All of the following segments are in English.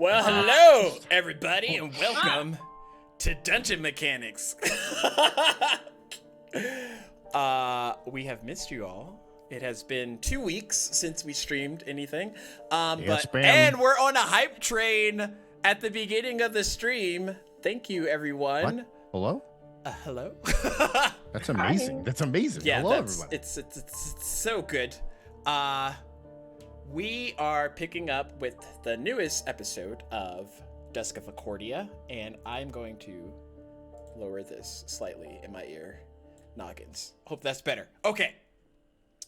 Well, hello, everybody, and welcome to Dungeon Mechanics. We have missed you all. It has been 2 weeks since we streamed anything. And we're on a hype train at the beginning of the stream. Thank you, everyone. What? Hello? That's amazing. Hi. That's amazing. Yeah, Hello, everybody. It's so good. We are picking up with the newest episode of Dusk of Achordia, and I'm going to lower this slightly in my ear noggins. Hope that's better. Okay.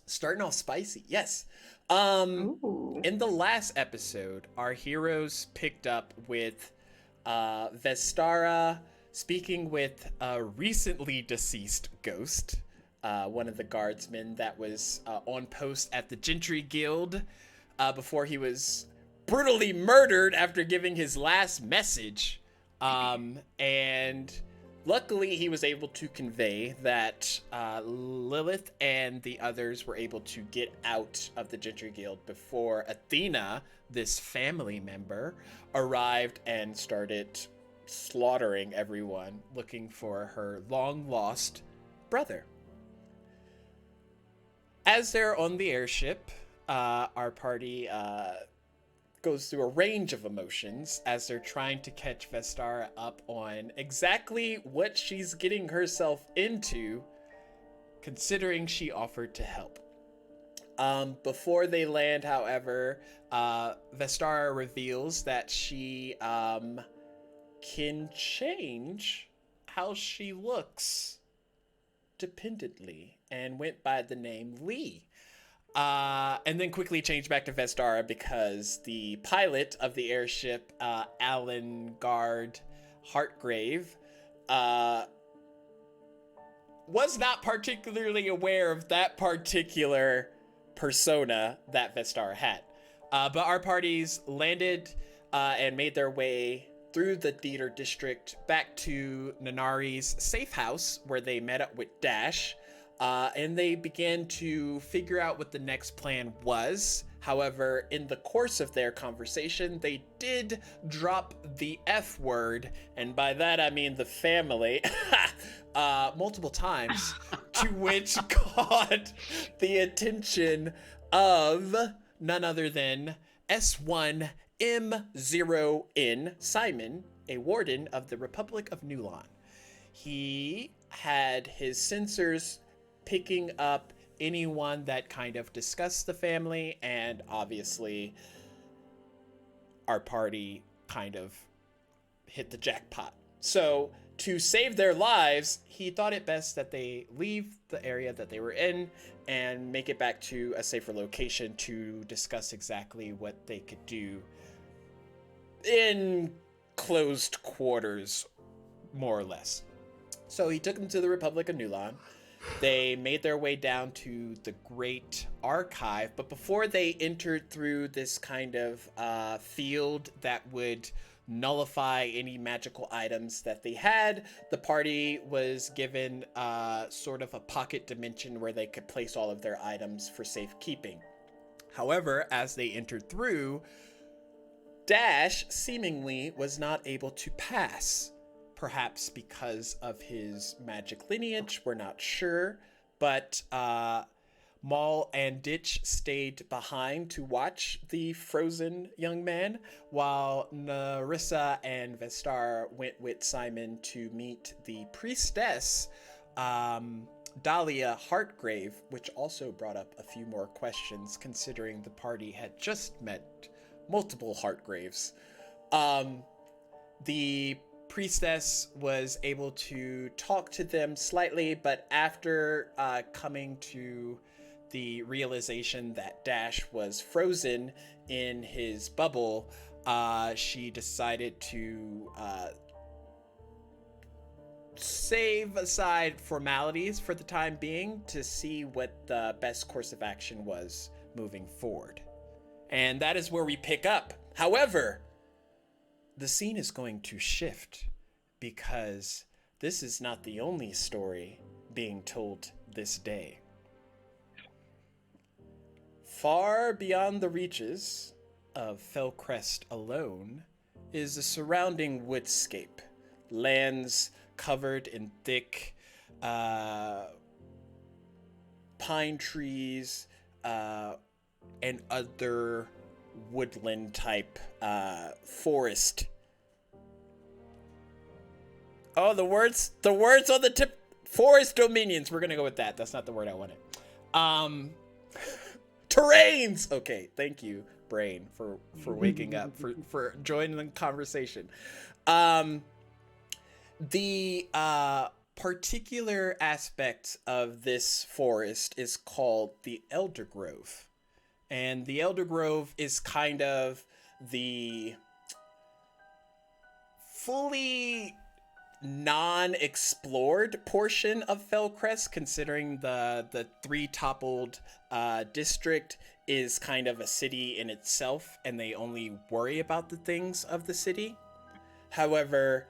Starting off spicy. Yes. In the last episode, our heroes picked up with Vestara speaking with a recently deceased ghost, one of the guardsmen that was on post at the Gentry Guild before he was brutally murdered after giving his last message. And luckily he was able to convey that Lilith and the others were able to get out of the Gentry Guild before Athena, this family member, arrived and started slaughtering everyone looking for her long-lost brother. As they're on the airship, our party goes through a range of emotions as they're trying to catch Vestara up on exactly what she's getting herself into, considering she offered to help. Before they land, however, Vestara reveals that she can change how she looks dependently and went by the name Lee. And then quickly changed back to Vestara because the pilot of the airship, Alan Gard Hartgrave, was not particularly aware of that particular persona that Vestara had. But our parties landed and made their way through the theater district back to Nanari's safe house where they met up with Dash. And they began to figure out what the next plan was. However, in the course of their conversation, they did drop the F word, and by that I mean the family, multiple times, to which caught the attention of none other than S1M0N Simon, a warden of the Republic of Nulon. He had his sensors picking up anyone that kind of discussed the family, and obviously our party kind of hit the jackpot. So to save their lives, he thought it best that they leave the area that they were in and make it back to a safer location to discuss exactly what they could do in closed quarters, more or less. So he took them to the Republic of Nulon. They made their way down to the Great Archive, but before they entered through this kind of field that would nullify any magical items that they had, the party was given sort of a pocket dimension where they could place all of their items for safekeeping. However, as they entered through, Dash seemingly was not able to pass. Perhaps because of his magic lineage, we're not sure. But Maul and Ditch stayed behind to watch the frozen young man, while Narissa and Vestar went with Simon to meet the priestess, Dahlia Hartgrave, which also brought up a few more questions, considering the party had just met multiple Hartgraves. The priestess was able to talk to them slightly, but after coming to the realization that Dash was frozen in his bubble, she decided to save aside formalities for the time being to see what the best course of action was moving forward. And that is where we pick up. However, the scene is going to shift because this is not the only story being told this day. Far beyond the reaches of Fellcrest alone, is the surrounding woodscape. Lands covered in thick pine trees and other woodland type forest. Oh, the words on the tip. Forest dominions. We're gonna go with that. That's not the word I wanted. Terrains. Okay, thank you, brain, for waking up, for joining the conversation. The particular aspect of this forest is called the Elder Grove, and the Elder Grove is kind of the fully non-explored portion of Fellcrest, considering the three toppled district is kind of a city in itself, and they only worry about the things of the city. However,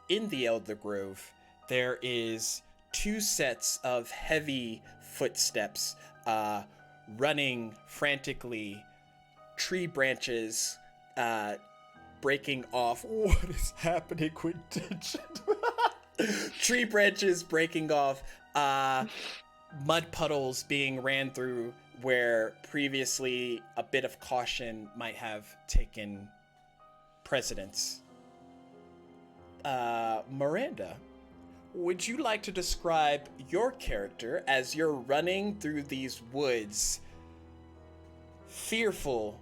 in the Elder Grove, there is two sets of heavy footsteps running frantically, tree branches breaking off. What is happening, Quinton? Tree branches breaking off, mud puddles being ran through where previously a bit of caution might have taken precedence. Miranda, would you like to describe your character as you're running through these woods, fearful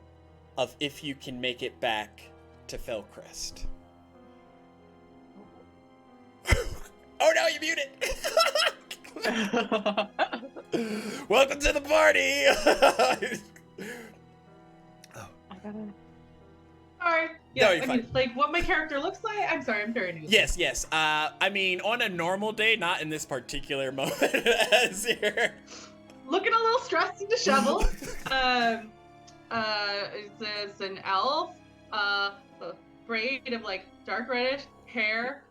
of if you can make it back to Fellcrest? Oh no, you muted! Welcome to the party! Sorry. Yeah, No, you're fine. mean, like what my character looks like. I'm sorry, I'm very new. Yes. I mean, on a normal day, not in this particular moment, as you're Looking a little stressed and disheveled. Is this an elf? Braid of like dark reddish hair.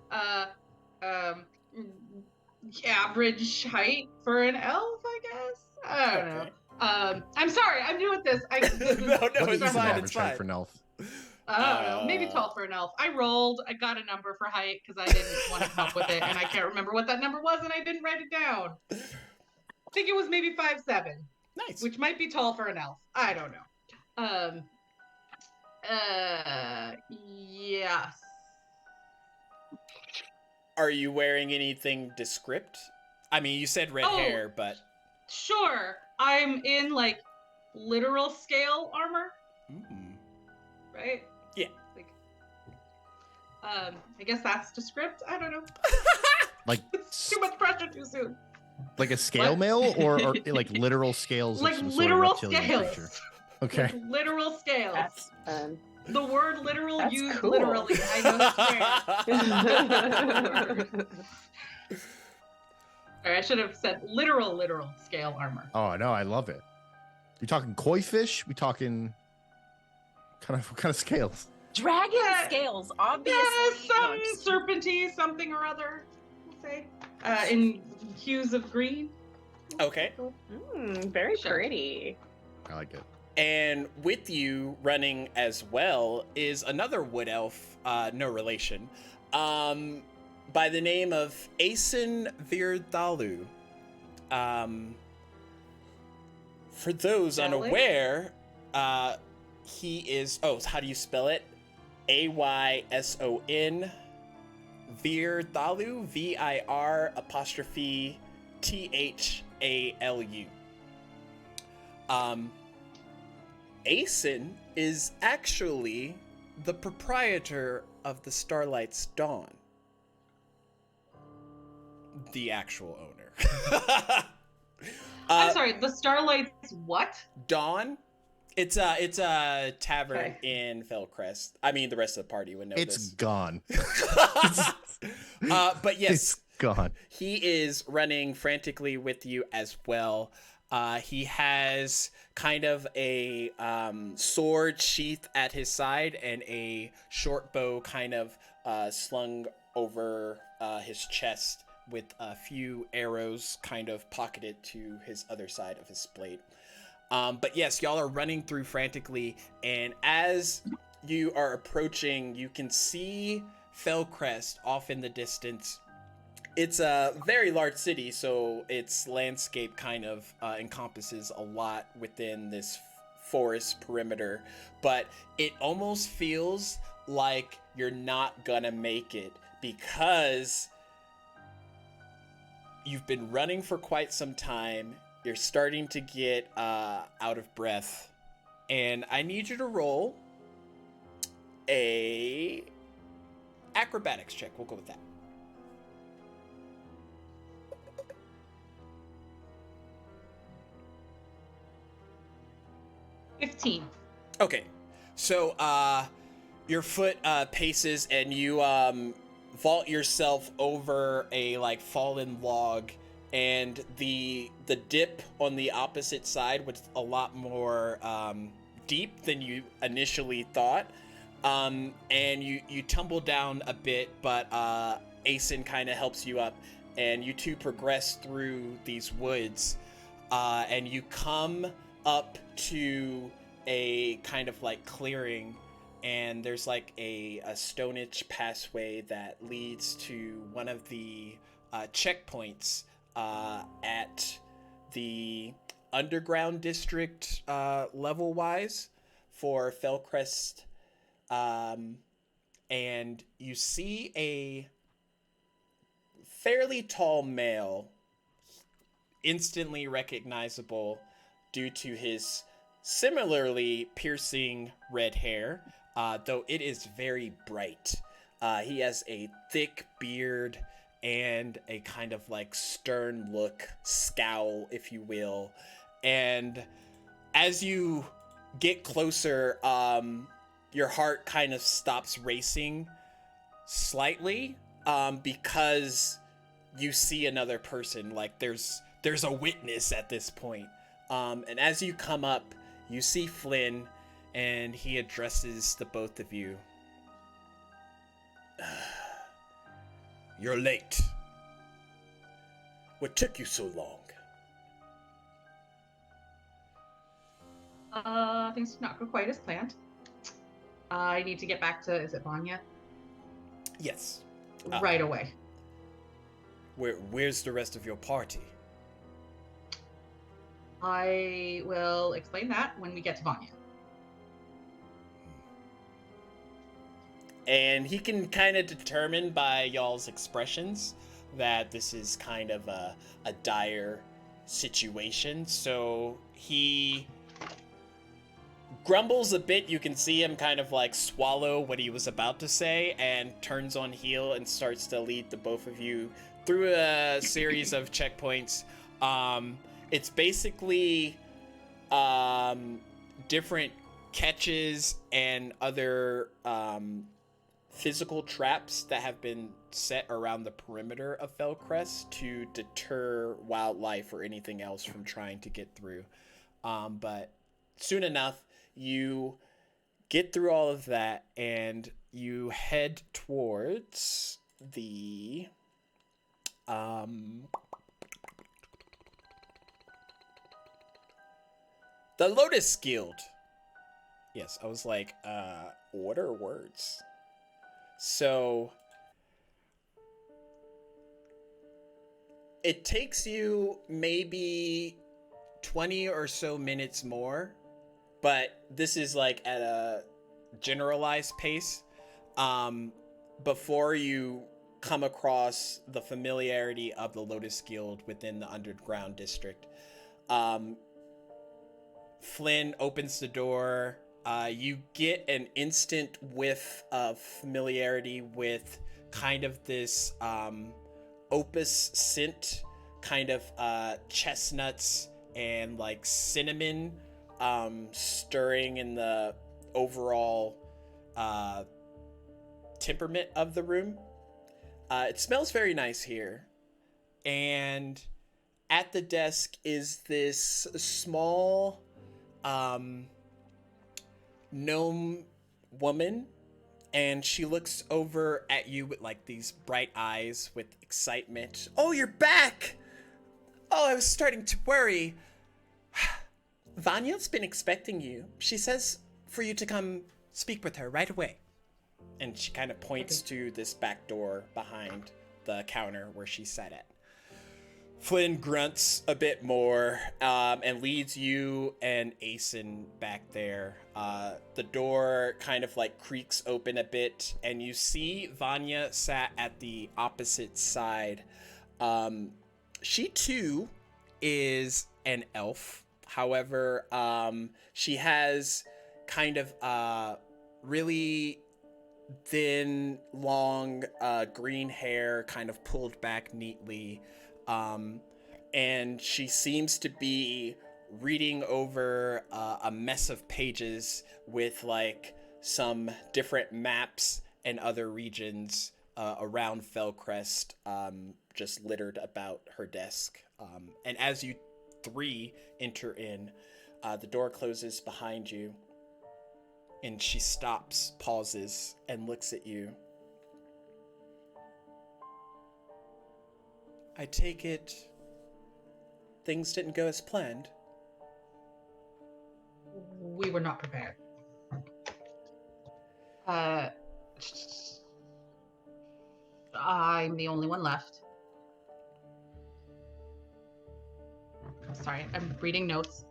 Average height for an elf, I guess. I don't know. I'm sorry, I'm new at this. No, What it's is an fine. average It's height fine. for an elf? I don't know. Maybe tall for an elf. I rolled. I got a number for height because I didn't want to come up with it, and I can't remember what that number was, and I didn't write it down. I think it was maybe 5'7", Nice. which might be tall for an elf. I don't know. Yes. Are you wearing anything descript? I mean, you said red hair, but Sure. I'm in like literal scale armor, right? Yeah. Like, I guess that's descript. I don't know. Like It's too much pressure too soon. like a scale mail or like literal scales Like of some literal sort of reptilian scales. creature? Okay. Like literal scales. That's fun. The word literal That's used cool. literally. I know swear. Or I should have said literal scale armor. Oh no, I love it. You talking koi fish? We talking what kind of scales? Dragon Yeah. scales, obviously. Yeah, some serpenty, something or other. We'll say. In hues of green. okay. Very Sure. pretty. I like it. And with you running as well is another wood elf, no relation, by the name of Asen Virdhalu. For those Spelling? unaware, he is, how do you spell it? Ayson Virdhalu, VIR''THALU. Asen is actually the proprietor of the Starlight's Dawn. The actual owner. I'm sorry, the Starlight's what? Dawn? It's a tavern Okay. in Fellcrest. I mean, the rest of the party would know It's this. gone. But yes, It's gone. he is running frantically with you as well. He has kind of a sword sheath at his side and a short bow kind of slung over his chest with a few arrows kind of pocketed to his other side of his blade. But yes, y'all are running through frantically, and as you are approaching, you can see Fellcrest off in the distance. It's a very large city, so its landscape kind of encompasses a lot within this forest perimeter, but it almost feels like you're not gonna make it because you've been running for quite some time. You're starting to get out of breath, and I need you to roll a acrobatics check. We'll go with that. 15. Okay, so your foot paces and you vault yourself over a like fallen log, and the dip on the opposite side was a lot more deep than you initially thought, and you tumble down a bit, but Asen kind of helps you up, and you two progress through these woods, and you come up to a kind of like clearing, and there's like a stone-edge passway that leads to one of the checkpoints at the underground district level wise for Fellcrest, and you see a fairly tall male, instantly recognizable due to his similarly piercing red hair, though it is very bright. He has a thick beard and a kind of like stern look, scowl, if you will. And as you get closer, your heart kind of stops racing slightly, because you see another person. Like there's a witness at this point. And as you come up, you see Flynn, and he addresses the both of you. You're late. What took you so long? Things did not go quite as planned. I need to get back to, is it Vanya? Yes. Right away. Where's the rest of your party? I will explain that when we get to Vanya. And he can kind of determine by y'all's expressions that this is kind of a dire situation. So he grumbles a bit. You can see him kind of like swallow what he was about to say and turns on heel and starts to lead the both of you through a series of checkpoints. It's basically different catches and other physical traps that have been set around the perimeter of Fellcrest to deter wildlife or anything else from trying to get through. But soon enough, you get through all of that and you head towards the Lotus Guild. Yes, I was like, what are words? So it takes you maybe 20 or so minutes more, but this is like at a generalized pace, before you come across the familiarity of the Lotus Guild within the underground district. Flynn opens the door. You get an instant whiff of familiarity with kind of this opus scent, kind of chestnuts and like cinnamon stirring in the overall temperament of the room. It smells very nice here. And at the desk is this small gnome woman, and she looks over at you with like these bright eyes with excitement. Oh, you're back! Oh, I was starting to worry. Vanya's been expecting you. She says for you to come speak with her right away. And she kind of points to this back door behind the counter where she sat at. Flynn grunts a bit more and leads you and Asen back there. The door kind of like creaks open a bit, and you see Vanya sat at the opposite side. She too is an elf. However, she has kind of really thin, long, green hair, kind of pulled back neatly. And she seems to be reading over a mess of pages with like some different maps and other regions around Fellcrest, just littered about her desk. And as you three enter in, the door closes behind you, and she stops, pauses, and looks at you. I take it things didn't go as planned. We were not prepared. I'm the only one left. Sorry, I'm reading notes.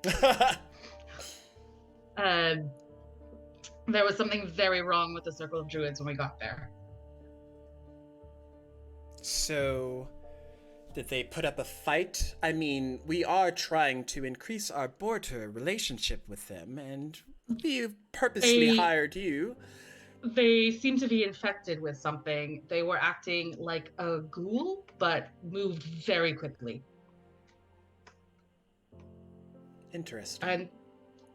There was something very wrong with the Circle of Druids when we got there. So, did they put up a fight? I mean, we are trying to increase our border relationship with them, and we purposely hired you. They seem to be infected with something. They were acting like a ghoul, but moved very quickly. Interesting. And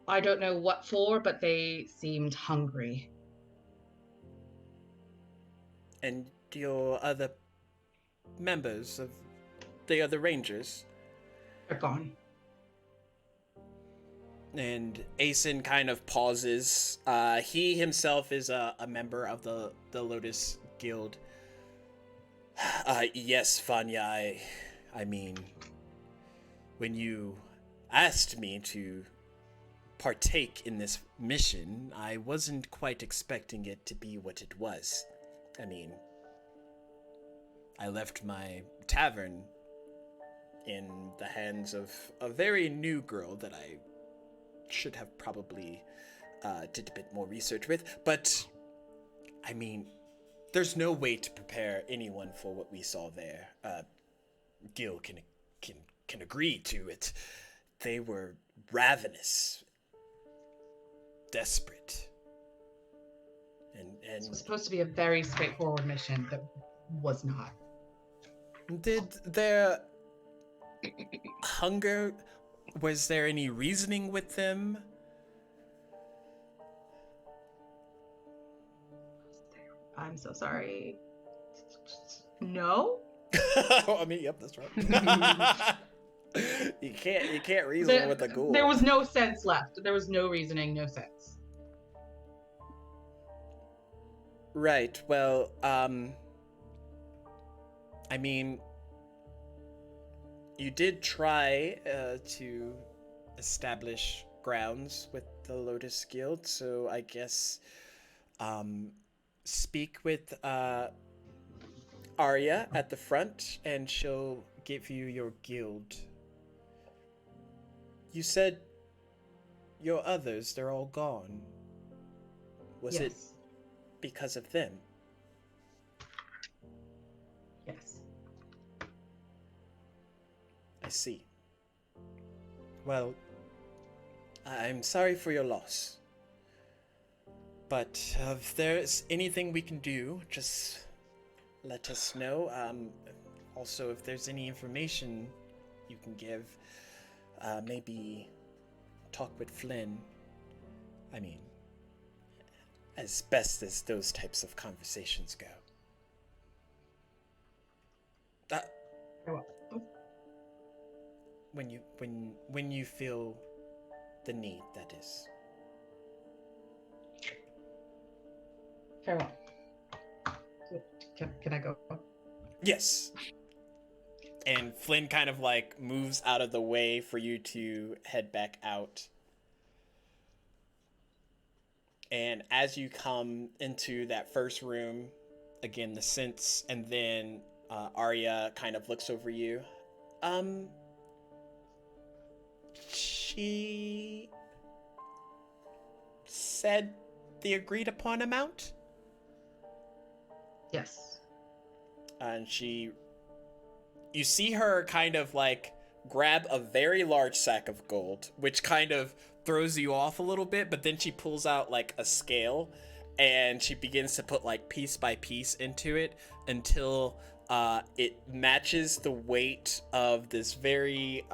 I don't know what for, but they seemed hungry. And your other members of the other rangers? They're gone. And Asen kind of pauses. He himself is a member of the Lotus Guild. Yes, Vanya, I mean, when you asked me to partake in this mission, I wasn't quite expecting it to be what it was. I mean, I left my tavern in the hands of a very new girl that I should have probably did a bit more research with, but I mean, there's no way to prepare anyone for what we saw there. Gil can agree to it. They were ravenous, desperate, and It was supposed to be a very straightforward mission that was not. Did their hunger, was there any reasoning with them? I'm so sorry. No? I mean, yep, that's right. You can't reason with a ghoul. There was no sense left. There was no reasoning, no sense. Right, well, I mean, you did try to establish grounds with the Lotus Guild, so I guess speak with Arya at the front, and she'll give you your guild. You said your others, they're all gone. Was it because of them? Yes. I see. Well, I'm sorry for your loss. But if there's anything we can do, just let us know. Also, if there's any information you can give, maybe talk with Flynn. I mean, as best as those types of conversations go. When you feel the need, that is. Farewell. Can I go? Yes. And Flynn kind of like moves out of the way for you to head back out. And as you come into that first room, again, the sense, and then Arya kind of looks over you. She said the agreed upon amount? Yes. And you see her kind of like grab a very large sack of gold, which kind of throws you off a little bit, but then she pulls out like a scale and she begins to put like piece by piece into it until it matches the weight of this very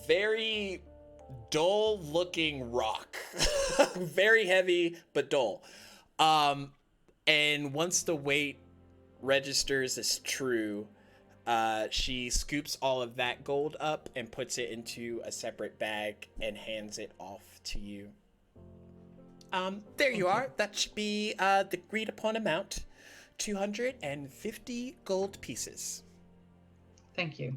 very dull looking rock. Very heavy but dull. And once the weight registers as true, she scoops all of that gold up and puts it into a separate bag and hands it off to you. There you are. That should be the agreed upon amount. 250 gold pieces. Thank you.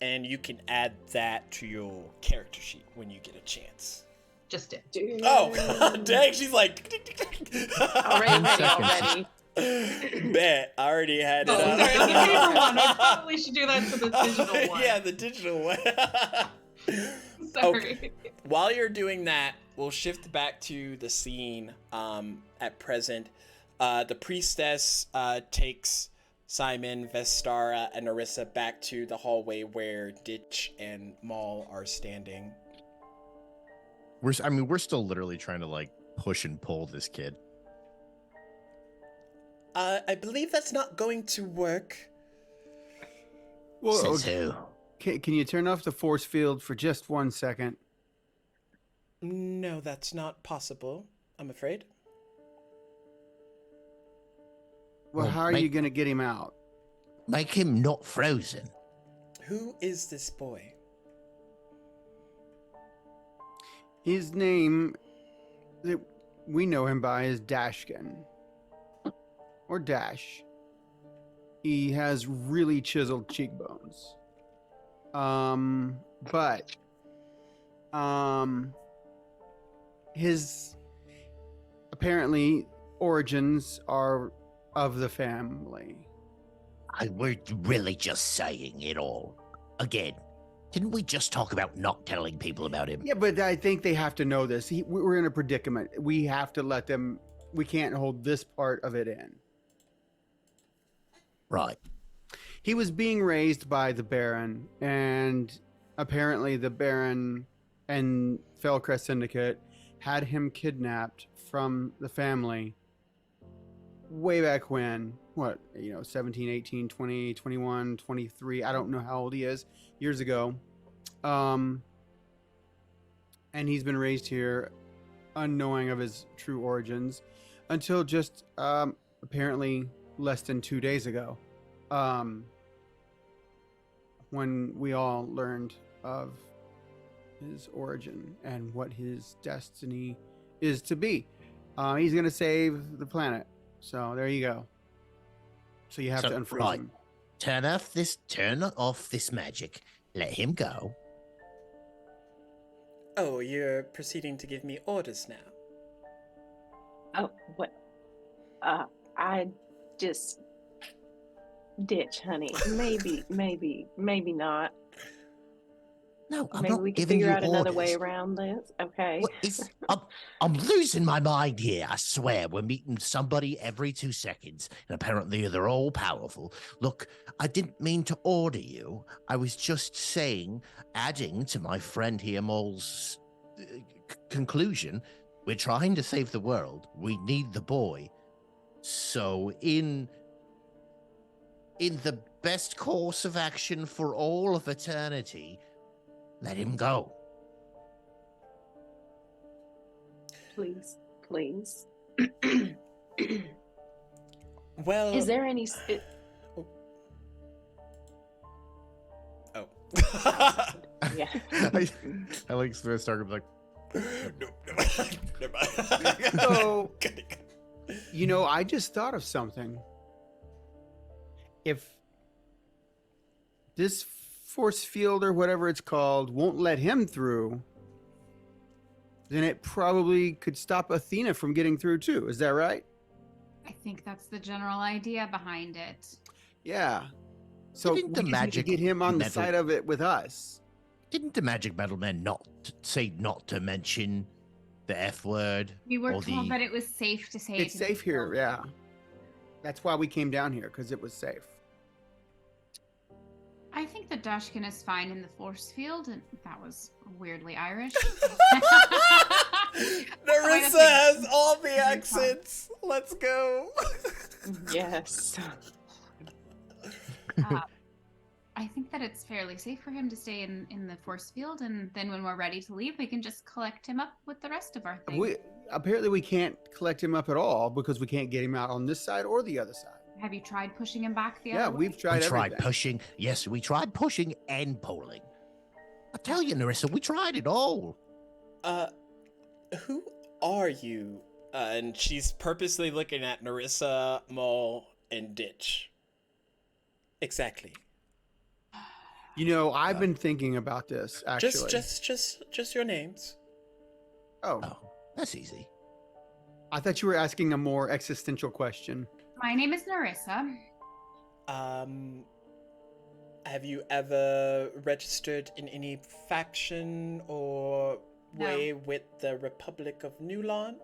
And you can add that to your character sheet when you get a chance. Just it. Dude. Oh, dang, she's like... Already. Bet, I already had it Oh, up. sorry, the paper one. I probably should do that to the digital one. Yeah, the digital one. Sorry. Okay. While you're doing that, we'll shift back to the scene at present. The priestess takes Simon, Vestara, and Narissa back to the hallway where Ditch and Maul are standing. We're still literally trying to like push and pull this kid. I believe that's not going to work. Well, Says who? can you turn off the force field for just 1 second? No, that's not possible, I'm afraid. Well, Well, how are you going to get him out? Make him not frozen. Who is this boy? His name that we know him by is Dashkin. Or Dash. He has really chiseled cheekbones. But his apparently origins are of the family. We're really just saying it all. Again, didn't we just talk about not telling people about him? Yeah, but I think they have to know this. We're in a predicament. We have to let them. We can't hold this part of it in. Right. He was being raised by the Baron, and apparently the Baron and Fellcrest Syndicate had him kidnapped from the family way back when. 17, 18, 20, 21, 23. I don't know how old he is. Years ago. And he's been raised here unknowing of his true origins until just apparently less than 2 days ago, when we all learned of his origin and what his destiny is to be. He's going to save the planet. So there you go. So you have to unfreeze right. him. Turn off this magic. Let him go. Oh, you're proceeding to give me orders now. Oh, what? I just Ditch, honey. Maybe not. No, I'm Maybe not we can giving figure you out another way orders. around this. Okay. What is, I'm losing my mind here. I swear, we're meeting somebody every 2 seconds, and apparently they're all powerful. Look, I didn't mean to order you. I was just saying, adding to my friend here, Maul's conclusion, we're trying to save the world. We need the boy. So in the best course of action for all of eternity, let him go. Please. Well... Is there any... Oh. Yeah. I like Stark like, No, never mind. So, I just thought of something. If this force field or whatever it's called won't let him through, then it probably could stop Athena from getting through too. Is that right? I think that's the general idea behind it. Yeah. So Didn't we the just need to magic get him on the metal- side of it with us. Didn't the magic metal man not to mention the F word? We were Or told the- that it was safe to say it. It's safe here, yeah. That's why we came down here, because it was safe. I think the Dushkin is fine in the force field, and that was weirdly Irish. Narissa has all the accents. Let's go. Yes. I think that it's fairly safe for him to stay in the force field, and then when we're ready to leave, we can just collect him up with the rest of our things. Apparently we can't collect him up at all because we can't get him out on this side or the other side. Have you tried pushing him back the Yeah, other way? we've tried We tried everything. pushing. Yes, we tried pushing and pulling. I tell you, Narissa, we tried it all. Who are you? And she's purposely looking at Narissa, Mole, and Ditch. Exactly. You know, I've been thinking about this actually. Just your names. Oh, Oh, that's easy. I thought you were asking a more existential question. My name is Narissa. Have you ever registered in any faction or way with the Republic of Nulon?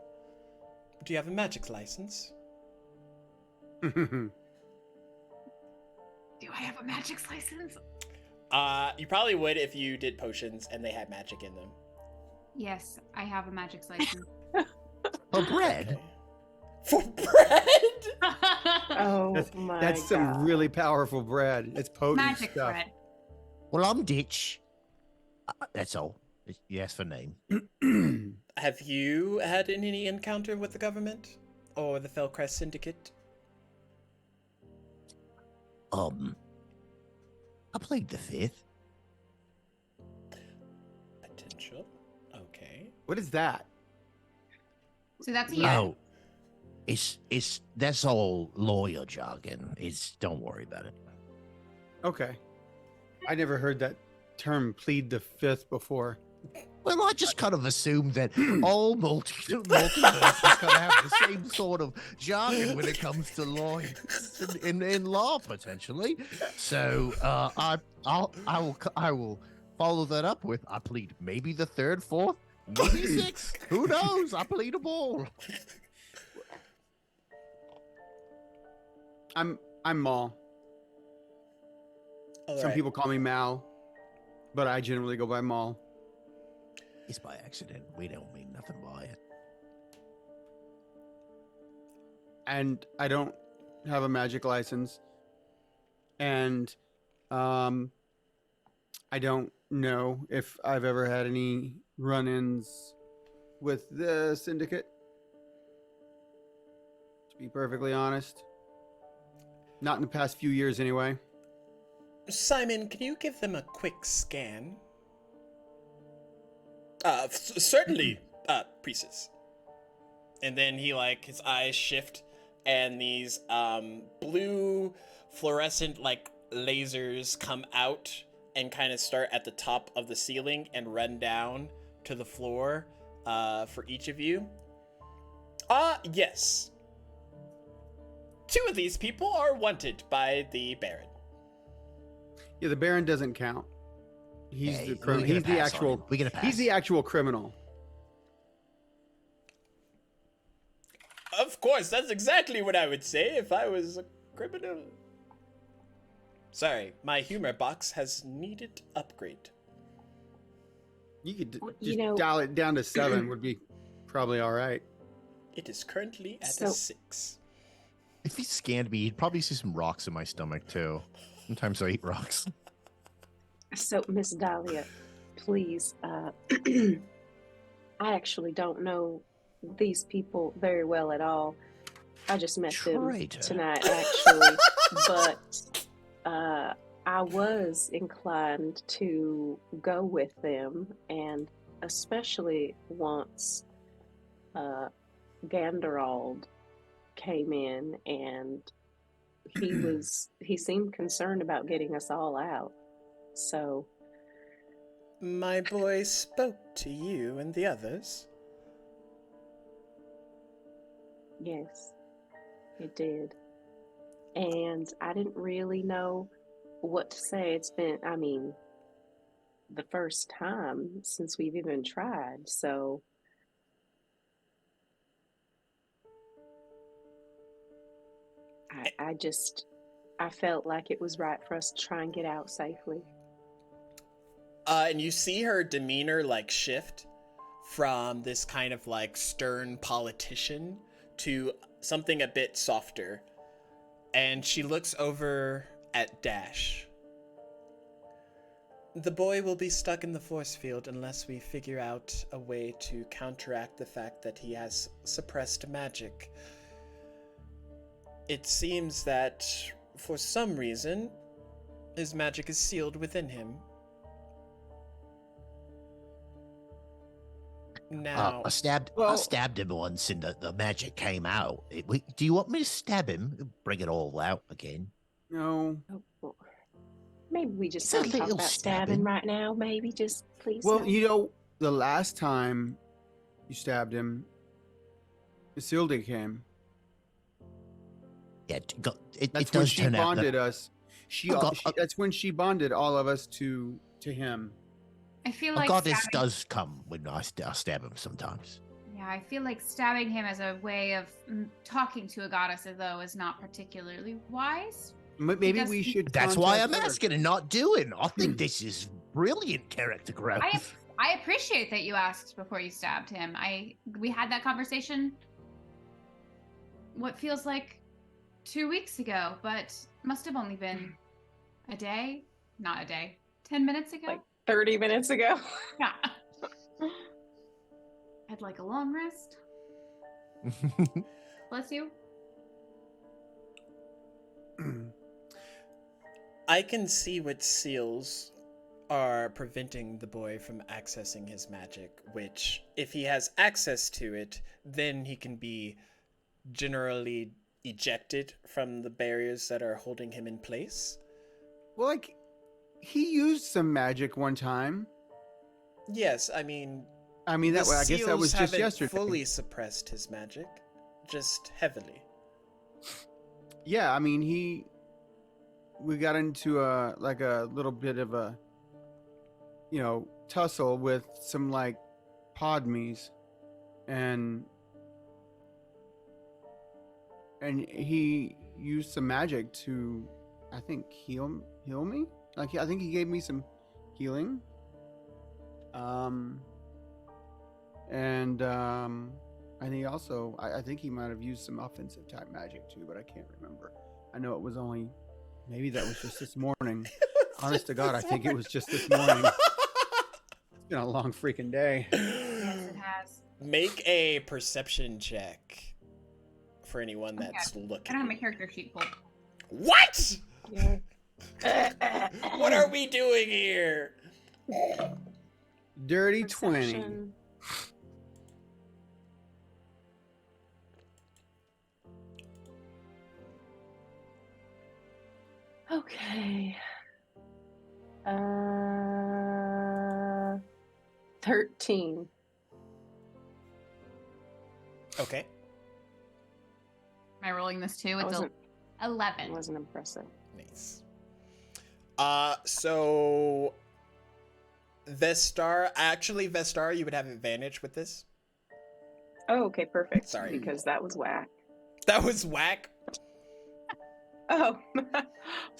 Do you have a magic license? Do I have a magic's license? You probably would if you did potions and they had magic in them. Yes, I have a magic's license. For bread? Okay. For bread? Oh That's, my that's god. some really powerful bread. It's potent Magic stuff. bread. Well, I'm Ditch. That's all. You asked for name. Have you had any encounter with the government or the Felcrest Syndicate? I played the fifth. Potential. Okay. What is that? So that's a No. It's that's all lawyer jargon. Don't worry about it. Okay. I never heard that term plead the fifth before. Well, I just kind of assumed that all multiverses kind of have the same sort of jargon when it comes to lawyers in law, potentially. So I will follow that up with I plead maybe the third, fourth, maybe sixth. Who knows? I plead them all. I'm Maul. All Some right. people call me Mal, but I generally go by Maul. It's by accident. We don't mean nothing by it. And I don't have a magic license. And I don't know if I've ever had any run-ins with the syndicate. To be perfectly honest. Not in the past few years anyway. Simon, can you give them a quick scan? Certainly, priestess. And then he, his eyes shift, and these blue fluorescent, lasers come out and kind of start at the top of the ceiling and run down to the floor for each of you. Yes. 2 of these people are wanted by the Baron. Yeah, the Baron doesn't count. He's Hey, the criminal. we get a He's the pass on actual. him. We get a pass. He's the actual criminal. Of course, that's exactly what I would say if I was a criminal. Sorry, my humor box has needed upgrade. You could Well, just you know- dial it down to 7 would be probably all right. It is currently at So- a 6. If he scanned me, he'd probably see some rocks in my stomach too. Sometimes I eat rocks. So, Miss Dahlia, please, I actually don't know these people very well at all. I just met them Traitor. tonight, actually. But I was inclined to go with them, and especially once Ganderald came in and he seemed concerned about getting us all out. So, My boy spoke to you and the others. yes, it did. And I didn't really know what to say. It's been, I mean, the first time since we've even tried. So, I felt like it was right for us to try and get out safely. And you see her demeanor like shift from this kind of like stern politician to something a bit softer. And she looks over at Dash. The boy will be stuck in the force field unless we figure out a way to counteract the fact that he has suppressed magic. It seems that, for some reason, his magic is sealed within him. Now, I stabbed him once and the magic came out. Do you want me to stab him? Bring it all out again? No. Oh, well, maybe we just It's a don't talk little about stabbing. stabbing right now. Maybe just please. Well, no. you know, the last time you stabbed him, Isilda came. Yeah, That's it when does she turn out bonded that us. God- That's when she bonded all of us to him. I feel a like goddess stabbing, does come when I stab him sometimes. yeah, I feel like stabbing him as a way of talking to a goddess, though, is not particularly wise. Maybe does- we should. That's why I'm contact her. asking and not doing. I think this is brilliant character growth. I appreciate that you asked before you stabbed him. We had that conversation. What feels like 2 weeks ago, but must have only been a day. Not a day. 10 minutes ago. Like 30 minutes ago. Yeah. I'd like a long rest. Bless you. I can see what seals are preventing the boy from accessing his magic, which, if he has access to it, then he can be generally ejected from the barriers that are holding him in place. Well, like, he used some magic one time. Yes, I mean, I mean, the I guess that seals was just haven't yesterday. fully suppressed his magic, just heavily. Yeah, I mean, we got into a little bit of a, tussle with some like podmies, and he used some magic to, I think, heal me. Like, I think he gave me some healing. And he also, I think he might have used some offensive type magic too, but I can't remember. I know it was only, maybe that was just this morning. Honest to God, I think it was just this morning. It's been a long freaking day. Yes, it has. Make a perception check for anyone that's I looking. don't have my character sheet pulled. What? Yeah. What are we doing here? Dirty 20. Perception. Okay. 13. Okay. Am I rolling this too? I It's wasn't, 11. it wasn't impressive. Nice. So Vestar, you would have advantage with this. Oh, okay, perfect. Sorry. Because that was whack. That was whack. Oh,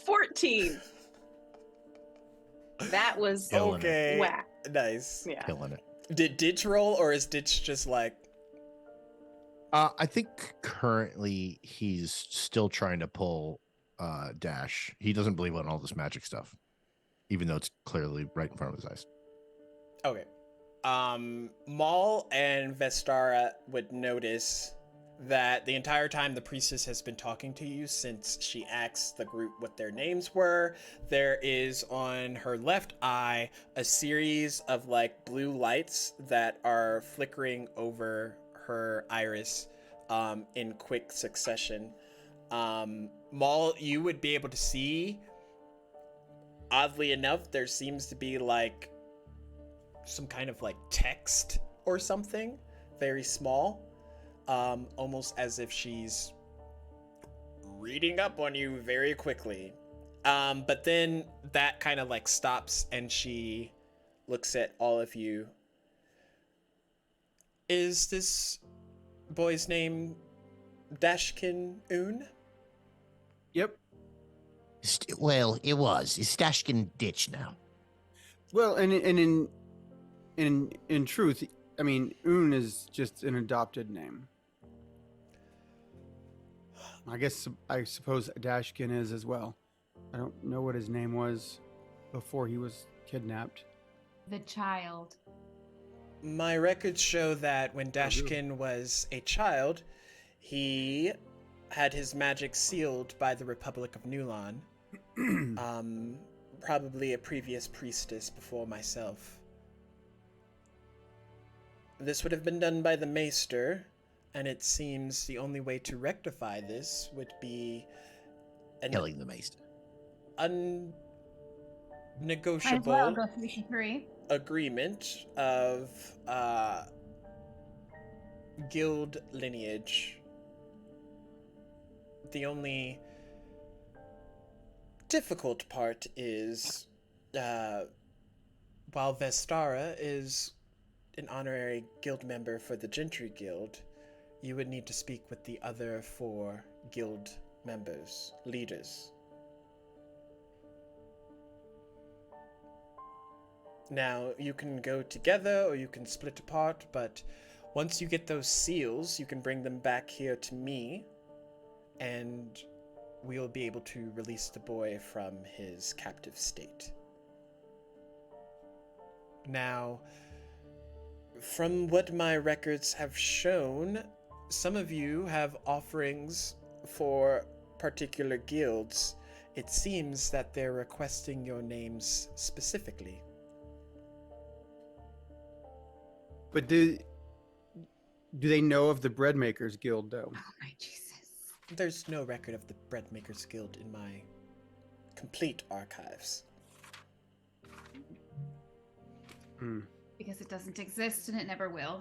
14. That was Killing it. Okay. whack. Nice. Yeah. Killing it. Did Ditch roll, or is Ditch just like? I think currently he's still trying to pull Dash. He doesn't believe in all this magic stuff, even though it's clearly right in front of his eyes. Okay. Maul and Vestara would notice that the entire time the priestess has been talking to you since she asked the group what their names were, there is on her left eye a series of like blue lights that are flickering over her iris in quick succession. Maul, you would be able to see oddly enough, there seems to be like some kind of like text or something, very small, almost as if she's reading up on you very quickly. But then that kind of like stops and she looks at all of you. Is this boy's name Dashkin Un? Yep. Well, it was. It's Dashkin Ditch now. Well, and in truth, I mean, Un is just an adopted name. I suppose Dashkin is as well. I don't know what his name was before he was kidnapped. The child. My records show that when Dashkin was a child, he had his magic sealed by the Republic of Nulon. Probably a previous priestess before myself. This would have been done by the Maester, and it seems the only way to rectify this would be Killing the Maester. Unnegotiable Might as well go 3 agreement of guild lineage. The only difficult part is while Vestara is an honorary guild member for the Gentry Guild, you would need to speak with the other 4 guild members, leaders. Now, you can go together or you can split apart, but once you get those seals, you can bring them back here to me, and we'll be able to release the boy from his captive state. Now, from what my records have shown, some of you have offerings for particular guilds. It seems that they're requesting your names specifically. But do they know of the Bread Makers Guild, though? Oh my Jesus. There's no record of the Bread Makers Guild in my complete archives. Because it doesn't exist and it never will.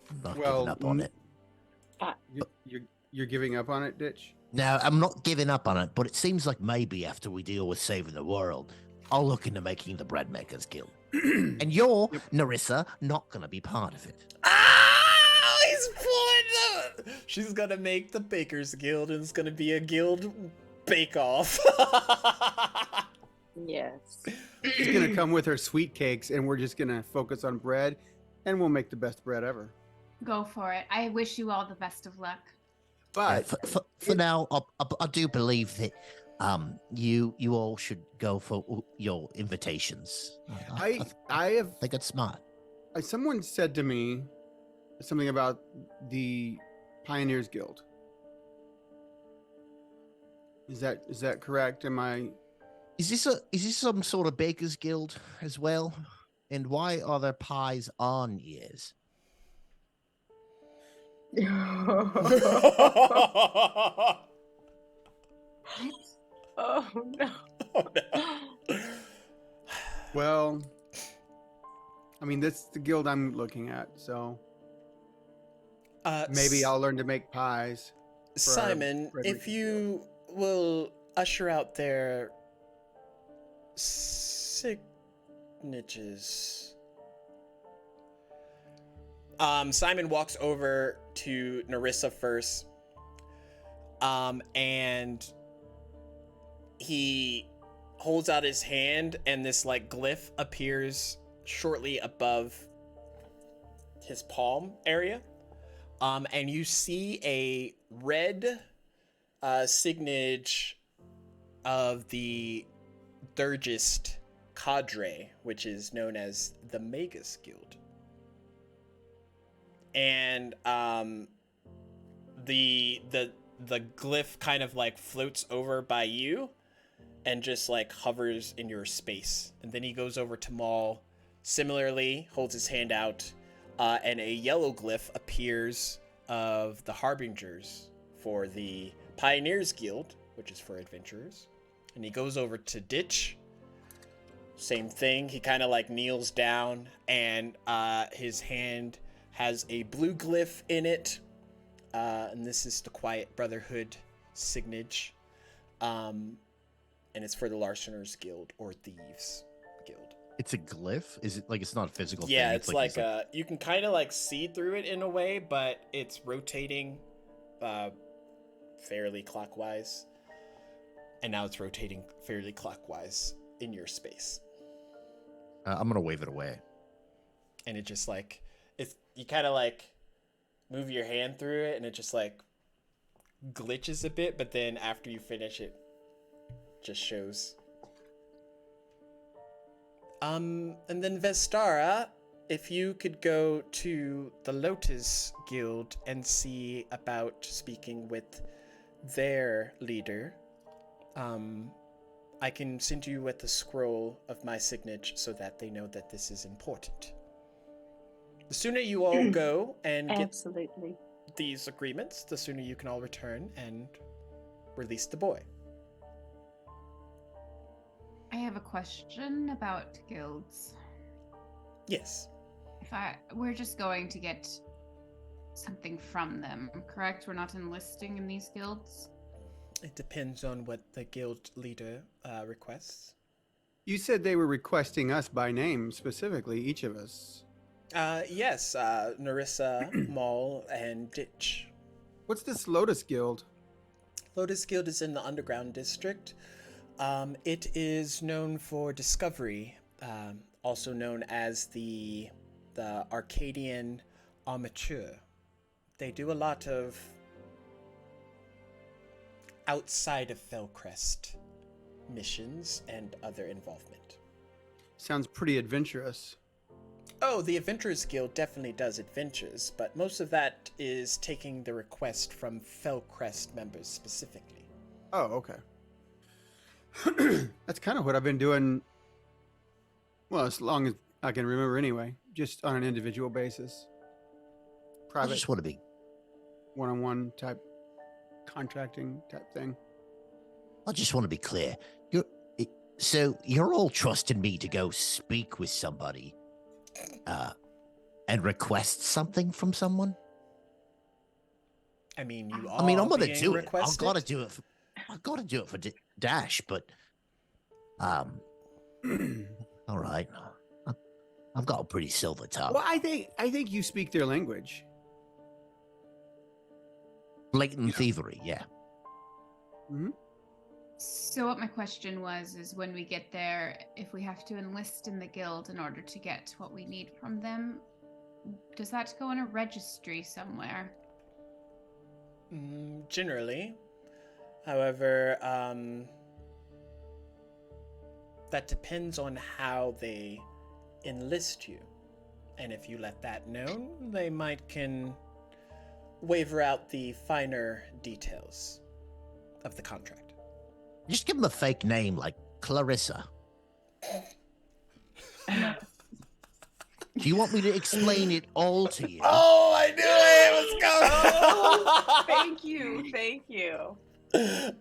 I'm not Well, giving up on it. You're giving up on it, Ditch? No, I'm not giving up on it, but it seems like maybe after we deal with saving the world, I'll look into making the Bread Makers Guild. And you're, Narissa, not going to be part of it. Ah, he's pulling the... She's gonna make the Bakers Guild, and it's gonna be a guild bake-off. Yes. She's gonna come with her sweet cakes, and we're just gonna focus on bread, and we'll make the best bread ever. Go for it. I wish you all the best of luck. But For now, I do believe that you all should go for your invitations. I think it's smart. someone said to me something about the Pioneers Guild. Is that correct? Is this some sort of Bakers Guild as well? And why are there pies on ears? Oh no. Oh, no. Well, I mean, that's the guild I'm looking at, so maybe I'll learn to make pies. Simon, if you will usher out their signatures. Simon walks over to Narissa first, and he holds out his hand, and this like glyph appears shortly above his palm area. And you see a red signage of the Durgist cadre, which is known as the Magus Guild. And the glyph kind of like floats over by you and just like hovers in your space. And then he goes over to Maul, similarly holds his hand out, and a yellow glyph appears of the Harbingers for the Pioneers Guild, which is for adventurers, And he goes over to Ditch. Same thing. He kind of like kneels down, and his hand has a blue glyph in it. And this is the Quiet Brotherhood signage. And it's for the Larceners Guild or Thieves Guild. It's a glyph? Is it like it's not a physical Yeah, thing? it's like you can kind of like see through it in a way, but it's rotating fairly clockwise. And now it's rotating fairly clockwise in your space. I'm gonna wave it away. And it just like you kind of like move your hand through it, and it just like glitches a bit, but then after you finish it just shows. And then Vestara, if you could go to the Lotus Guild and see about speaking with their leader, I can send you with the scroll of my signature so that they know that this is important. The sooner you all go and get Absolutely. these agreements, the sooner you can all return and release the boy. I have a question about guilds. Yes. We're just going to get something from them, correct? We're not enlisting in these guilds? It depends on what the guild leader requests. You said they were requesting us by name specifically, each of us. Yes, Narissa, Maul, and Ditch. What's this Lotus Guild? Lotus Guild is in the Underground District. It is known for discovery, also known as the Arcadian Amateur. They do a lot of outside of Felcrest missions and other involvement. Sounds pretty adventurous. Oh, the Adventurers Guild definitely does adventures, but most of that is taking the request from Felcrest members specifically. Oh, okay. That's kind of what I've been doing, well, as long as I can remember anyway, just on an individual basis. I Private, just want to be. one-on-one type contracting type thing. I just want to be clear. So you're all trusting me to go speak with somebody, and request something from someone? I mean, you are. I mean, I'm gonna being do it. requested. I've got to do it. I've got to do it for Dash, but all right. I've got a pretty silver tongue. Well, I think you speak their language. Blatant thievery, yeah. Hmm. So what my question was is when we get there, if we have to enlist in the guild in order to get what we need from them, does that go in a registry somewhere? Generally. However, that depends on how they enlist you. And if you let that known, they can waver out the finer details of the contract. Just give them a fake name like Clarissa. Do you want me to explain it all to you? Oh, I knew it was coming! Thank you.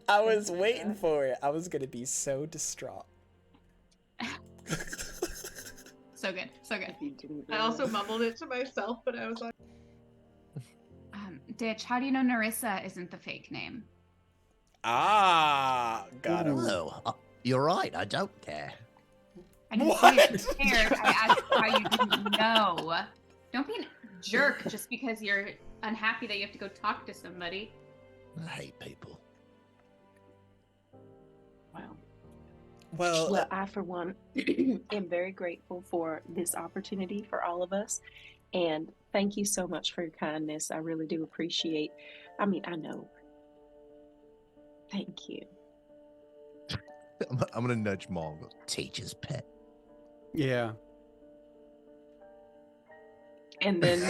I was waiting for it. I was going to be so distraught. So good. I also mumbled it to myself, but I was like, Ditch, how do you know Narissa isn't the fake name? Got him. Oh, you're right. I don't care. I didn't say you cared. I asked how you didn't know. Don't be a jerk just because you're unhappy that you have to go talk to somebody. I hate people. Wow. Well, I, for one, am very grateful for this opportunity for all of us. And thank you so much for your kindness. I really do appreciate. I know. Thank you. I'm gonna nudge Maul. and go, Teacher's pet. Yeah. And then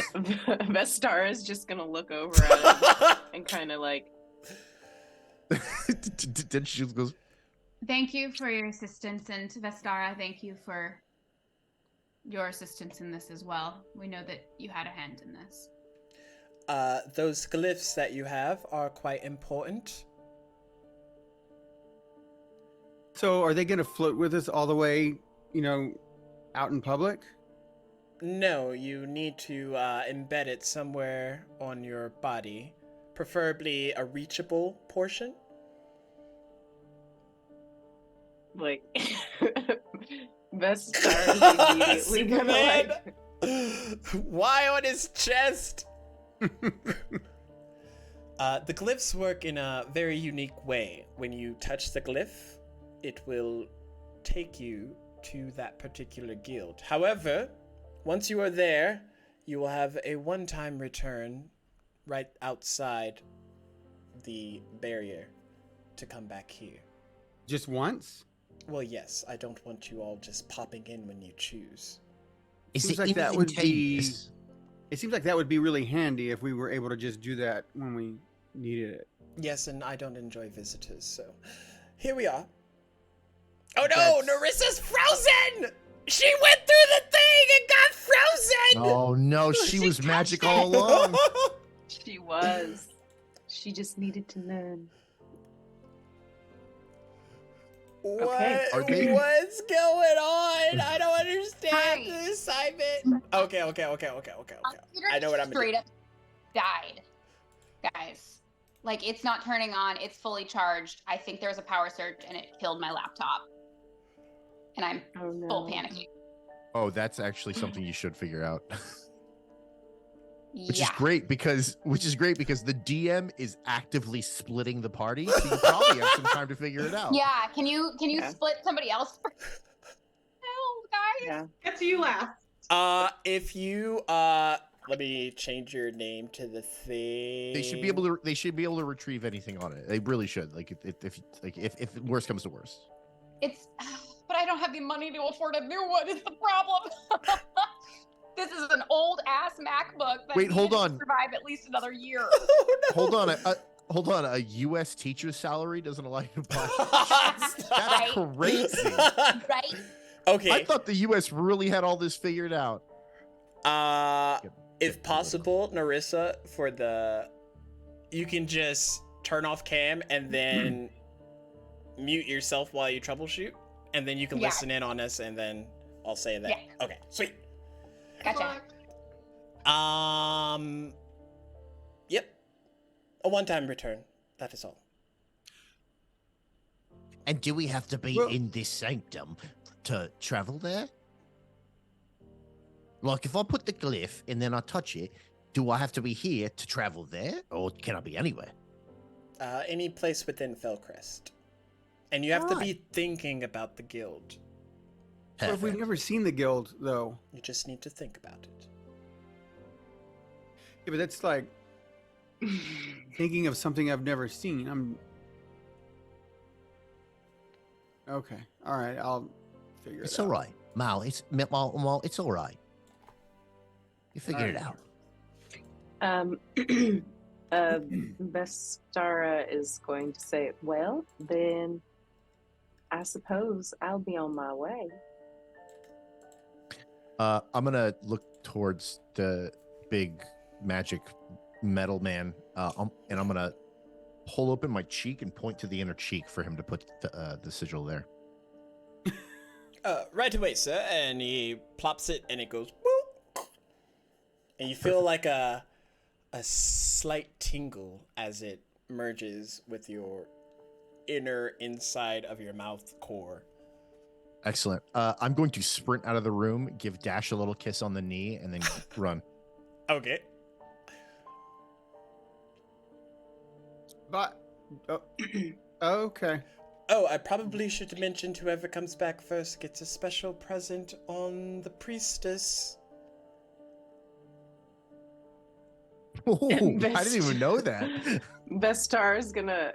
Vestara is just gonna look over at him and kind of like. Then she just goes, Thank you for your assistance, and Vestara, thank you for your assistance in this as well. We know that you had a hand in this. those glyphs that you have are quite important. So are they going to float with us all the way, out in public? No, you need to embed it somewhere on your body, preferably a reachable portion. Like, best stars immediately gonna Superman? like. Why on his chest? The glyphs work in a very unique way. When you touch the glyph, it will take you to that particular guild. However, once you are there, you will have a one-time return right outside the barrier to come back here. Just once? Well, yes, I don't want you all just popping in when you choose. Is Seems it like that would be. instantaneous? It seems like that would be really handy if we were able to just do that when we needed it. Yes, and I don't enjoy visitors, so here we are. Oh no, That's- Narissa's frozen! She went through the thing and got frozen! Oh no, she She was magic touched all it. along. She was. She just needed to learn. Okay. Are they- What's going on? I don't understand Hi. the assignment. Okay. I know what I'm straight up died, guys. Like, it's not turning on. It's fully charged. I think there was a power surge and it killed my laptop. And I'm Oh no. full panicking. Oh, that's actually something you should figure out. Which Yeah. is great because the DM is actively splitting the party, so you probably have some time to figure it out. Yeah. Can you Yeah. split somebody else? Hell, guys. Yeah. Get to you last. If you let me change your name to the thing. They should be able to retrieve anything on it. They really should. Like if worst comes to worst. It's, but I don't have the money to afford a new one. Is the problem? This is an old ass MacBook that Wait, hold needed to on. survive at least another year. Hold on, hold on. A U.S. teacher's salary doesn't allow you to buy. That's Right. crazy. Right? Okay. I thought the U.S. really had all this figured out. If possible, Narissa, you can just turn off cam and then mute yourself while you troubleshoot, and then you can Yeah. listen in on us, and then I'll say that. Yeah. Okay, sweet. Gotcha. Yep. A one-time return. That is all. And do we have to be Well- in this sanctum to travel there? Like, if I put the glyph and then I touch it, do I have to be here to travel there, or can I be anywhere? Any place within Fellcrest. And you have to be Right. thinking about the guild. But if we've Perfect. never seen the guild, though. You just need to think about it. Yeah, but that's like thinking of something I've never seen. Okay. All right. I'll figure It's it out. all right, Mal. It's all right. You figure it out. Bestara is going to say, well, then I suppose I'll be on my way. I'm gonna look towards the big magic metal man, and I'm gonna pull open my cheek and point to the inner cheek for him to put the sigil there. Right away, sir. And he plops it, and it goes boop. And you feel like a slight tingle as it merges with your inner inside of your mouth core. Excellent. I'm going to sprint out of the room, give Dash a little kiss on the knee, and then run. Okay. But okay. Oh, I probably should mention whoever comes back first gets a special present on the priestess. Oh, I didn't even know that. Bestar is gonna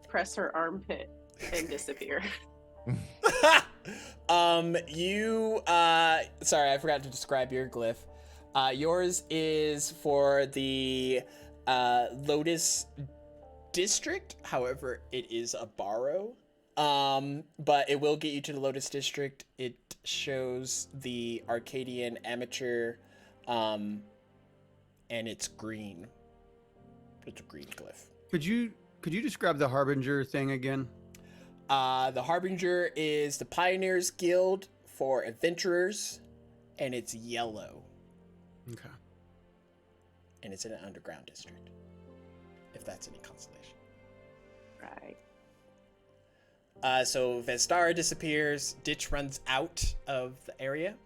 press her armpit and disappear. Sorry, I forgot to describe your glyph. Yours is for the Lotus District. However, it is a borrow. But it will get you to the Lotus District. It shows the Arcadian amateur, and it's green. It's a green glyph. Could you describe the Harbinger thing again? The Harbinger is the Pioneers Guild for adventurers, and it's yellow. Okay. And it's in an underground district, if that's any consolation. Right. So Vestara disappears. Ditch runs out of the area.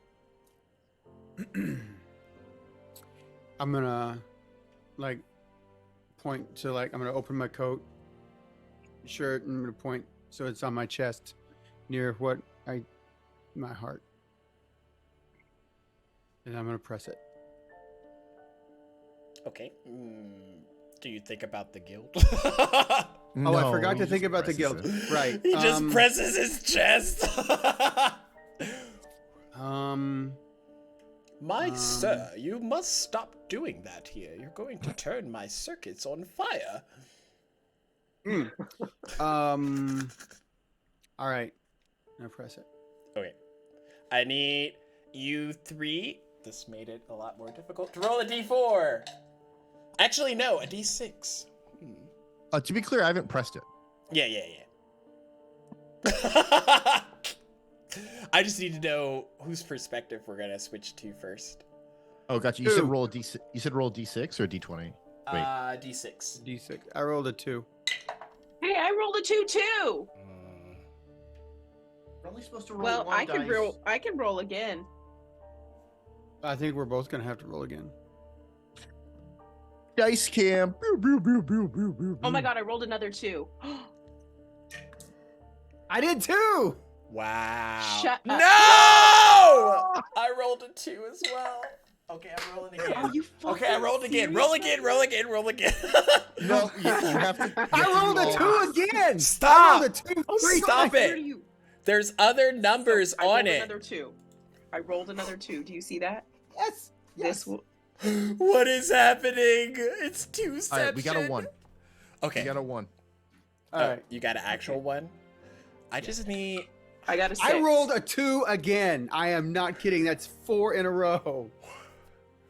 I'm gonna point to I'm gonna open my coat, shirt, and I'm gonna point so it's on my chest, near my heart, and I'm gonna press it. Okay. Do you think about the guild? Oh, I forgot to think about the guild. Right. He just presses his chest. My sir, you must stop doing that here. You're going to turn my circuits on fire. All right. Now press it. Okay. I need you three. This made it a lot more difficult to roll a d4. Actually, no, a d6. To be clear, I haven't pressed it. Yeah. I just need to know whose perspective we're gonna switch to first. Oh, gotcha. You said roll a d6. You said roll a d6 or a d20? Wait. D6. D6. I rolled a 2. Hey, I rolled a 2 too. We're only supposed to roll Well, one I can dice. roll. I can roll again. I think we're both gonna have to roll again. Dice cam. Oh my god, I rolled another 2. I did too. Wow. Shut up. No! I rolled a 2 as well. Okay, I'm rolling again. Are you fucking Okay, I rolled again. serious Roll right again. now? Roll again. Roll again. No, you have to. I rolled a 2 again. Stop. I rolled a 2 Oh my three Stop god, times. it. where do you- There's other numbers I rolled on it. Another 2. I rolled another 2. Do you see that? Yes. This will. What is happening? It's two-ception. All right, we got a 1. Okay. We got a 1. All Oh, right. you got an actual one? I just need... I got a 6. I rolled a 2 again. I am not kidding. That's 4 in a row.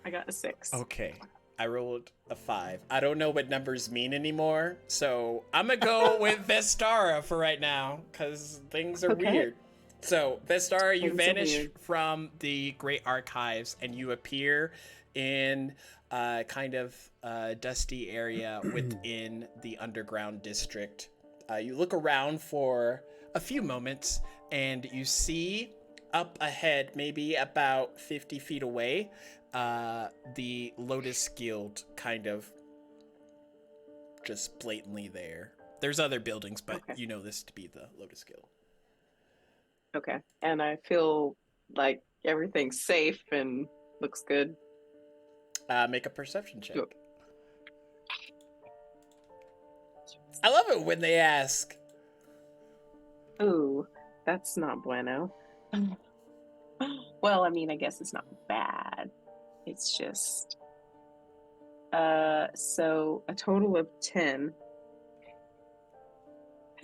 I got a 6. Okay. I rolled a 5. I don't know what numbers mean anymore, so I'm gonna go with Vestara for right now, because things are Okay. weird. So, Vestara, you Things are vanish weird. from the Great Archives, and you appear in kind of dusty area within the underground district. You look around for a few moments, and you see up ahead, maybe about 50 feet away, the Lotus Guild kind of just blatantly there. There's other buildings, but Okay. you know this to be the Lotus Guild. Okay. And I feel like everything's safe and looks good. Make a perception check. Yep. I love it when they ask. Ooh, that's not bueno. Well, I mean, I guess it's not bad. It's just so a total of 10.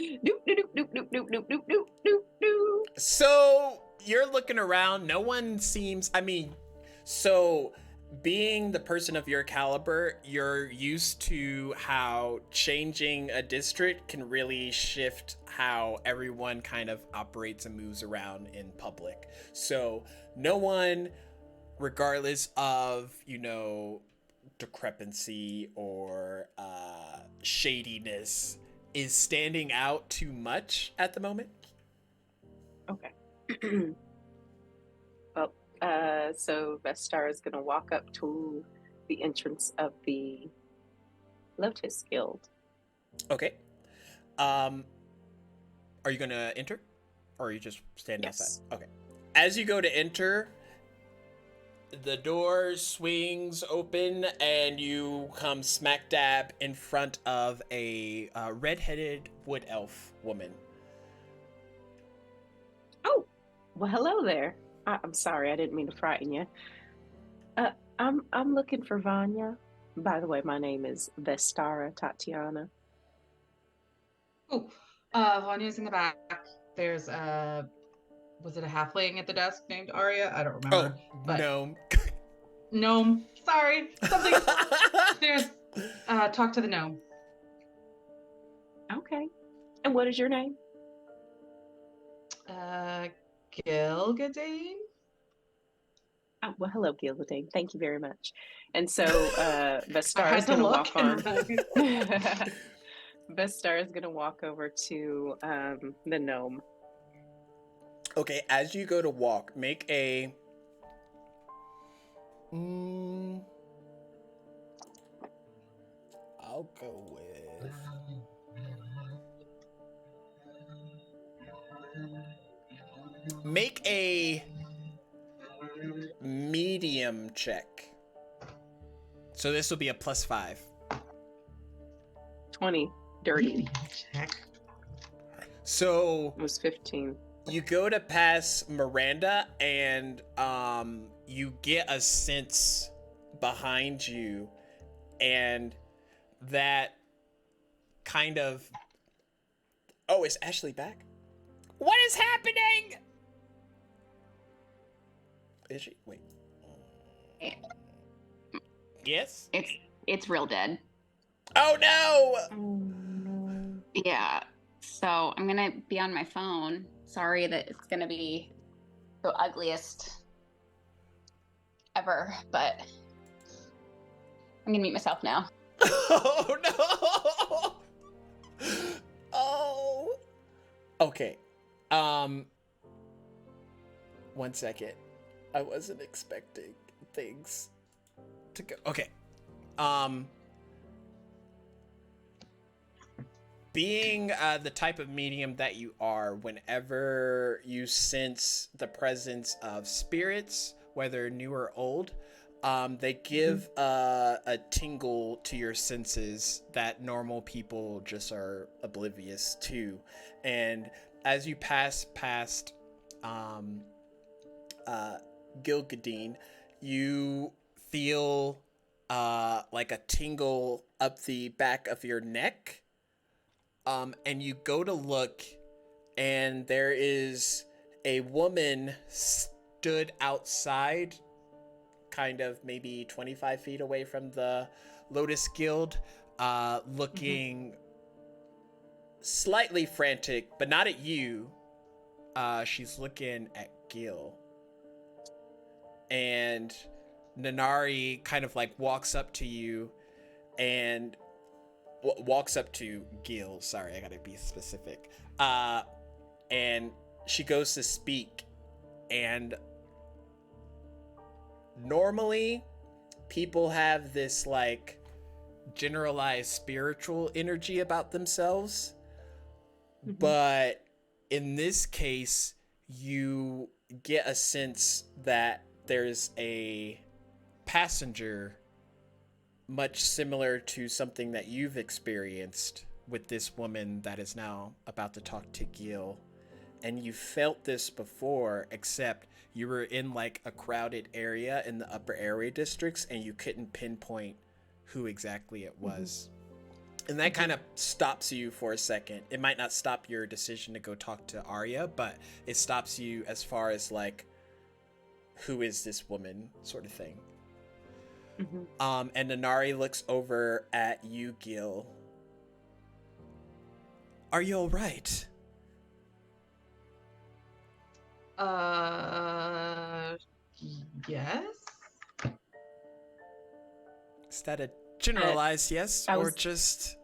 Doop, doop, doop, doop, doop, doop, doop, doop, doop, doop. So you're looking around. No one seems. I mean, so being the person of your caliber, you're used to how changing a district can really shift how everyone kind of operates and moves around in public. So no one, regardless of, you know, discrepancy or shadiness, is standing out too much at the moment. Okay. Well, so Vestar is gonna walk up to the entrance of the Lotus Guild. Okay. Are you gonna enter, or are you just standing Yes. outside? Okay. As you go to enter, the door swings open, and you come smack dab in front of a red-headed wood elf woman. Oh, well, hello there. I'm sorry, I didn't mean to frighten you. I'm looking for Vanya. By the way, my name is Vestara Tatiana. Oh, Vanya's in the back. There's was it a halfling at the desk named Arya? I don't remember. But no. gnome. Sorry, something. There's talk to the gnome. Okay. And what is your name? Gilgadane? Oh, well, hello, Gilgadane. Thank you very much. And so I Vestar had is to going to look walk on. and Vestar is going to walk over to the gnome. Okay, as you go to walk, make a. I'll go with. Make a medium check. So this will be a +5. 20. Dirty. check. So It was 15. you go to pass Miranda, and you get a sense behind you, and that kind of. Oh, is Ashley back? What is happening? Is she? Wait. Yes? It's real dead. Oh no! Oh, no. Yeah. So I'm gonna be on my phone. Sorry that it's gonna be the ugliest ever, but I'm gonna mute myself now. Oh no! Oh. Okay. 1 second. I wasn't expecting things to go. Okay. Being the type of medium that you are, whenever you sense the presence of spirits, whether new or old, they give a tingle to your senses that normal people just are oblivious to. And as you pass past Gilgadine, you feel like a tingle up the back of your neck. And you go to look, and there is a woman stood outside, kind of maybe 25 feet away from the Lotus Guild, looking slightly frantic, but not at you. She's looking at Gil. And Nanari kind of like walks up to you and walks up to Gil. Sorry, I gotta be specific. And she goes to speak, and normally people have this like generalized spiritual energy about themselves, but in this case you get a sense that there's a passenger much similar to something that you've experienced with this woman that is now about to talk to Gil. And you felt this before, except you were in like a crowded area in the upper airway districts, and you couldn't pinpoint who exactly it was. And that kind of stops you for a second. It might not stop your decision to go talk to Arya, but it stops you as far as like, who is this woman sort of thing. And Nanari looks over at you, Gil. Are you all right? Yes. Is that a generalized yes, or just...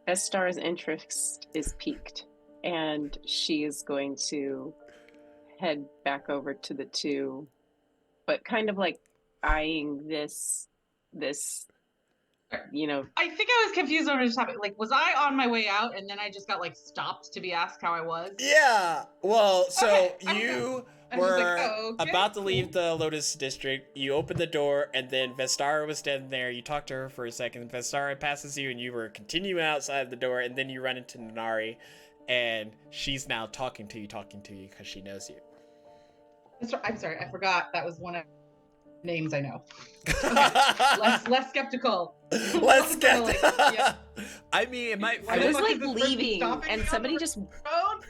Vestar's interest is piqued, and she is going to head back over to the two, but kind of like eyeing this, you know. I think I was confused over this topic. Like, was I on my way out and then I just got like stopped to be asked how I was? Yeah. Well, so Okay, you I was like, were oh, okay, about to cool. leave the Lotus District. You opened the door, and then Vestara was standing there. You talked to her for a second. Vestara passes you, and you were continuing outside the door, and then you run into Nanari, and she's now talking to you because she knows you. I'm sorry, I forgot that was one of the names I know. Okay. less skeptical. Less skeptical. Like, yeah. I mean, it might. Why I the was fuck like is this person leaving, stopping and me on somebody the just road?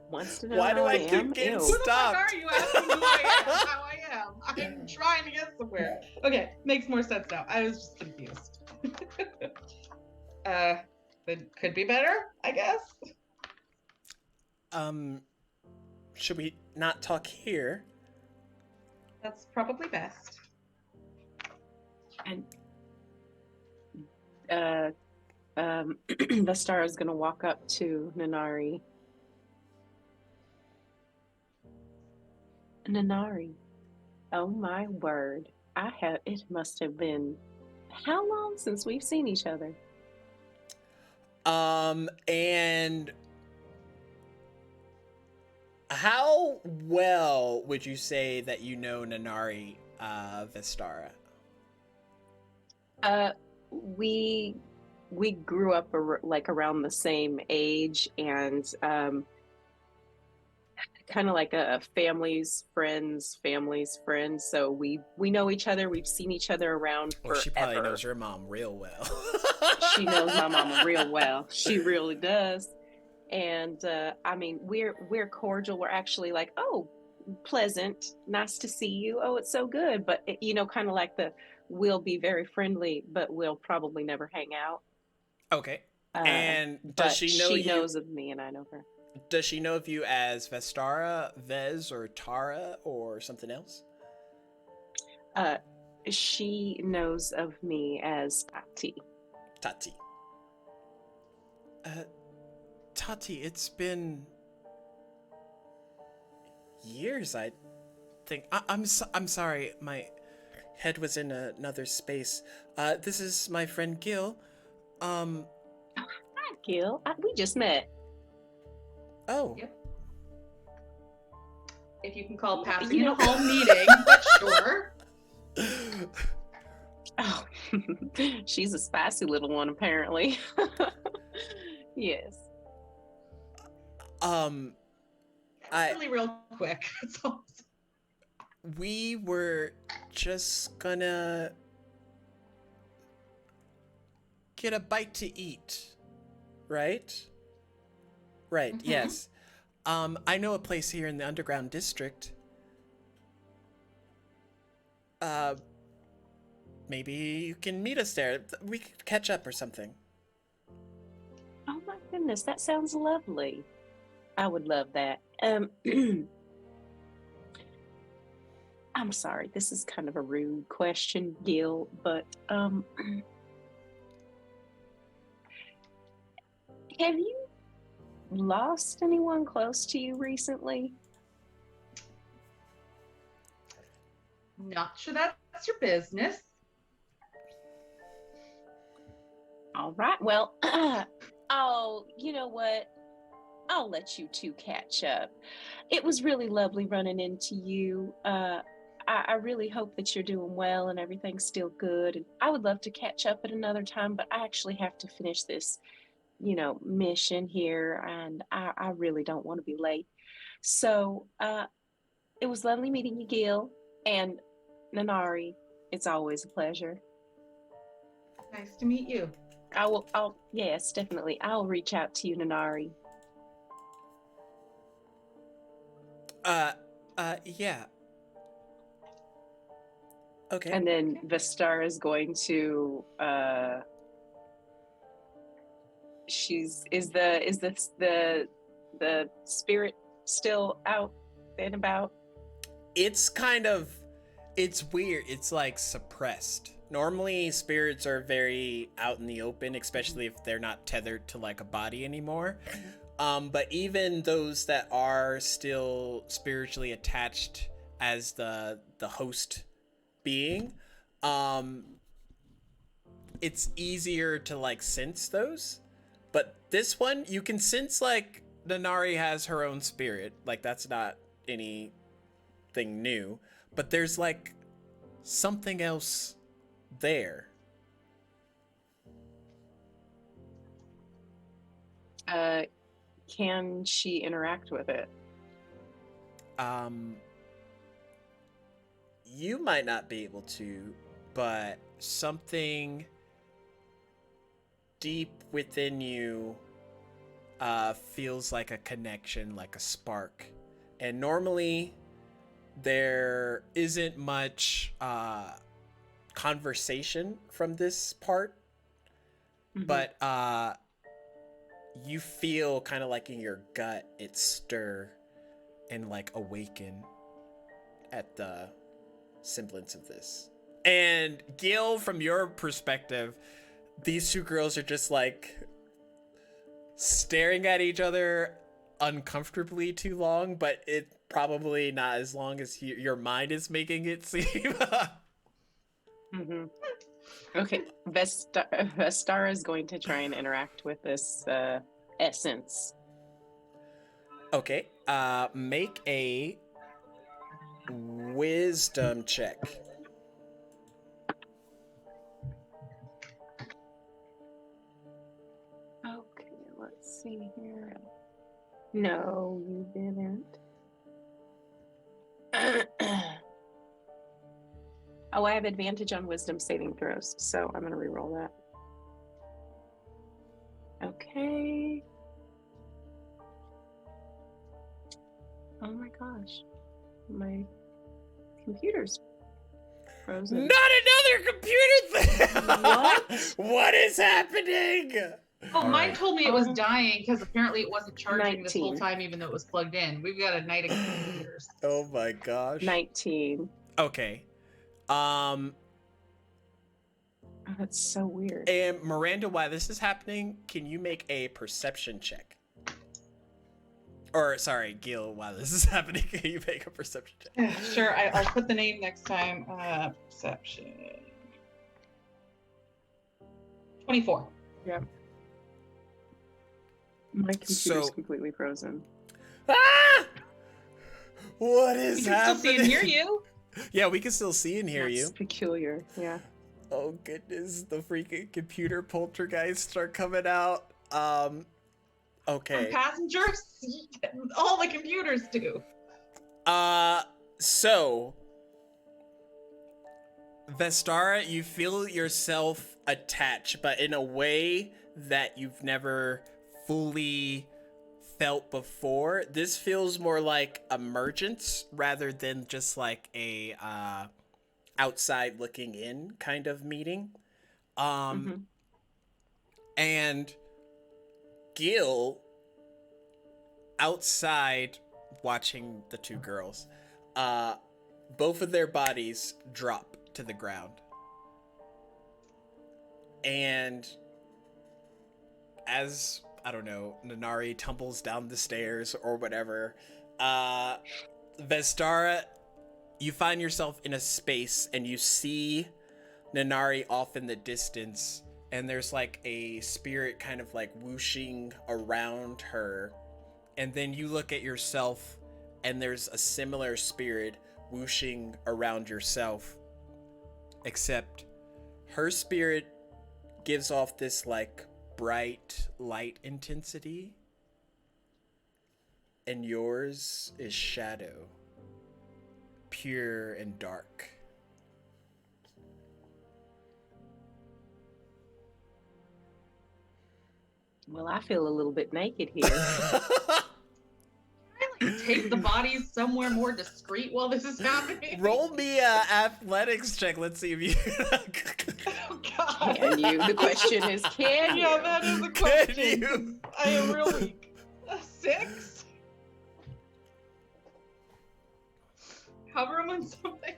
wants to know Why do how I I keep am. getting Ew. Who the fuck stopped? are you asking who I am? How I am? I'm trying to get somewhere. Okay, makes more sense now. I was just confused. It could be better, I guess. Should we not talk here? That's probably best. And Vestar is gonna walk up to Nanari. Nanari, oh my word! It must have been how long since we've seen each other? And how well would you say that you know Nanari, Vestara? We grew up like around the same age, and kind of like a family's friends. So we know each other. We've seen each other around Oh, forever. she probably knows your mom real well. She knows my mama real well. She really does. And I mean, we're cordial. We're actually like, oh, pleasant, nice to see you. Oh, it's so good. But kind of like we'll be very friendly, but we'll probably never hang out. Okay. And does she know she knows of me, and I know her. Does she know of you as Vestara, Vez, or Tara, or something else? She knows of me as Tati. Tati. Tati, it's been years, I think. I'm sorry, my head was in another space. This is my friend Gil. Hi, Gil. We just met. Oh. Yep. If you can call passing a home meeting, but sure. Oh, she's a spicy little one, apparently. Yes. Really real quick. We were just gonna get a bite to eat, right? Right, Mm-hmm. yes. I know a place here in the underground district. Maybe you can meet us there. We could catch up or something. Oh my goodness, that sounds lovely. I would love that. I'm sorry, this is kind of a rude question, Gil, but have you lost anyone close to you recently? Not sure that's your business. All right, well, oh, you know what? I'll let you two catch up. It was really lovely running into you. I really hope that you're doing well and everything's still good. And I would love to catch up at another time, but I actually have to finish this, mission here, and I really don't want to be late. So it was lovely meeting you, Gil, and Nanari. It's always a pleasure. Nice to meet you. Yes, definitely. I'll reach out to you, Nanari. Yeah. Okay. And then Vestar is going to is the spirit still out and about? It's weird. It's like suppressed. Normally spirits are very out in the open, especially if they're not tethered to like a body anymore. But even those that are still spiritually attached as the host being, it's easier to like sense those. But this one, you can sense like Nanari has her own spirit. Like that's not anything new. But there's like something else there. Can she interact with it? You might not be able to, but something deep within you feels like a connection, like a spark. And normally there isn't much conversation from this part, but you feel kind of like in your gut it stir and like awaken at the semblance of this. And Gil, from your perspective, these two girls are just like staring at each other uncomfortably too long, but it probably not as long as your mind is making it seem. Mm-hmm. Okay, Vestara is going to try and interact with this essence. Okay, make a wisdom check. Okay, let's see here. No, you didn't. Oh, I have advantage on wisdom saving throws, so I'm going to re-roll that. Okay. Oh my gosh. My computer's frozen. Not another computer thing! What? What is happening? Oh, mine Alright. told me it was dying because apparently it wasn't charging this whole 19. time, even though it was plugged in. We've got a night of computers. Oh my gosh. 19. Okay. Oh, that's so weird. And Miranda, while this is happening, can you make a perception check? Or, sorry, Gil, while this is happening, can you make a perception check? Sure, I'll put the name next time. Perception. 24. Yep. My computer's So- completely frozen. Ah! What is We can happening? still see and hear you. Yeah, we can still see and hear That's you. peculiar, yeah. Oh goodness, the freaking computer poltergeists are coming out. Okay. And passengers, all the computers do. So Vestara, you feel yourself attached, but in a way that you've never fully felt before. This feels more like emergence rather than just like a outside looking in kind of meeting. And Gil, outside watching the two girls, both of their bodies drop to the ground. And as, I don't know, Nanari tumbles down the stairs or whatever, Vestara, you find yourself in a space and you see Nanari off in the distance, and there's like a spirit kind of like whooshing around her. And then you look at yourself and there's a similar spirit whooshing around yourself, except her spirit gives off this like bright light intensity and yours is shadow, pure and dark. Well, I feel a little bit naked here. I like take the bodies somewhere more discreet while this is happening. Roll me a athletics check. Let's see if you Oh God. Can you? The question is, can you? Yeah, that is the question. you? I am real weak. A 6? Cover him on something.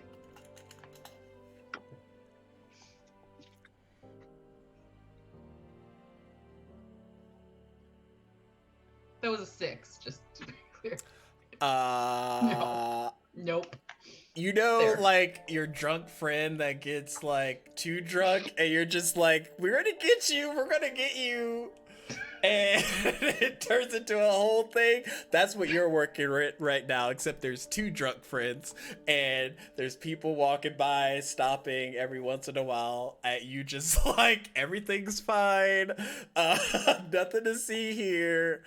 That was a 6, just to be clear. Nope. You know, There. like your drunk friend that gets like too drunk, and you're just like, "We're gonna get you. We're gonna get you," and it turns into a whole thing. That's what you're working right now. Except there's two drunk friends, and there's people walking by, stopping every once in a while at you, just like everything's fine, nothing to see here.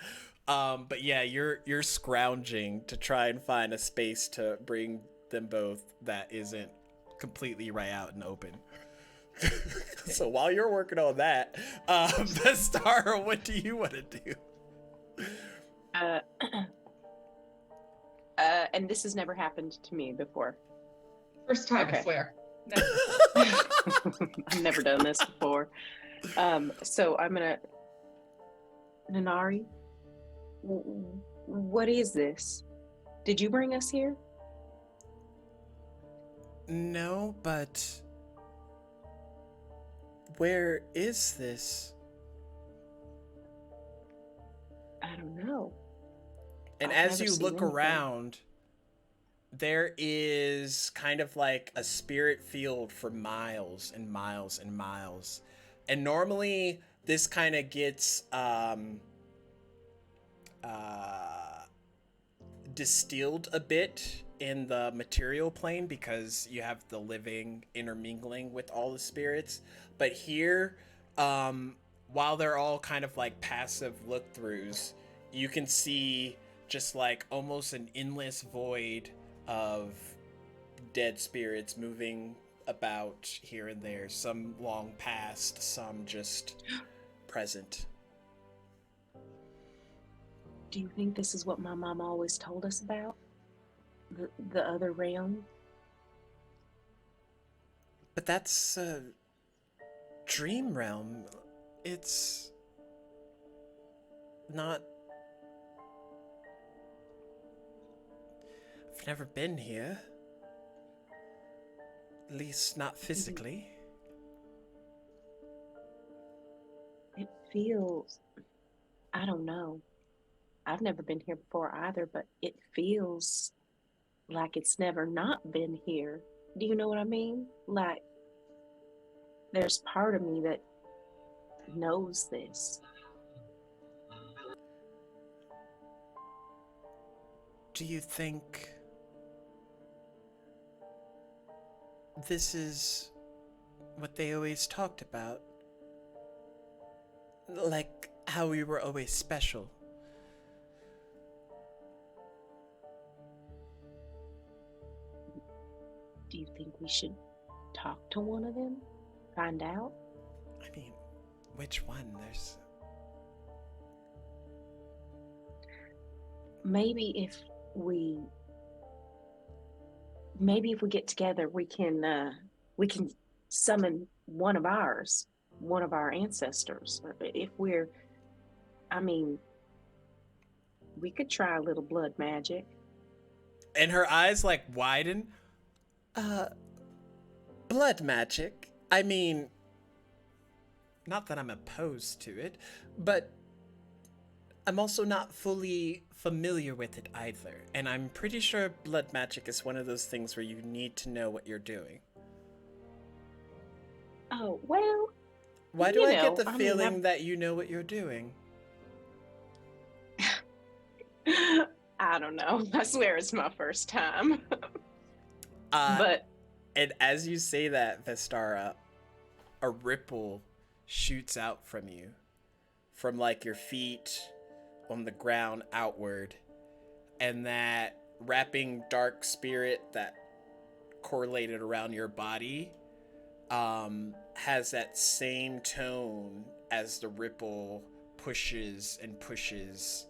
But yeah, you're scrounging to try and find a space to bring them both that isn't completely right out and open. So while you're working on that, Vestara, what do you want to do? And this has never happened to me before. First time, Okay. I swear. I've never done this before. So I'm gonna, Nanari, what is this? Did you bring us here? No, but where is this? I don't know. And I've as never you seen look anything. around, there is kind of like a spirit field for miles and miles and miles. And normally this kind of gets distilled a bit in the material plane because you have the living intermingling with all the spirits. But here, while they're all kind of like passive look throughs, you can see just like almost an endless void of dead spirits moving about here and there, some long past, some just present. Do you think this is what my mom always told us about? The other realm? But that's a dream realm. It's not. I've never been here. At least not physically. It feels, I don't know. I've never been here before either, but it feels like it's never not been here. Do you know what I mean? Like, there's part of me that knows this. Do you think this is what they always talked about? Like how we were always special? Do you think we should talk to one of them? Find out? I mean, which one? There's... Maybe if we get together, we can summon one of ours, one of our ancestors. If we're, I mean, we could try a little blood magic. And her eyes like widen. Blood magic? I mean, not that I'm opposed to it, but I'm also not fully familiar with it either. And I'm pretty sure blood magic is one of those things where you need to know what you're doing. Oh, well. Why do I get the feeling that you know what you're doing? I don't know. I swear it's my first time. But and as you say that, Vestara, a ripple shoots out from you, from like your feet on the ground outward, and that wrapping dark spirit that correlated around your body has that same tone as the ripple pushes and pushes,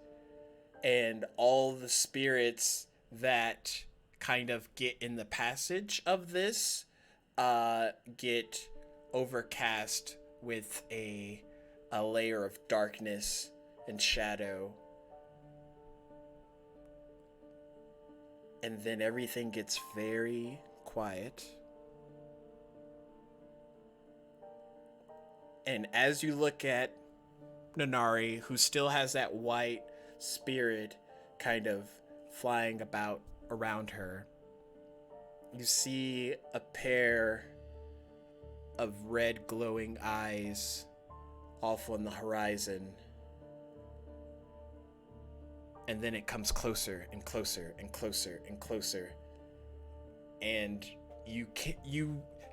and all the spirits that kind of get in the passage of this get overcast with a layer of darkness and shadow. And then everything gets very quiet. And as you look at Nanari, who still has that white spirit kind of flying about around her, you see a pair of red glowing eyes off on the horizon. And then it comes closer and closer and closer and closer. And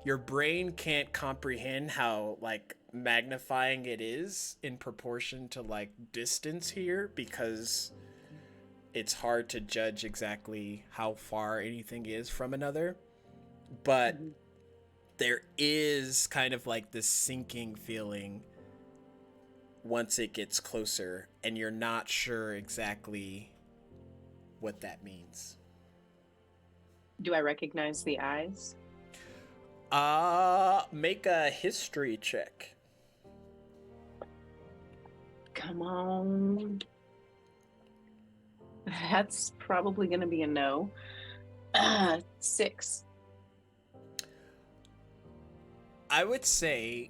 your brain can't comprehend how like magnifying it is in proportion to like distance here, because it's hard to judge exactly how far anything is from another. But there is kind of like this sinking feeling once it gets closer, and you're not sure exactly what that means. Do I recognize the eyes? Make a history check. Come on. That's probably going to be a no. 6. I would say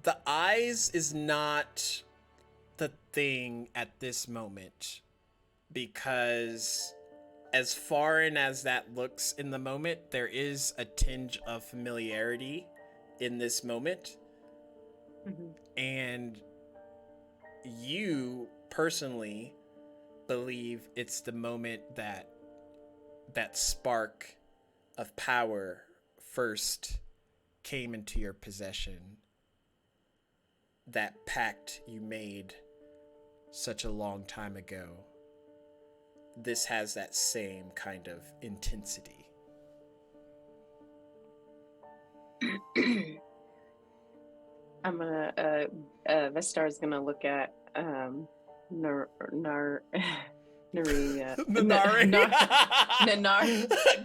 the eyes is not the thing at this moment, because as foreign as that looks in the moment, there is a tinge of familiarity in this moment. Mm-hmm. And you personally believe it's the moment that that spark of power first came into your possession. That pact you made such a long time ago. This has that same kind of intensity. I'm gonna Vestar's gonna look at Naria. Nanari.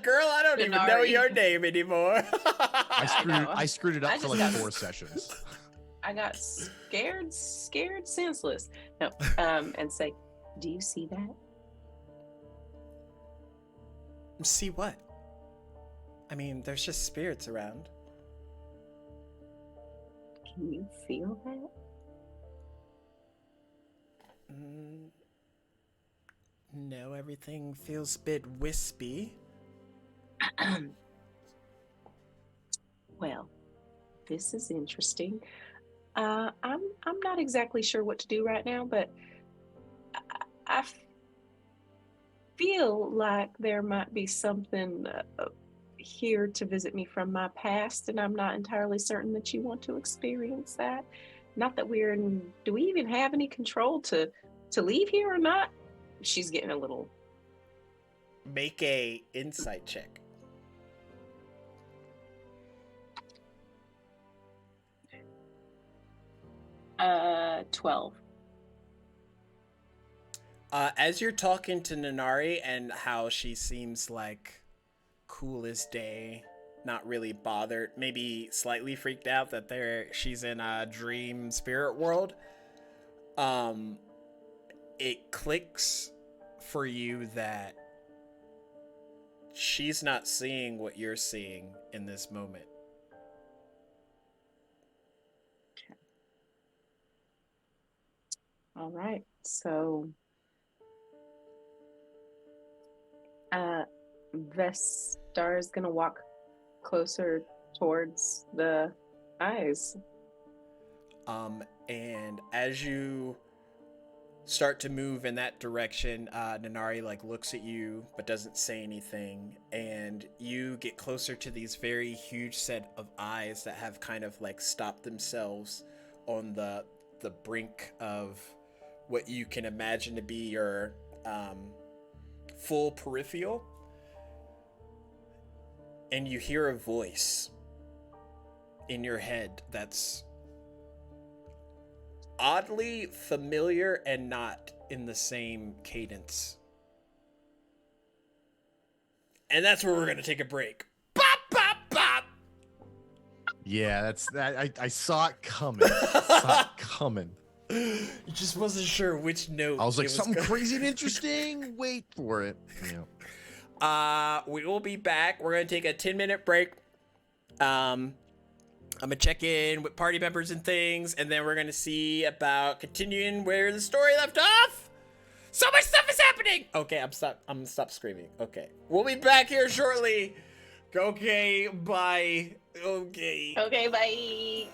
Girl, I don't even know Nanari. your name anymore. I screwed it up I for just like got- 4 sessions. I got scared, senseless. No, and say, do you see that? See what? I mean, there's just spirits around. Can you feel that? No, everything feels a bit wispy. Well, this is interesting. I'm not exactly sure what to do right now, but I feel like there might be something here to visit me from my past, and I'm not entirely certain that you want to experience that. Not that we're in. Do we even have any control to leave here or not? She's getting a little. Make a insight check. 12. As you're talking to Nanari and how she seems like cool as day, not really bothered, maybe slightly freaked out that she's in a dream spirit world, it clicks for you that she's not seeing what you're seeing in this moment. All right, so Vestar is gonna walk closer towards the eyes. And as you start to move in that direction, Nanari looks at you but doesn't say anything, and you get closer to these very huge set of eyes that have kind of stopped themselves on the brink of what you can imagine to be your full peripheral, and you hear a voice in your head that's oddly familiar and not in the same cadence. And that's where we're gonna take a break. Bop, bop, bop. Yeah, that's that. I saw it coming. Saw it coming. You just wasn't sure which note. I was like, it something going- crazy and interesting. Wait for it. Yeah. We will be back. We're gonna take a 10-minute break. I'm gonna check in with party members and things, and then we're gonna see about continuing where the story left off. So much stuff is happening. Okay, I'm gonna stop screaming. Okay, we'll be back here shortly. Okay, bye. Okay. Okay, bye.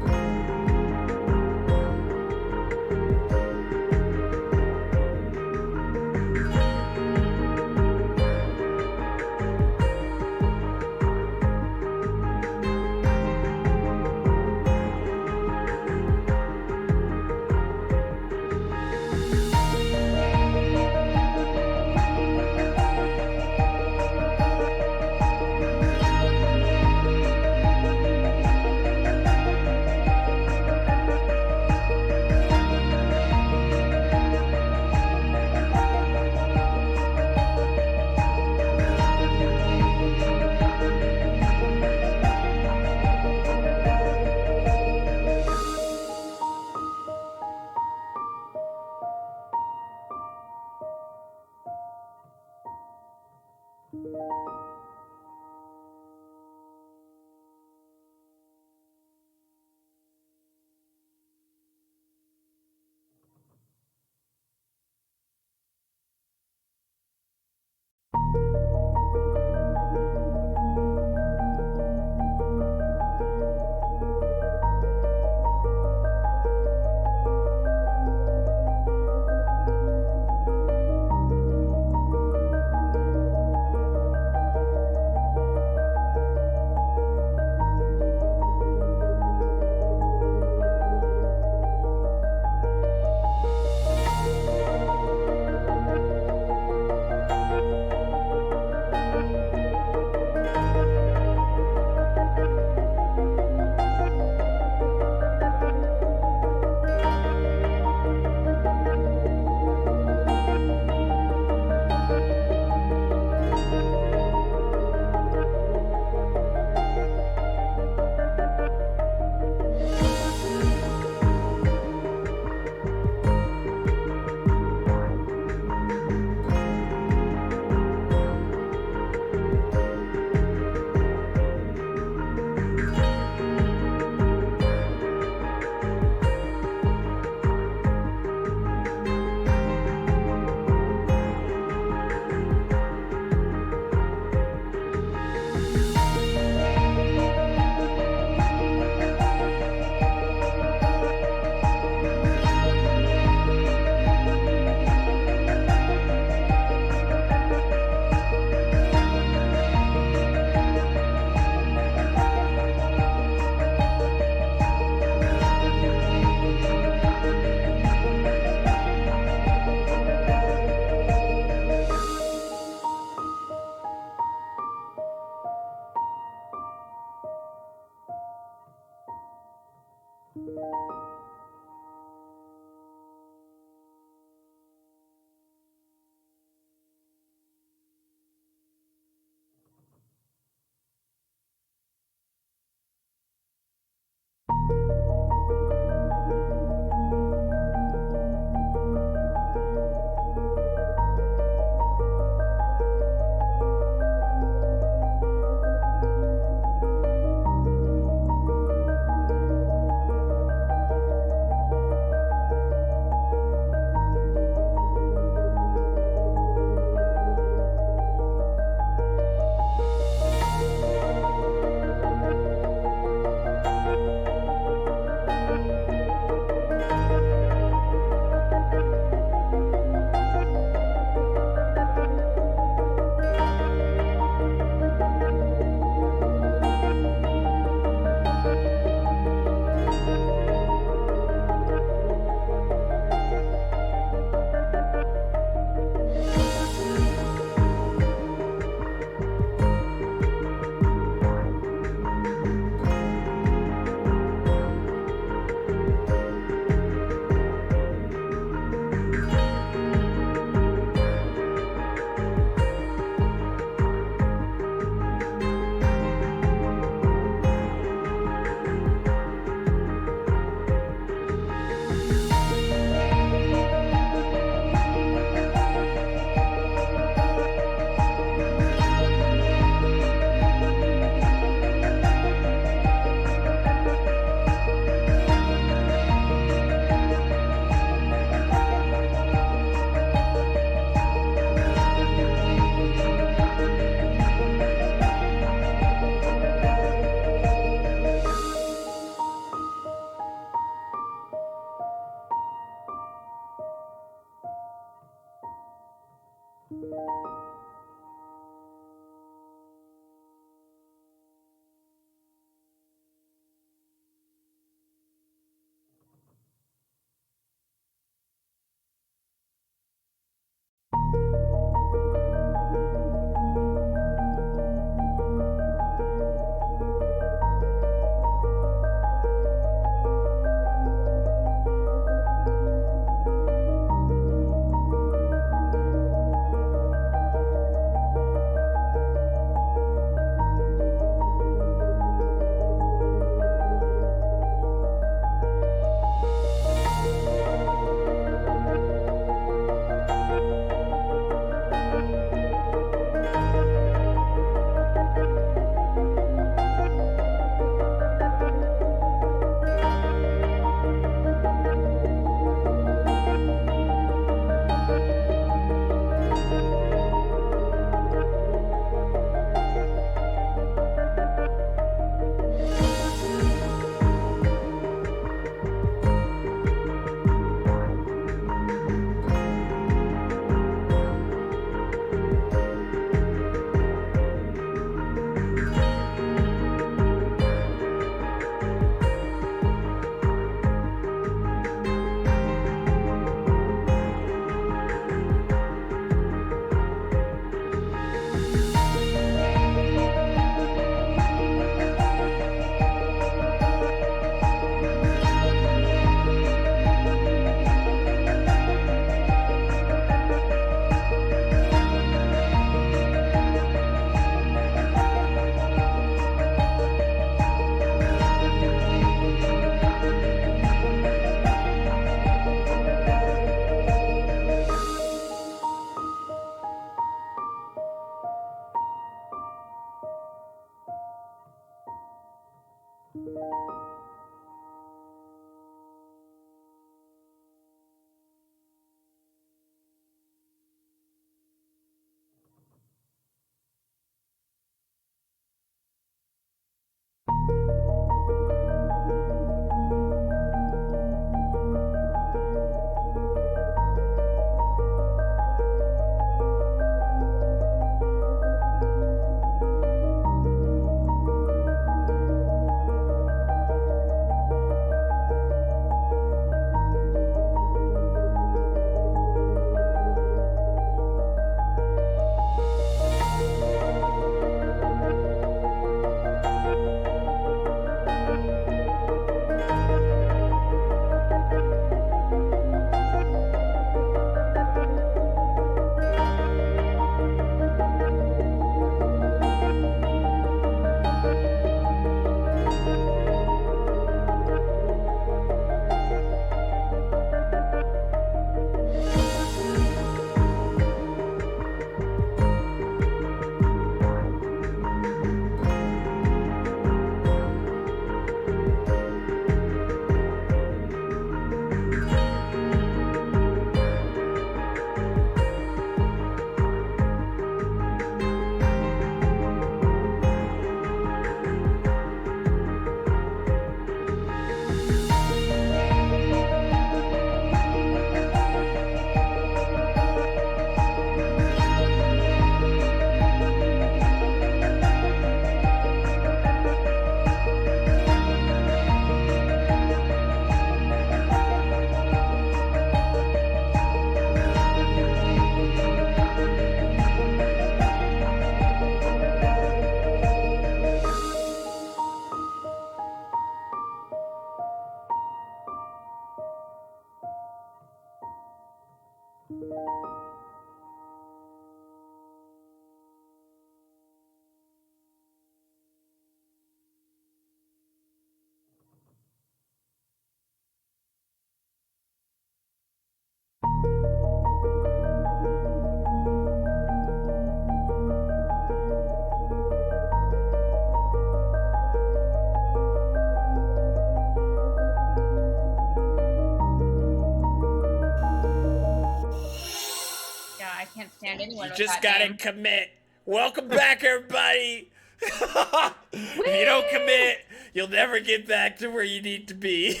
Yeah, I can't stand anyone You with just that gotta name. commit. Welcome back, everybody. If you don't commit, you'll never get back to where you need to be.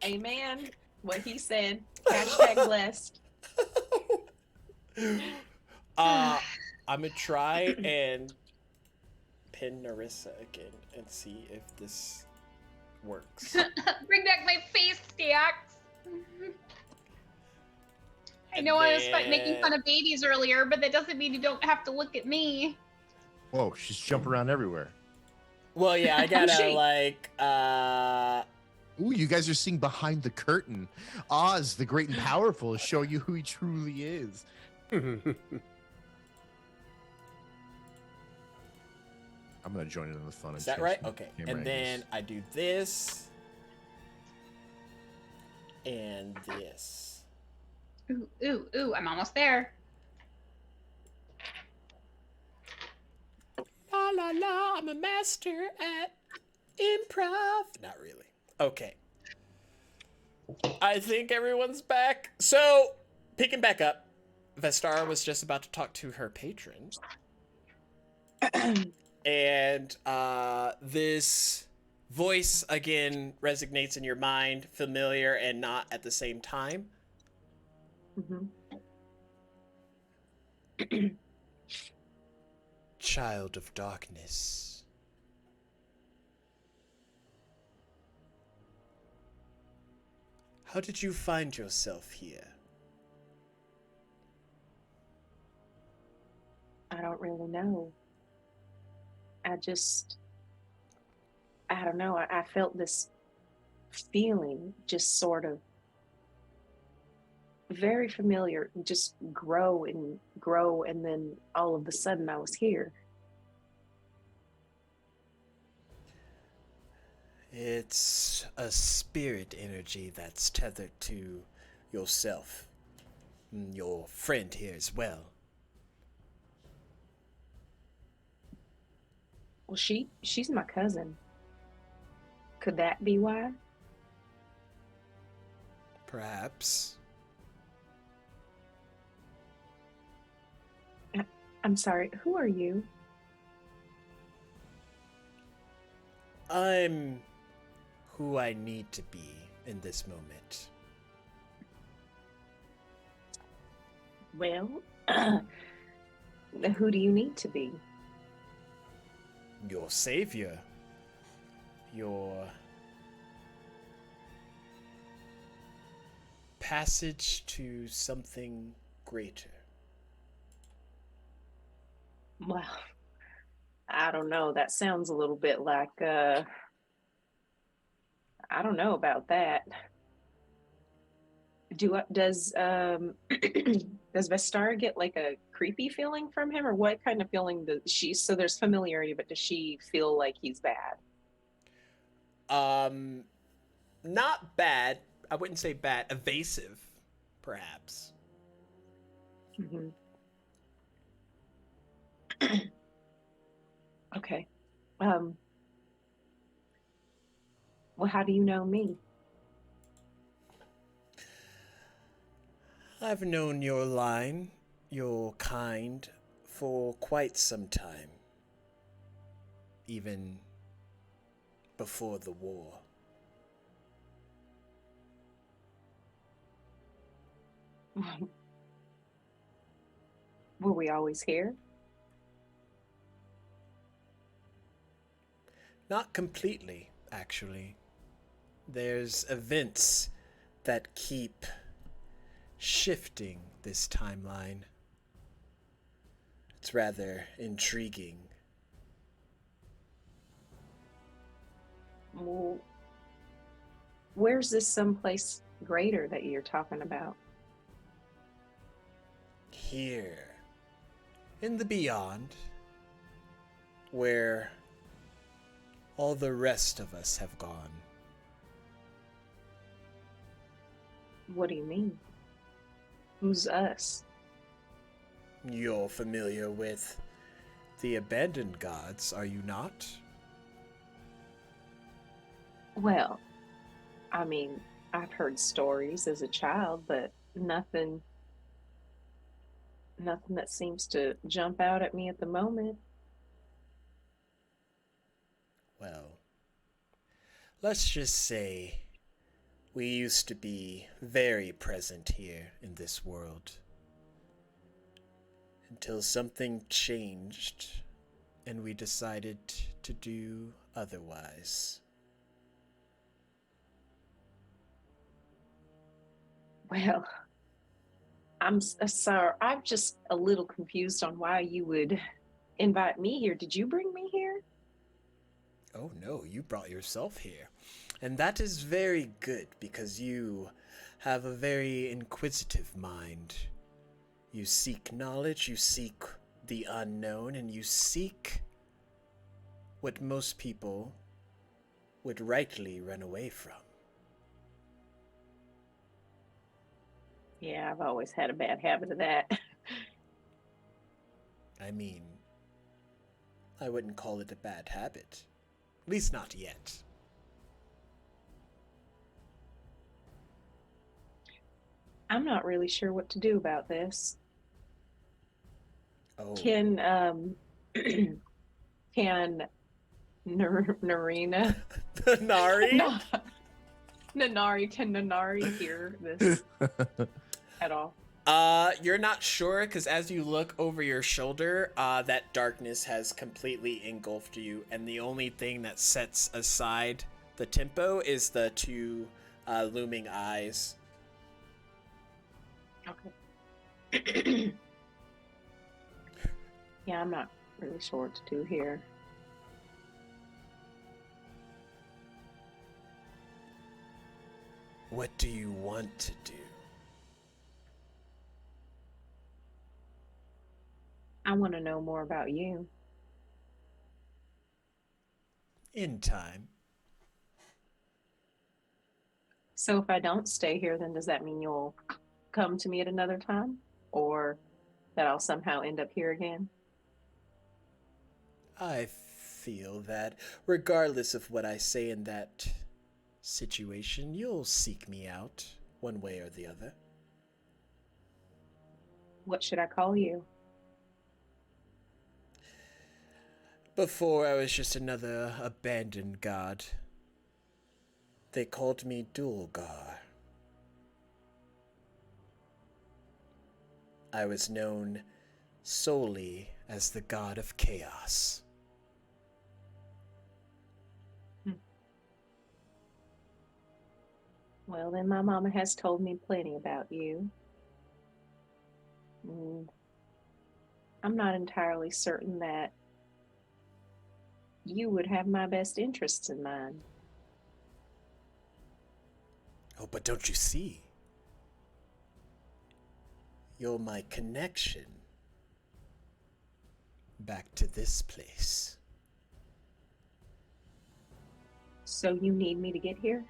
Amen. What he said. Hashtag blessed. I'm gonna try and pin Narissa again and see if this works. Bring back my face, Stax. I And know I was making then- fun of babies earlier, but that doesn't mean you don't have to look at me. Whoa, she's jumping around everywhere. Well, yeah, I gotta she? like. Ooh, you guys are seeing behind the curtain. Oz, the great and powerful, is showing you who he truly is. I'm gonna join in the fun. Is and that change right? some Okay. camera And then angles. I do this. And this. Ooh, ooh, ooh, I'm almost there. La la la, I'm a master at improv. Not really. Okay. I think everyone's back. So, picking back up, Vestara was just about to talk to her patron. And this voice again resonates in your mind, familiar and not at the same time. Child of darkness. How did you find yourself here? I don't really know. I don't know. I felt this feeling just sort of very familiar, just grow and grow. And then all of a sudden I was here. It's a spirit energy that's tethered to yourself. Your friend here as well. Well, she's my cousin. Could that be why? Perhaps. I'm sorry, who are you? I'm who I need to be in this moment. Well, who do you need to be? Your savior. Your passage to something greater. Well, I don't know. That sounds a little bit like, I don't know about that. Does does Vestara get like a creepy feeling from him, or what kind of feeling does she? So there's familiarity, but does she feel like he's bad? Not bad. I wouldn't say bad. Evasive, perhaps. Mm-hmm. Okay. Well, how do you know me? I've known your line, your kind, for quite some time. Even before the war. Were we always here? Not completely, actually. There's events that keep shifting this timeline. It's rather intriguing. Well, where's this someplace greater that you're talking about? Here, in the beyond, where all the rest of us have gone. What do you mean? Who's us? You're familiar with the abandoned gods, are you not? Well, I mean, I've heard stories as a child, but nothing that seems to jump out at me at the moment. Well, let's just say we used to be very present here in this world. Until something changed and we decided to do otherwise. Well, I'm sorry. I'm just a little confused on why you would invite me here. Did you bring me here? Oh no, you brought yourself here. And that is very good because you have a very inquisitive mind. You seek knowledge, you seek the unknown, and you seek what most people would rightly run away from. Yeah, I've always had a bad habit of that. I mean, I wouldn't call it a bad habit. At least not yet. I'm not really sure what to do about this. Oh. Can can Narina Nari? No. Can Nanari hear this at all? You're not sure because as you look over your shoulder, that darkness has completely engulfed you, and the only thing that sets aside the tempo is the two looming eyes. Okay. Yeah, I'm not really sure what to do here. What do you want to do? I want to know more about you. In time. So if I don't stay here, then does that mean you'll come to me at another time? Or that I'll somehow end up here again? I feel that regardless of what I say in that situation, you'll seek me out one way or the other. What should I call you? Before, I was just another abandoned god. They called me Dulgar. I was known solely as the god of chaos. Well, then my mama has told me plenty about you. I'm not entirely certain that you would have my best interests in mind. Oh, but don't you see? You're my connection back to this place. So you need me to get here?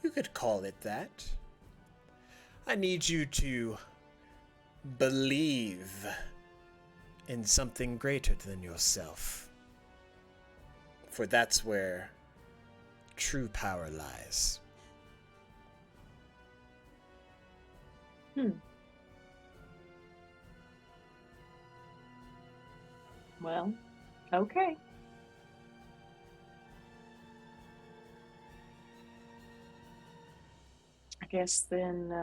You could call it that. I need you to believe in something greater than yourself. For that's where true power lies. Well, okay. I guess then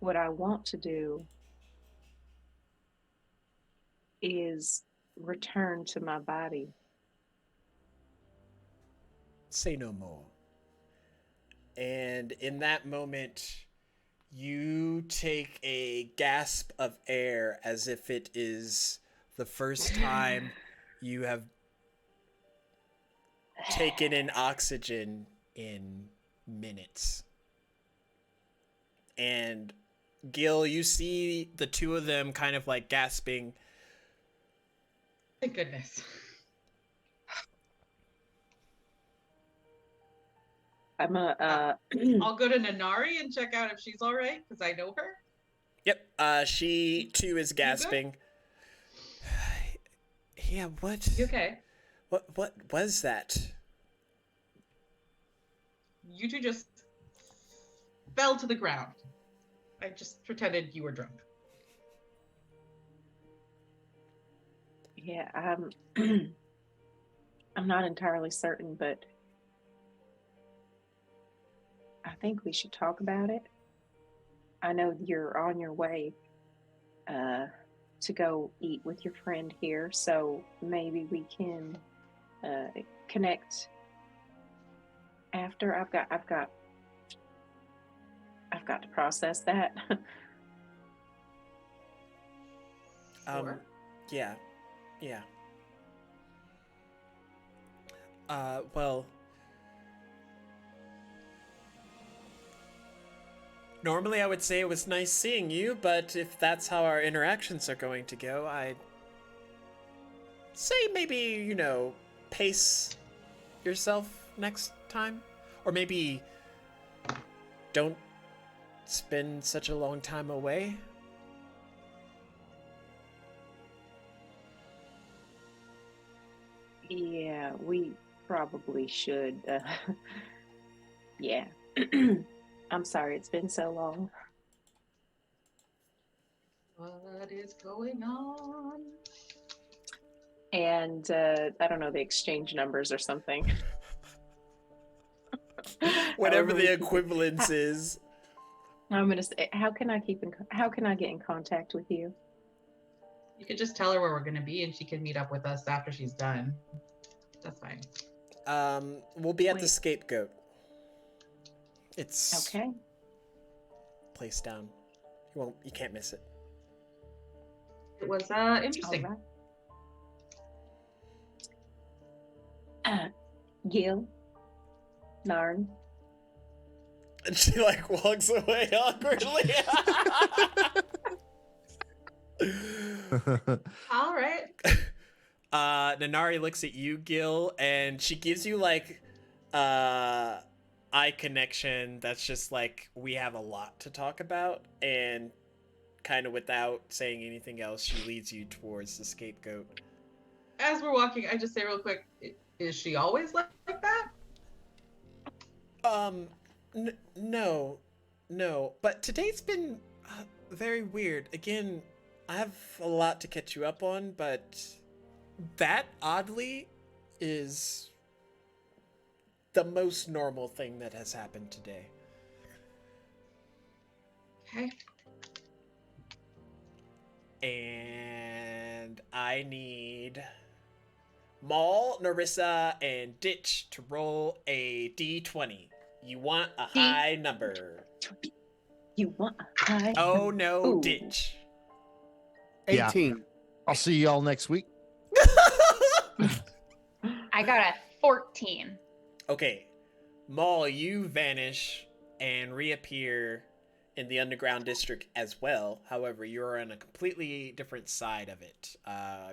what I want to do is return to my body. Say no more. And in that moment, you take a gasp of air as if it is the first time you have taken in oxygen in minutes. And Gil, you see the two of them kind of like gasping. Thank goodness. I'm I'll go to Nanari and check out if she's all right, because I know her. Yep, she too is gasping. Yeah, what? You okay? What was that? You two just fell to the ground. I just pretended you were drunk. Yeah, I'm not entirely certain, but I think we should talk about it. I know you're on your way to go eat with your friend here, so maybe we can connect after. I've got to process that. Sure. Yeah. Well, normally I would say it was nice seeing you, but if that's how our interactions are going to go, I'd say maybe, pace yourself next time. Or maybe don't spend such a long time away. Yeah, we probably should. Yeah. I'm sorry, it's been so long. What is going on? And I don't know, the exchange numbers or something. Whatever However we the keep it. equivalence is. I'm gonna say, how can I get in contact with you? You could just tell her where we're going to be and she can meet up with us after she's done. That's fine. We'll be at the Wait. Scapegoat. It's Okay. placed down. You can't miss it. It was interesting. All right. Gil, Narn. And she like walks away awkwardly. All right. Nanari looks at you, Gil, and she gives you like eye connection that's just like, we have a lot to talk about, and kind of without saying anything else, she leads you towards the scapegoat. As we're walking, I just say real quick, is she always like that? No. But today's been very weird. Again, I have a lot to catch you up on, but that, oddly, is the most normal thing that has happened today. Okay. And I need Maul, Narissa, and Ditch to roll a d20. You want a high number. You want a high? Oh no, Ooh. Ditch. Yeah. 18. I'll see y'all next week. I got a 14. Okay. Maul, you vanish and reappear in the underground district as well. However, you're on a completely different side of it,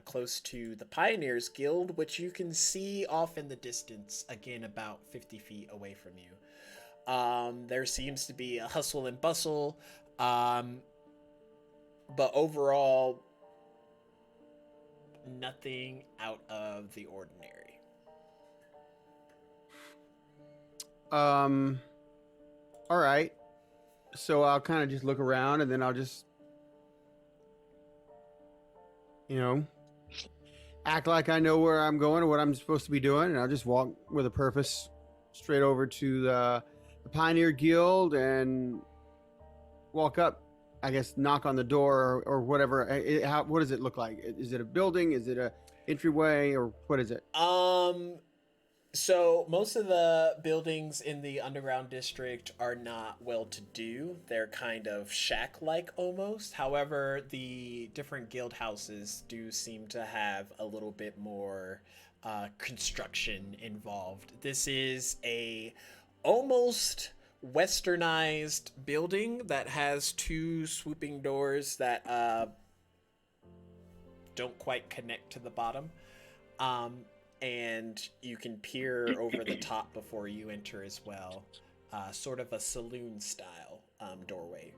close to the Pioneers Guild, which you can see off in the distance, again, about 50 feet away from you. There seems to be a hustle and bustle, but overall, nothing out of the ordinary. All right. So I'll kind of just look around and then I'll just, act like I know where I'm going or what I'm supposed to be doing. And I'll just walk with a purpose straight over to the Pioneer Guild and walk up, I guess, knock on the door or whatever. What does it look like? Is it a building? Is it a entryway or what is it? So most of the buildings in the underground district are not well-to-do. They're kind of shack-like almost. However, the different guild houses do seem to have a little bit more construction involved. This is a almost westernized building that has two swooping doors that don't quite connect to the bottom. And you can peer over the top before you enter as well. Sort of a saloon-style doorway.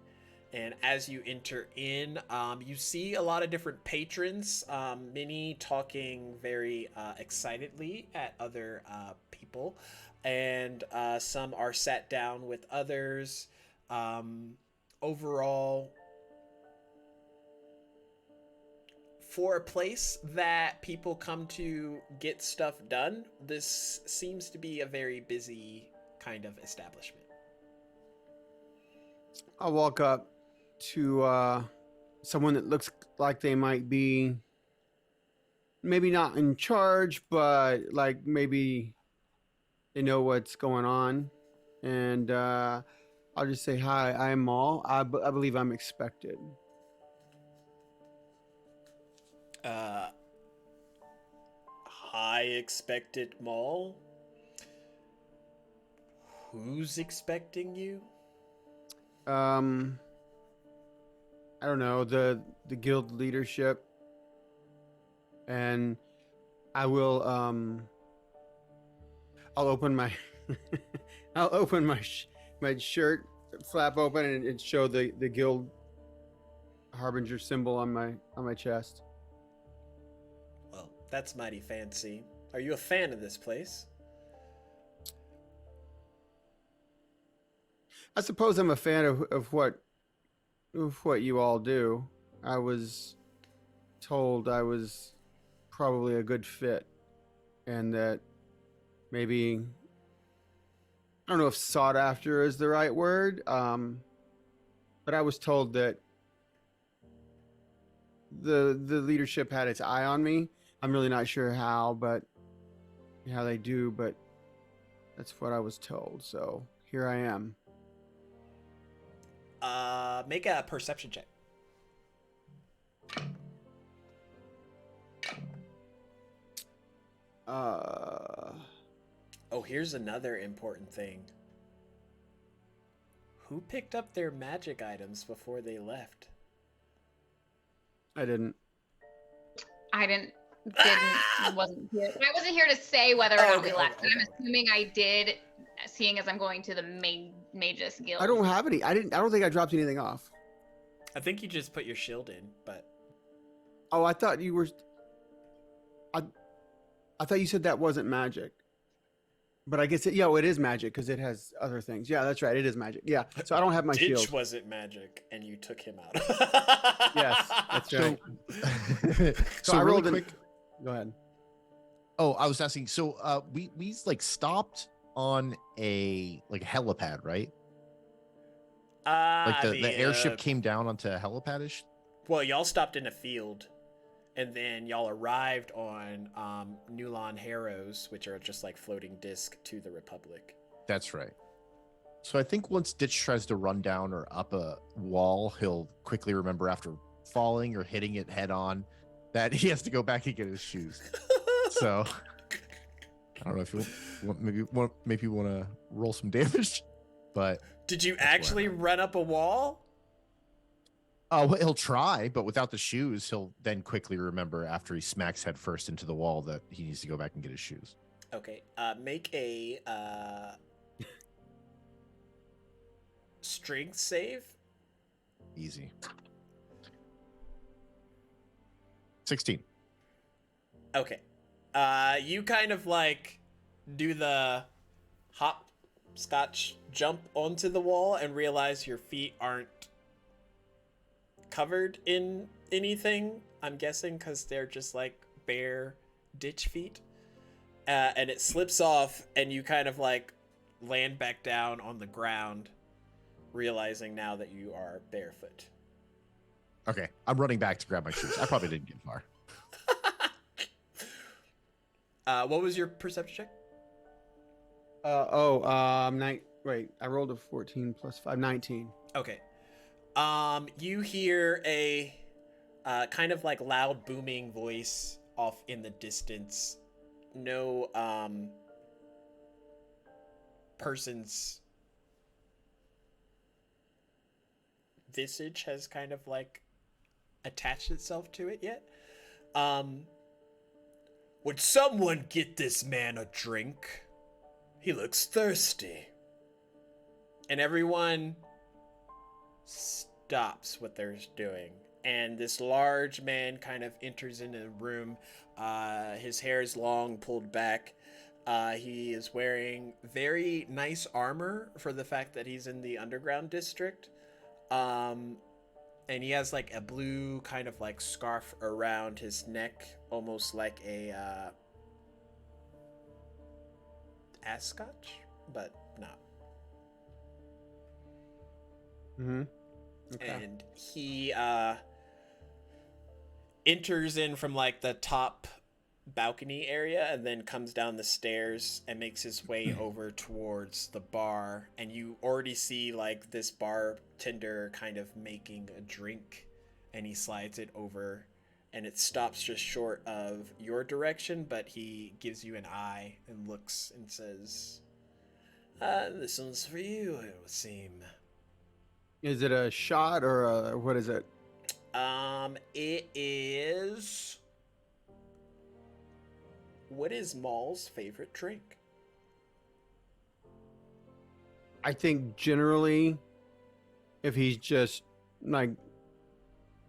And as you enter in, you see a lot of different patrons, many talking very excitedly at other people. And some are sat down with others. Overall, for a place that people come to get stuff done, this seems to be a very busy kind of establishment. I'll walk up to someone that looks like they might be maybe not in charge, but like maybe they know what's going on. And I'll just say, hi, I'm Maul. I believe I'm expected. High expected Maul? Who's expecting you? I don't know, the guild leadership. And I will I'll open my I'll open my shirt flap open and show the guild harbinger symbol on my chest. Well, that's mighty fancy. Are you a fan of this place? I suppose I'm a fan of what you all do. I was told I was probably a good fit, and that maybe, I don't know if sought after is the right word, but I was told that the leadership had its eye on me. I'm really not sure how they do, but that's what I was told. So here I am. Make a perception check. Oh, here's another important thing. Who picked up their magic items before they left? I didn't. Wasn't here. I wasn't here to say whether or not we left. Okay. I'm assuming I did, seeing as I'm going to the Magus Guild. I don't have any. I don't think I dropped anything off. I think you just put your shield in, but Oh, I thought you were. I thought you said that wasn't magic. But I guess it is magic because it has other things. Yeah, that's right. It is magic. Yeah. So I don't have my Ditch shield. wasn't magic, and you took him out. Yes, that's So, right. so I really rolled quick. Go ahead. Oh, I was asking. So, we like stopped on a like helipad, right? Like the airship came down onto a helipad-ish. Well, y'all stopped in a field, and then y'all arrived on Nulon Harrows, which are just like floating disc to the Republic. That's right. So I think once Ditch tries to run down or up a wall, he'll quickly remember after falling or hitting it head on that he has to go back and get his shoes. So I don't know if you maybe want to roll some damage, but did you actually run up a wall? Oh, well, he'll try, but without the shoes, he'll then quickly remember after he smacks head first into the wall that he needs to go back and get his shoes. Okay, make a strength save. Easy. 16. Okay. You kind of like do the hopscotch jump onto the wall and realize your feet aren't covered in anything, I'm guessing, because they're just like bare ditch feet. And it slips off, and you kind of like land back down on the ground, realizing now that you are barefoot. Okay, I'm running back to grab my shoes. I probably didn't get far. What was your perception check? Wait, I rolled a 14 plus 5, 19. Okay. You hear a kind of like loud booming voice off in the distance. No person's visage has kind of like attached itself to it yet. Would someone get this man a drink? He looks thirsty. And everyone stops what they're doing, and this large man kind of enters into the room. His hair is long, pulled back. He is wearing very nice armor for the fact that he's in the underground district. And he has like a blue kind of like scarf around his neck, almost like a ascotch, but not. Mm-hmm. Okay. And he enters in from like the top balcony area and then comes down the stairs and makes his way over towards the bar, and you already see like this bartender kind of making a drink, and he slides it over, and it stops just short of your direction, but he gives you an eye and looks and says, this one's for you, it would seem. Is it a shot or what is it? It is. What is Maul's favorite drink? I think generally, if he's just like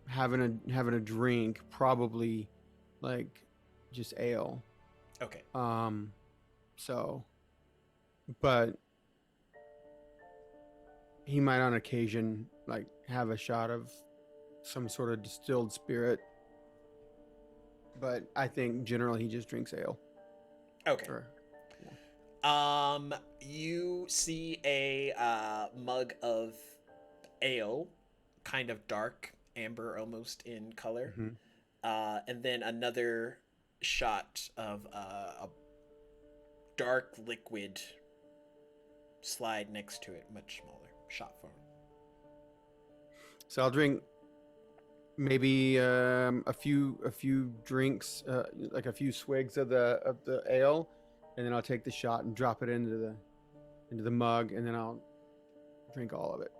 having a drink, probably like just ale. Okay. So, but he might on occasion like have a shot of some sort of distilled spirit. But I think generally he just drinks ale. Okay. Or, You see a mug of ale, kind of dark amber, almost in color, and then another shot of a dark liquid slide next to it, much smaller, shot form. So I'll drink maybe a few drinks, like a few swigs of the ale, and then I'll take the shot and drop it into the mug, and then I'll drink all of it.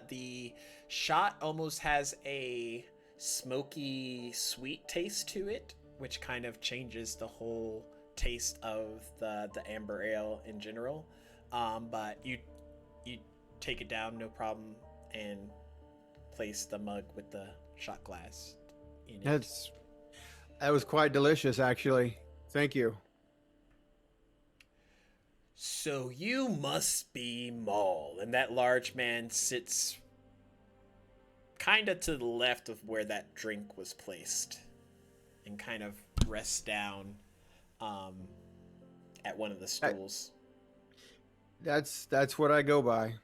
The shot almost has a smoky, sweet taste to it, which kind of changes the whole taste of the amber ale in general. But you take it down, no problem, and place the mug with the shot glass in it. That was quite delicious, actually. Thank you. So you must be Maul, and that large man sits kind of to the left of where that drink was placed, and kind of rests down at one of the stools. That's what I go by.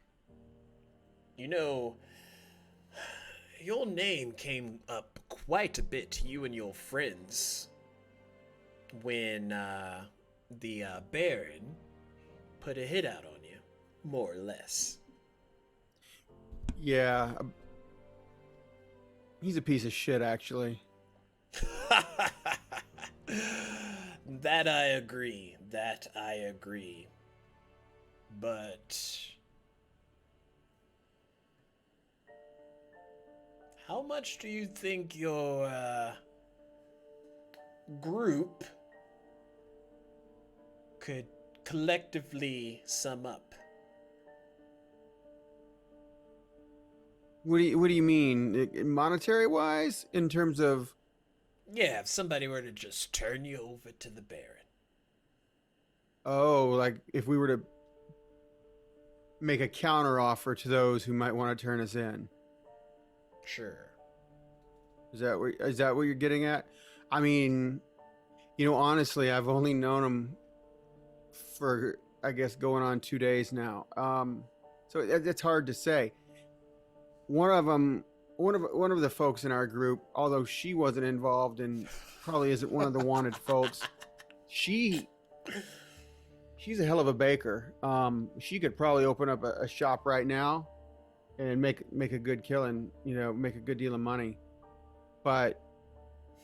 You know, your name came up quite a bit to you and your friends when the Baron put a hit out on you, more or less. Yeah. He's a piece of shit, actually. That I agree. But how much do you think your group could collectively sum up? What do you mean? Monetary wise? In terms of... Yeah, if somebody were to just turn you over to the Baron. Oh, like if we were to make a counter offer to those who might want to turn us in. Sure. Is that what you're getting at? I mean, honestly, I've only known him for, I guess, going on 2 days now. So it's hard to say. One of the folks in our group, although she wasn't involved and probably isn't one of the wanted folks, she's a hell of a baker. She could probably open up a shop right now and make a good killing, make a good deal of money. But,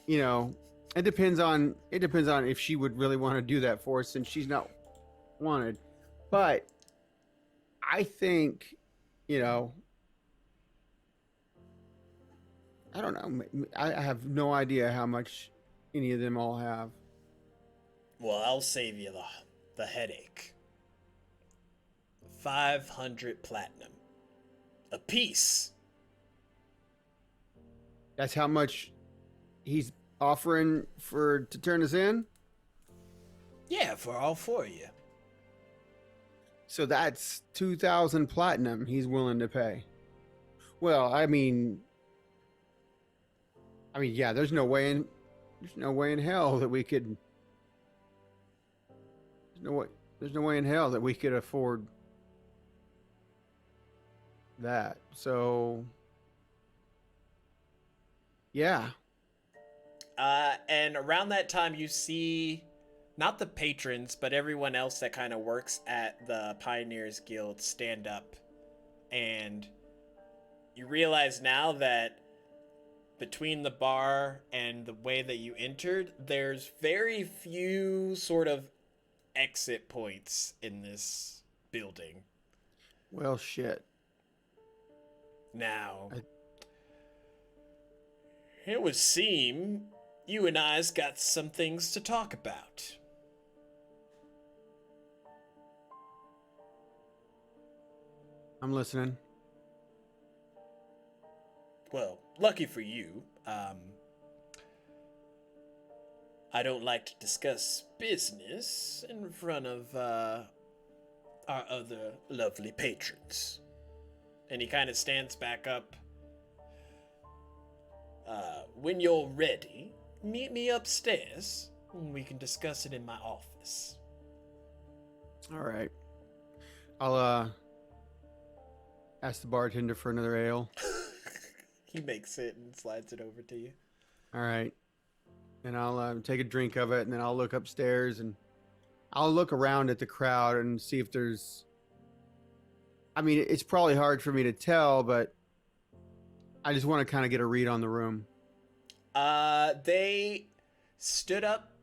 it depends on if she would really want to do that for us, since she's not wanted. But I think, I don't know. I have no idea how much any of them all have. Well, I'll save you the headache. 500 platinum. A piece. That's how much he's offering to turn us in? Yeah, for all four of you. So that's 2,000 platinum he's willing to pay. Well, I mean, yeah, there's no way in hell that we could. There's no way in hell that we could afford that. So, yeah. And around that time, you see not the patrons, but everyone else that kind of works at the Pioneers Guild stand up, and you realize now that between the bar and the way that you entered, there's very few sort of exit points in this building. Well, shit. Now, it would seem you and I's got some things to talk about. I'm listening. Well, lucky for you, I don't like to discuss business in front of our other lovely patrons. And he kind of stands back up. When you're ready, meet me upstairs, and we can discuss it in my office. All right. I'll ask the bartender for another ale. He makes it and slides it over to you. All right. And I'll take a drink of it, and then I'll look upstairs, and I'll look around at the crowd and see if there's... I mean, it's probably hard for me to tell, but I just want to kind of get a read on the room. They stood up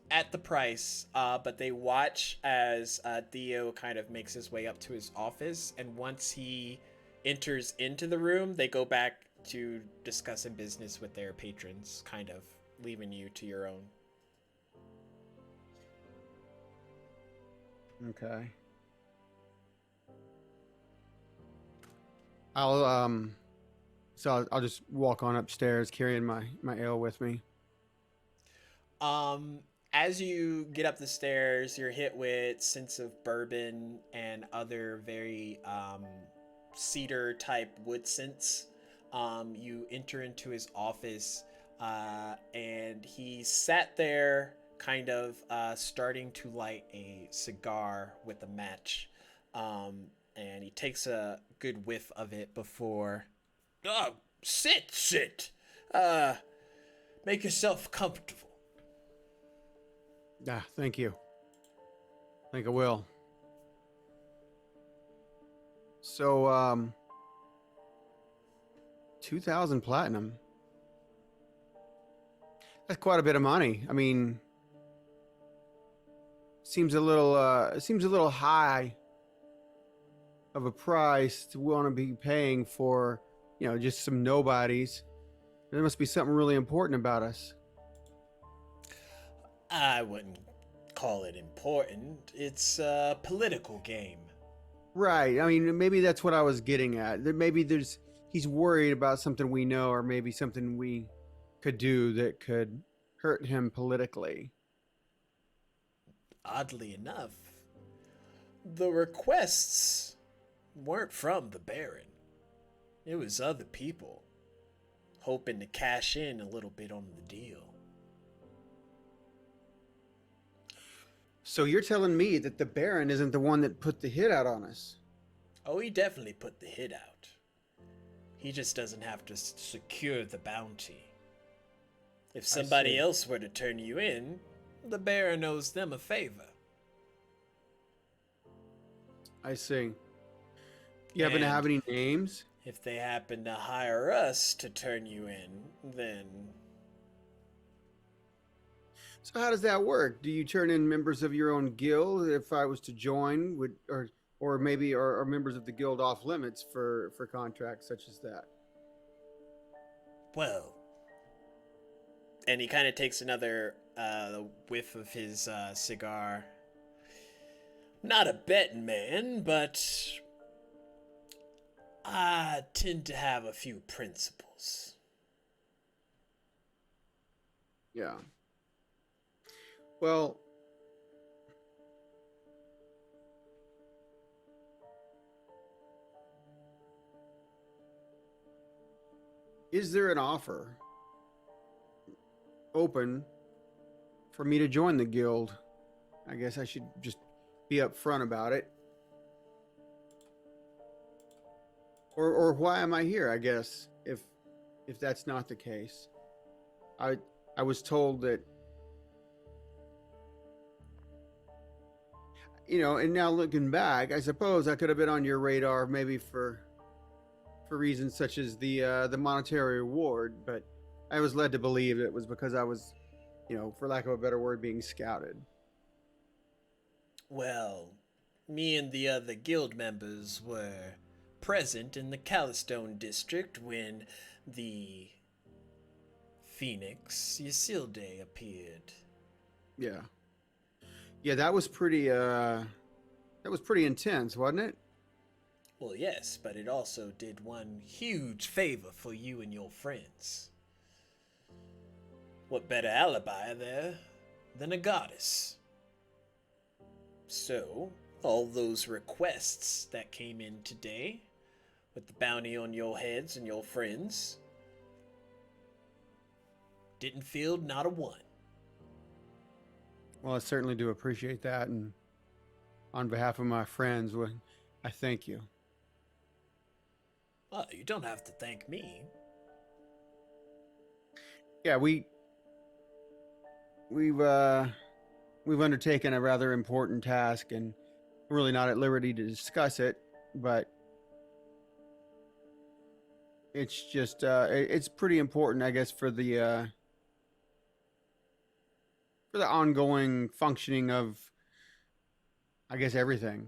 at the price, but they watch as Theo kind of makes his way up to his office, and once he enters into the room, they go back to discussing business with their patrons, kind of leaving you to your own. Okay. I'll So I'll just walk on upstairs carrying my ale with me. As you get up the stairs, you're hit with scents of bourbon and other very cedar type wood scents. You enter into his office, and he sat there, kind of starting to light a cigar with a match. And he takes a good whiff of it before. Sit. Make yourself comfortable. Yeah, thank you. I think I will. So, 2,000 platinum. That's quite a bit of money. I mean, seems a little high of a price to want to be paying for, just some nobodies. There must be something really important about us. I wouldn't call it important. It's a political game. Right. I mean, maybe that's what I was getting at. Maybe he's worried about something we know, or maybe something we could do that could hurt him politically. Oddly enough, the requests weren't from the Baron. It was other people hoping to cash in a little bit on the deal. So you're telling me that the Baron isn't the one that put the hit out on us? Oh, he definitely put the hit out. He just doesn't have to secure the bounty. If somebody else were to turn you in, the Baron owes them a favor. I see. You happen to have any names? If they happen to hire us to turn you in, then... So how does that work? Do you turn in members of your own guild if I was to join, or maybe are members of the guild off limits for contracts such as that? Well, and he kind of takes another whiff of his cigar. Not a betting man, but I tend to have a few principles. Yeah. Well, is there an offer open for me to join the guild? I guess I should just be upfront about it. Or why am I here, I guess, if that's not the case. I was told that, and now looking back, I suppose I could have been on your radar maybe for reasons such as the monetary reward, but I was led to believe it was because I was, for lack of a better word, being scouted. Well, me and the other guild members were present in the Calistone district when the Phoenix Ysilde appeared. Yeah. Yeah, that was pretty intense, wasn't it? Well, yes, but it also did one huge favor for you and your friends. What better alibi there than a goddess? So, all those requests that came in today, with the bounty on your heads and your friends, didn't field not a one. Well, I certainly do appreciate that, and on behalf of my friends, I thank you. Oh, you don't have to thank me. Yeah, we've undertaken a rather important task, and we're really not at liberty to discuss it, but it's just it's pretty important, I guess, for the ongoing functioning of, I guess, everything.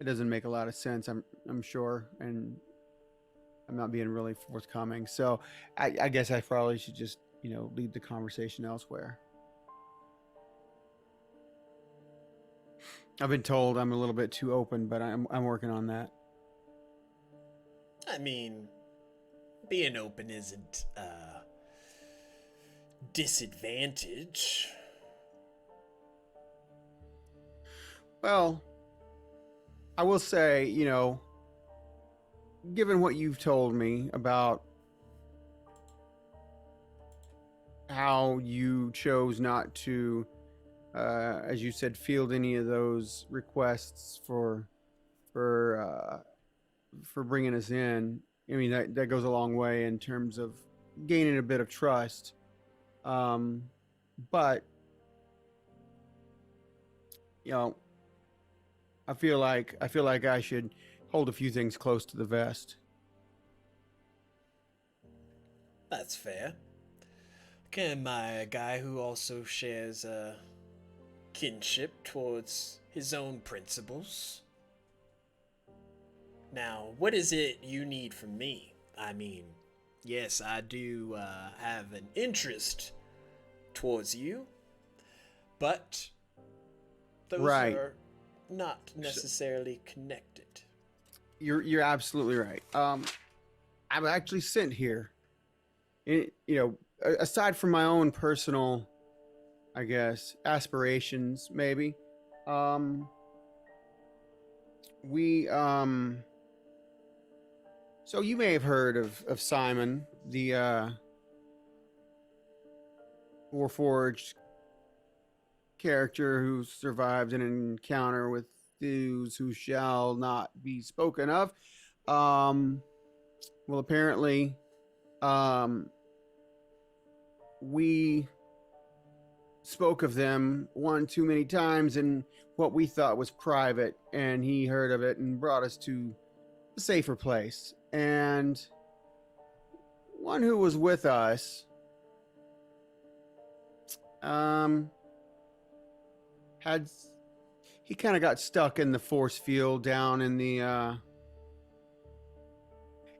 It doesn't make a lot of sense, I'm sure, and I'm not being really forthcoming. So I guess I probably should just, lead the conversation elsewhere. I've been told I'm a little bit too open, but I'm working on that. I mean, being open isn't a disadvantage. Well, I will say, given what you've told me about how you chose not to, as you said, field any of those requests for bringing us in. I mean, that goes a long way in terms of gaining a bit of trust. But I feel like I should hold a few things close to the vest. That's fair. Am I a guy who also shares a kinship towards his own principles? Now, what is it you need from me? I mean, yes, I do have an interest towards you, but those Right. are not necessarily connected. You're absolutely right. I'm actually sent here. Aside from my own personal, I guess, aspirations, maybe. So you may have heard of Simon, the Warforged character who survived an encounter with those who shall not be spoken of. Well, apparently, we spoke of them one too many times in what we thought was private, and he heard of it and brought us to a safer place. And one who was with us he kind of got stuck in the force field down in the I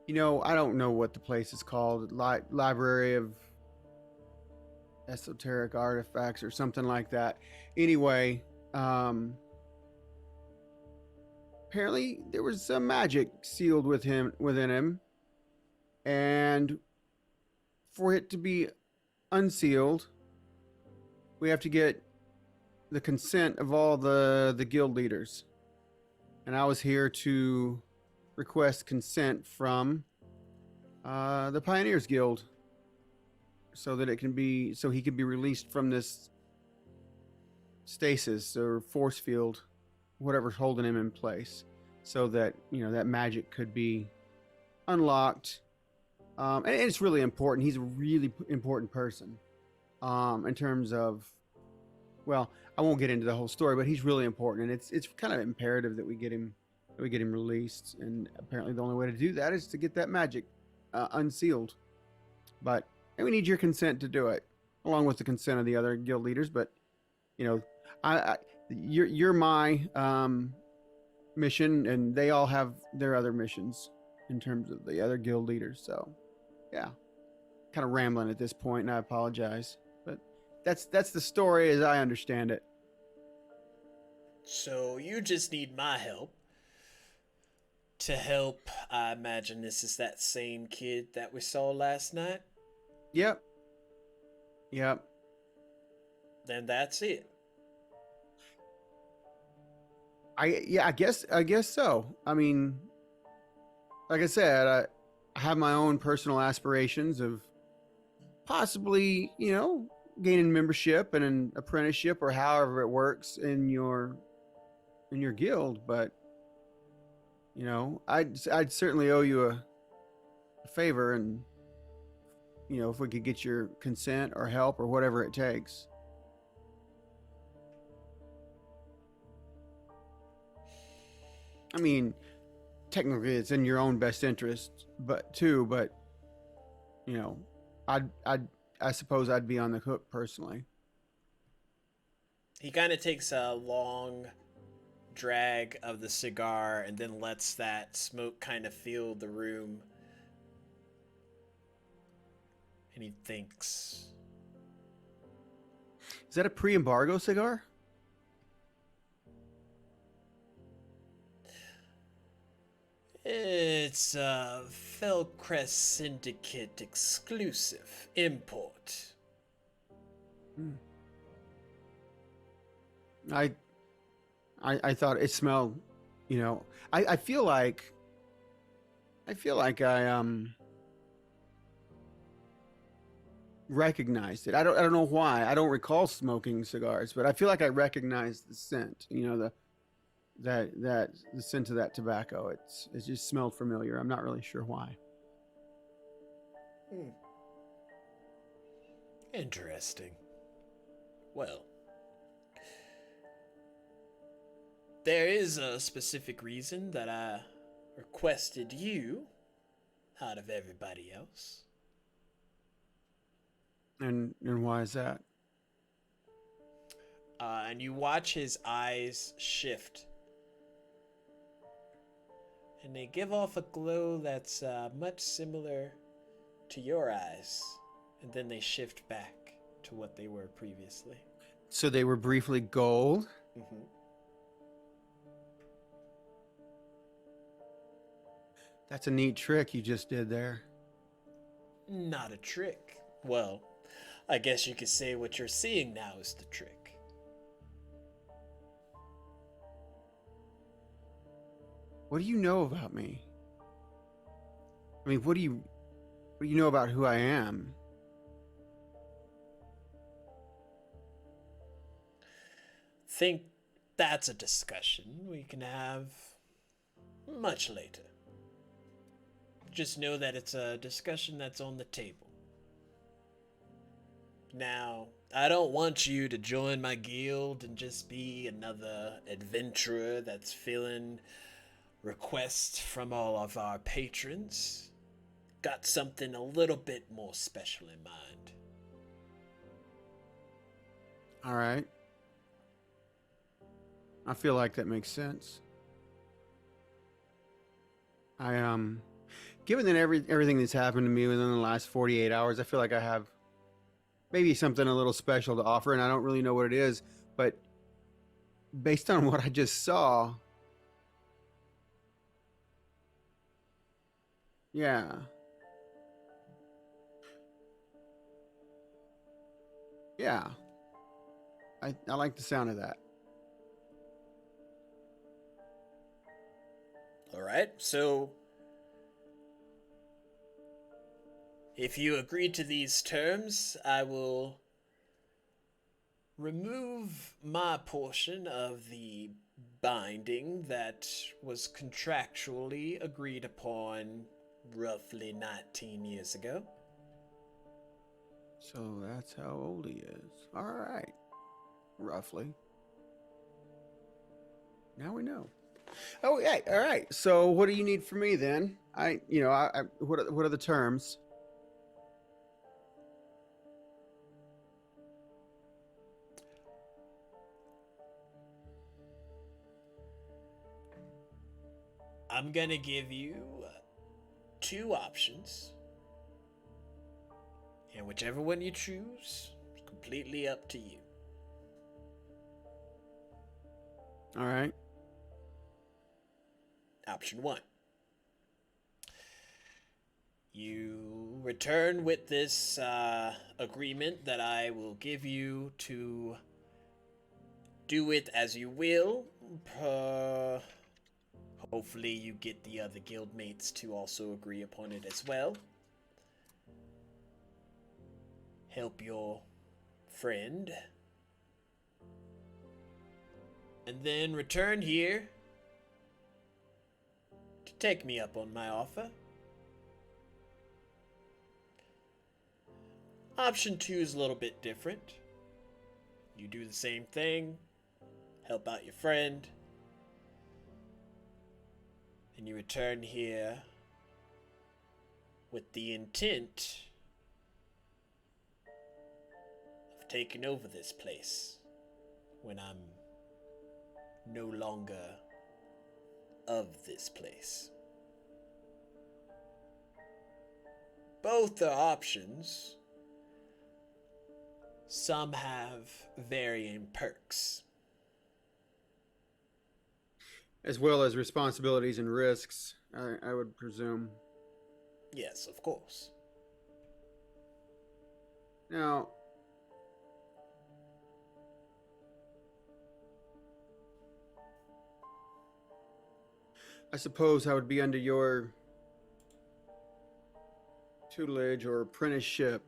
don't know what the place is called, Library of Esoteric Artifacts or something like that. Anyway, apparently there was some magic sealed within him, and for it to be unsealed, we have to get the consent of all the guild leaders. And I was here to request consent from the Pioneers Guild, so that he can be released from this stasis or force field, whatever's holding him in place, so that that magic could be unlocked. And it's really important. He's a really important person in terms of, well, I won't get into the whole story, but he's really important, and it's kind of imperative that we get him released. And apparently the only way to do that is to get that magic unsealed. But we need your consent to do it, along with the consent of the other guild leaders. But you're my mission, and they all have their other missions in terms of the other guild leaders. So yeah, kind of rambling at this point, and I apologize, but that's the story as I understand it. So you just need my help to help. I imagine this is that same kid that we saw last night. Yep. Then that's it. I guess so. I mean, like I said, I have my own personal aspirations of possibly, gaining membership and an apprenticeship, or however it works in your guild. But I'd certainly owe you a favor, and if we could get your consent or help or whatever it takes. I mean, technically it's in your own best interest, but I suppose I'd be on the hook personally. He kind of takes a long drag of the cigar and then lets that smoke kind of fill the room. And he thinks. Is that a pre-embargo cigar? It's Fellcrest Syndicate exclusive import. I thought it smelled, you know, I feel like I recognized it. I don't know why. I don't recall smoking cigars, but I feel like I recognized the scent. You know, the scent of that tobacco. It just smelled familiar. I'm not really sure why. Interesting. Well, there is a specific reason that I requested you out of everybody else. And why is that? And you watch his eyes shift. And they give off a glow that's much similar to your eyes. And then they shift back to what they were previously. So they were briefly gold. Mm-hmm. That's a neat trick you just did there. Not a trick. Well, I guess you could say what you're seeing now is the trick. What do you know about me? I mean, what do you know about who I am? Think that's a discussion we can have much later. Just know that it's a discussion that's on the table. Now, I don't want you to join my guild and just be another adventurer that's filling requests from all of our patrons. Got something a little bit more special in mind. All right. I feel like that makes sense. Given that everything that's happened to me within the last 48 hours, I feel like I have maybe something a little special to offer, and I don't really know what it is, but based on what I just saw, yeah. Yeah. I like the sound of that. All right, so if you agree to these terms, I will remove my portion of the binding that was contractually agreed upon roughly 19 years ago. So that's how old he is. All right. Roughly. Now we know. Oh, yeah. All right. So what do you need from me then? What are the terms? I'm gonna give you two options. And whichever one you choose, is completely up to you. All right. Option 1. You return with this agreement that I will give you to do it as you will. Hopefully you get the other guildmates to also agree upon it as well. Help your friend. And then return here to take me up on my offer. Option 2 is a little bit different. You do the same thing, help out your friend, and you return here with the intent of taking over this place when I'm no longer of this place. Both are options. Some have varying perks. As well as responsibilities and risks, I would presume. Yes, of course. Now, I suppose I would be under your tutelage or apprenticeship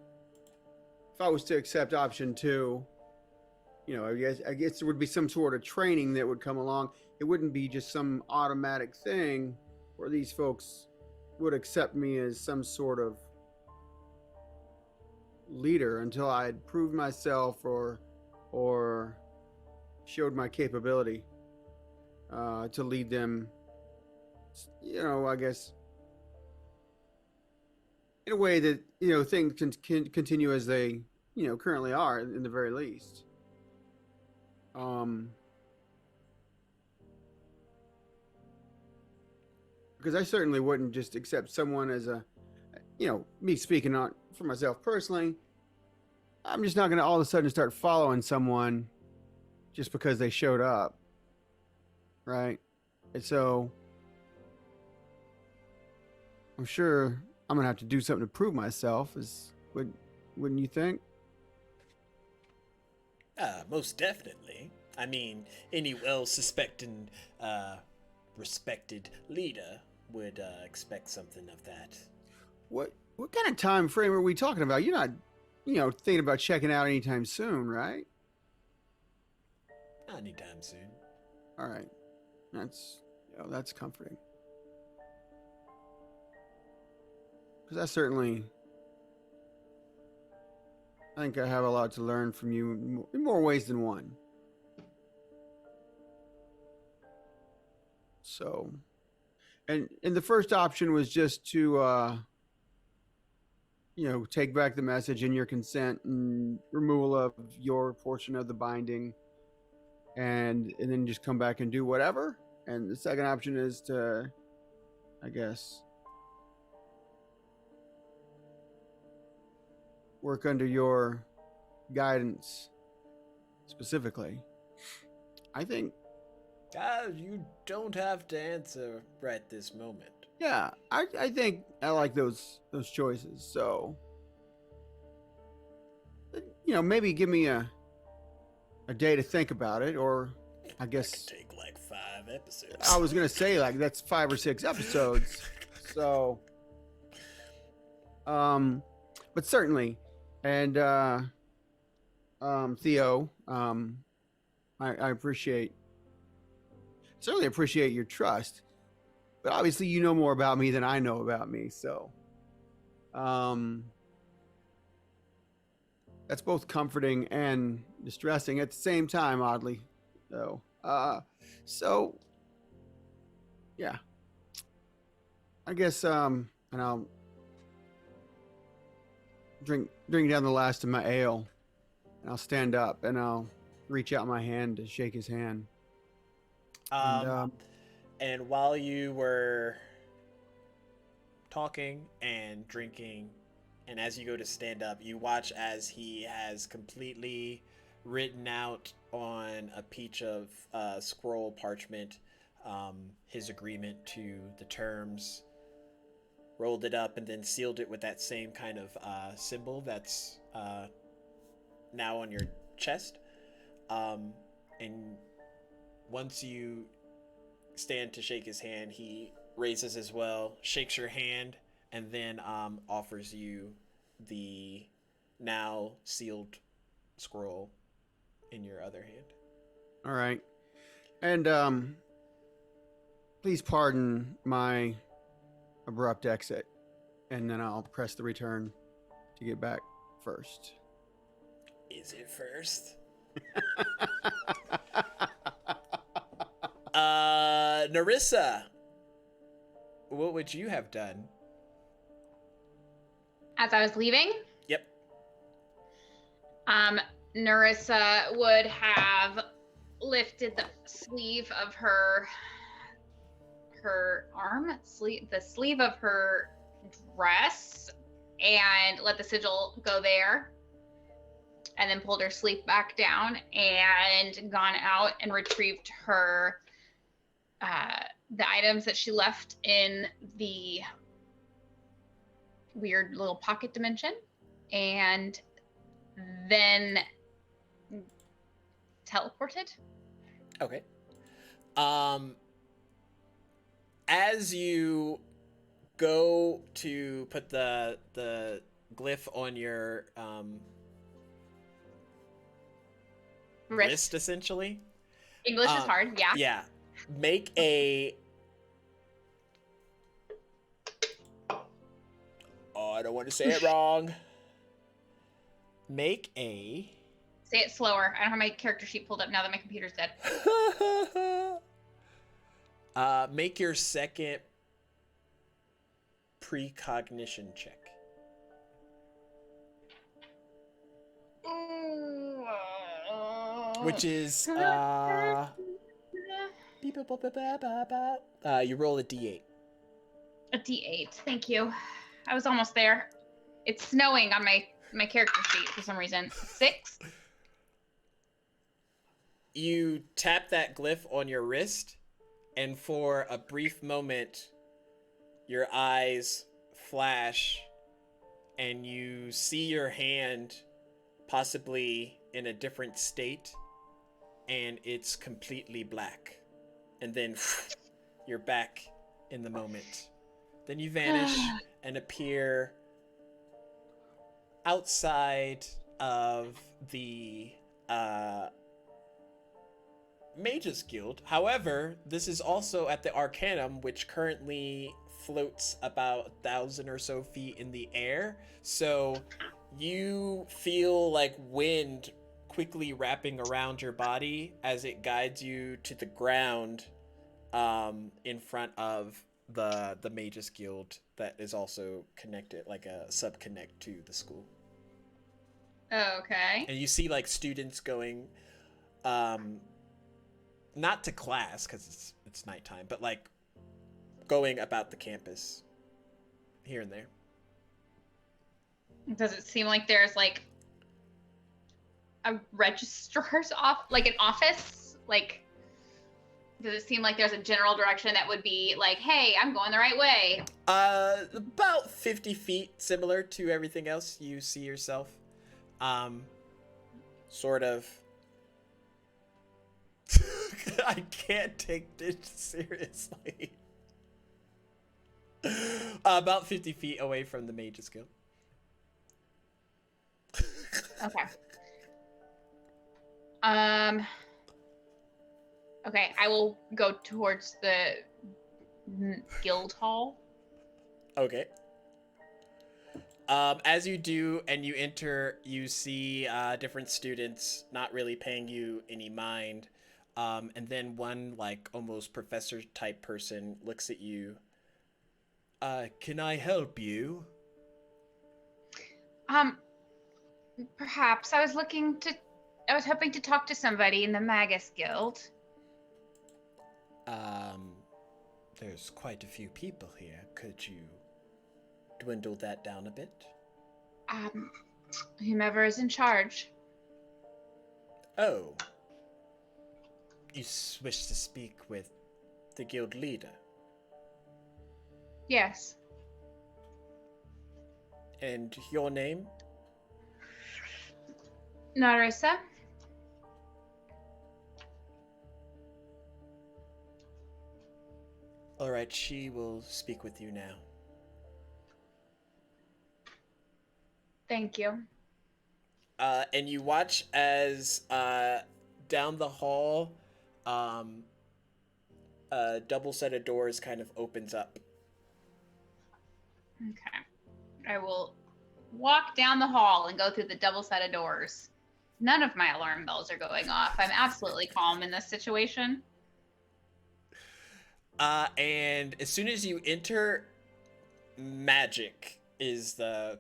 if I was to accept option 2. I guess there would be some sort of training that would come along. It wouldn't be just some automatic thing where these folks would accept me as some sort of leader until I had proved myself or showed my capability to lead them. I guess in a way that things can continue as they currently are, in the very least. Because I certainly wouldn't just accept someone as me speaking on for myself personally. I'm just not going to all of a sudden start following someone just because they showed up, right? And so I'm sure I'm going to have to do something to prove myself. Wouldn't you think? Most definitely. I mean, any well-suspected, respected leader would expect something of that. What kind of time frame are we talking about? You're not, thinking about checking out anytime soon, right? Not anytime soon. All right, that's comforting. Because I think I have a lot to learn from you in more ways than one. So, and the first option was just to, take back the message and your consent and removal of your portion of the binding, and then just come back and do whatever. And the second option is to, I guess, work under your guidance specifically. I think you don't have to answer right this moment. Yeah, I think I like those choices. So, maybe give me a day to think about it, or I guess That could take like 5 episodes. I was gonna say like that's 5 or 6 episodes. So, but certainly, and Theo, I certainly appreciate your trust. But obviously you know more about me than I know about me, so that's both comforting and distressing at the same time, oddly. So yeah. I guess and I'll drink down the last of my ale, and I'll stand up and I'll reach out my hand to shake his hand. And while you were talking and drinking, and as you go to stand up, you watch as he has completely written out on a piece of scroll parchment his agreement to the terms, rolled it up, and then sealed it with that same kind of symbol that's now on your chest. And once you stand to shake his hand, he raises as well, shakes your hand, and then offers you the now sealed scroll in your other hand. All right. And please pardon my abrupt exit, and then I'll press the return to get back first. Is it first? Narissa, what would you have done? As I was leaving? Yep. Narissa would have lifted the sleeve of her the sleeve of her dress and let the sigil go there, and then pulled her sleeve back down and gone out and retrieved her the items that she left in the weird little pocket dimension, and then teleported. Okay. As you go to put the glyph on your wrist, essentially. English is hard, yeah. Yeah. Make a. Oh, I don't want to say it wrong. Make a. Say it slower. I don't have my character sheet pulled up now that my computer's dead. Make your second precognition check. Which is you roll a d8. A d8. Thank you. I was almost there. It's snowing on my character sheet for some reason. 6. You tap that glyph on your wrist, and for a brief moment, your eyes flash, and you see your hand possibly in a different state, and it's completely black. And then you're back in the moment. Then you vanish and appear outside of the Mages Guild. However, this is also at the Arcanum, which currently floats about 1,000 or so feet in the air. So you feel like wind quickly wrapping around your body as it guides you to the ground in front of the Mages Guild that is also connected, like a sub-connect to the school. Okay. And you see like students going not to class because it's nighttime, but like going about the campus here and there. Does it seem like there's like a registrar's like an office? Like, does it seem like there's a general direction that would be like, hey, I'm going the right way? About 50 feet, similar to everything else you see yourself. Sort of. I can't take this seriously. About 50 feet away from the Mages Guild. Okay. Okay, I will go towards the guild hall. Okay. As you do and you enter, you see different students not really paying you any mind. And then one like almost professor type person looks at you. Can I help you? Perhaps I was hoping to talk to somebody in the Magus Guild. There's quite a few people here. Could you dwindle that down a bit? Whomever is in charge. Oh. You wish to speak with the guild leader? Yes. And your name? Narissa. All right, she will speak with you now. Thank you. And you watch as down the hall, a double set of doors kind of opens up. Okay. I will walk down the hall and go through the double set of doors. None of my alarm bells are going off. I'm absolutely calm in this situation. And as soon as you enter, magic is the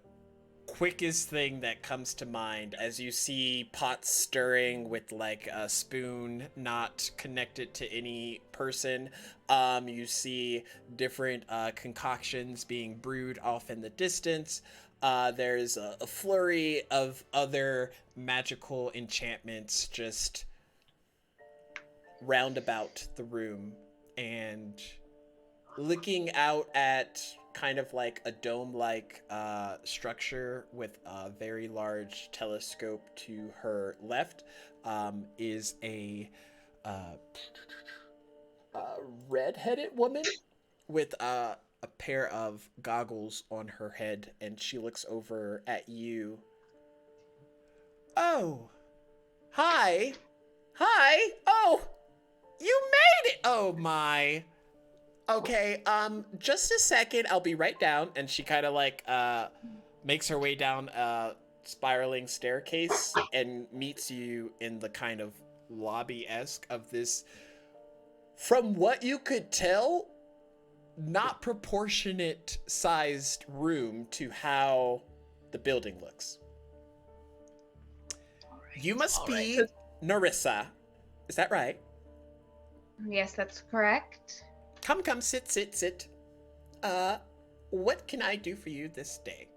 quickest thing that comes to mind as you see pots stirring with like a spoon not connected to any person. You see different concoctions being brewed off in the distance. There's a flurry of other magical enchantments just round about the room. And looking out at kind of like a dome-like structure with a very large telescope to her left, is a red-headed woman with a pair of goggles on her head, and she looks over at you. Oh, hi. Hi. Oh, you made it. Oh my. Okay, just a second. I'll be right down. And she kind of like makes her way down a spiraling staircase and meets you in the kind of lobby-esque of this, from what you could tell, not proportionate sized room to how the building looks. You must be Narissa. Is that right? Yes, that's correct. Come, sit. What can I do for you this day?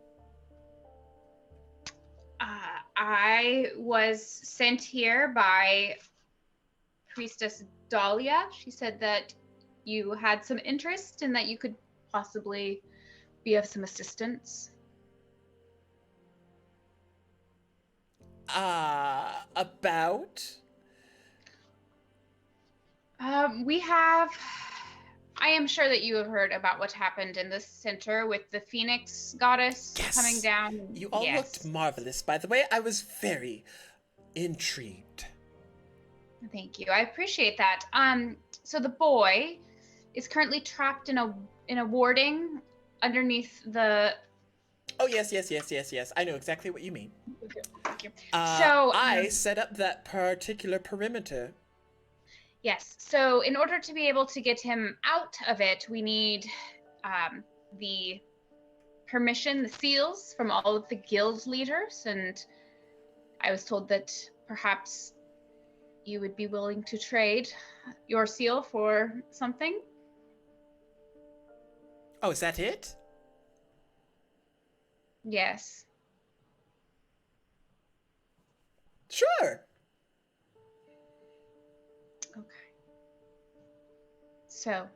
I was sent here by Priestess Dahlia. She said that you had some interest and that you could possibly be of some assistance. About? I am sure that you have heard about what happened in the center with the Phoenix goddess coming down. You all looked marvelous, by the way. I was very intrigued. Thank you. I appreciate that. So the boy is currently trapped in a warding underneath the... Oh, yes. I know exactly what you mean. Thank you. I set up that particular perimeter. Yes. So in order to be able to get him out of it, we need the permission, the seals from all of the guild leaders. And I was told that perhaps you would be willing to trade your seal for something. Oh, is that it? Yes. Sure. Okay. So,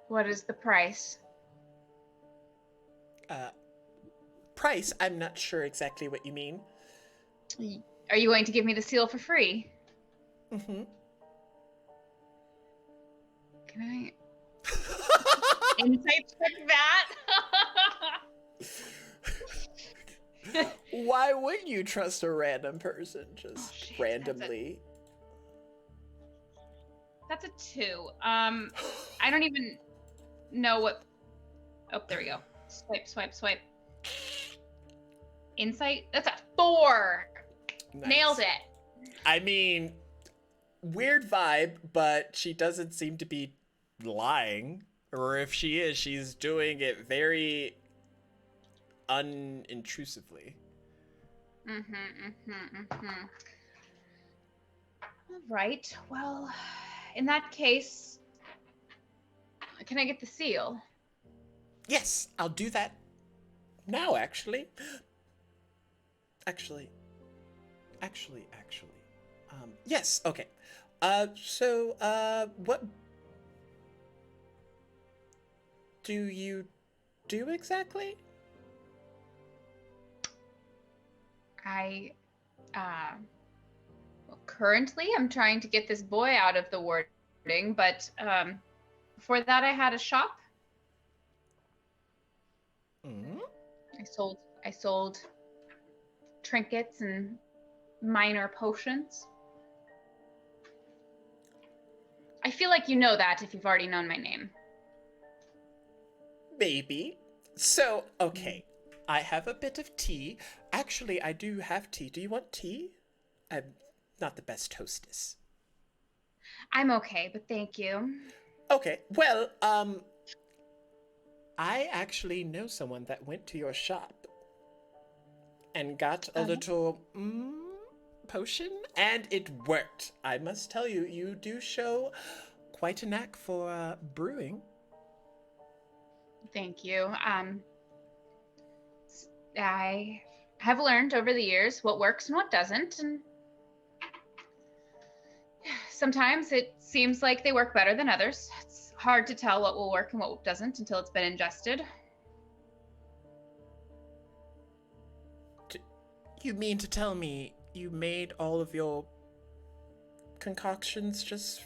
what is the price? Price? I'm not sure exactly what you mean. Are you going to give me the seal for free? Mm-hmm. Can I insight check that? Why would you trust a random person just randomly? That's a 2. I don't even know what... Oh, there we go. Swipe. Insight? That's a 4! Nice. Nailed it. I mean, weird vibe, but she doesn't seem to be lying. Or if she is, she's doing it very unintrusively. All right. Well, in that case, can I get the seal? Yes, I'll do that now, actually. Actually. Yes, okay. What do you do exactly? Well, currently I'm trying to get this boy out of the warding, but before that I had a shop. Mm-hmm. I sold trinkets and minor potions. I feel like you know that if you've already known my name. Maybe. So, okay. I have a bit of tea. Actually, I do have tea. Do you want tea? I'm not the best hostess. I'm okay, but thank you. Okay. Well, I actually know someone that went to your shop and got a little potion, and it worked. I must tell you, you do show quite a knack for brewing. Thank you. I have learned over the years what works and what doesn't, and sometimes it seems like they work better than others. It's hard to tell what will work and what doesn't until it's been ingested. You mean to tell me you made all of your concoctions just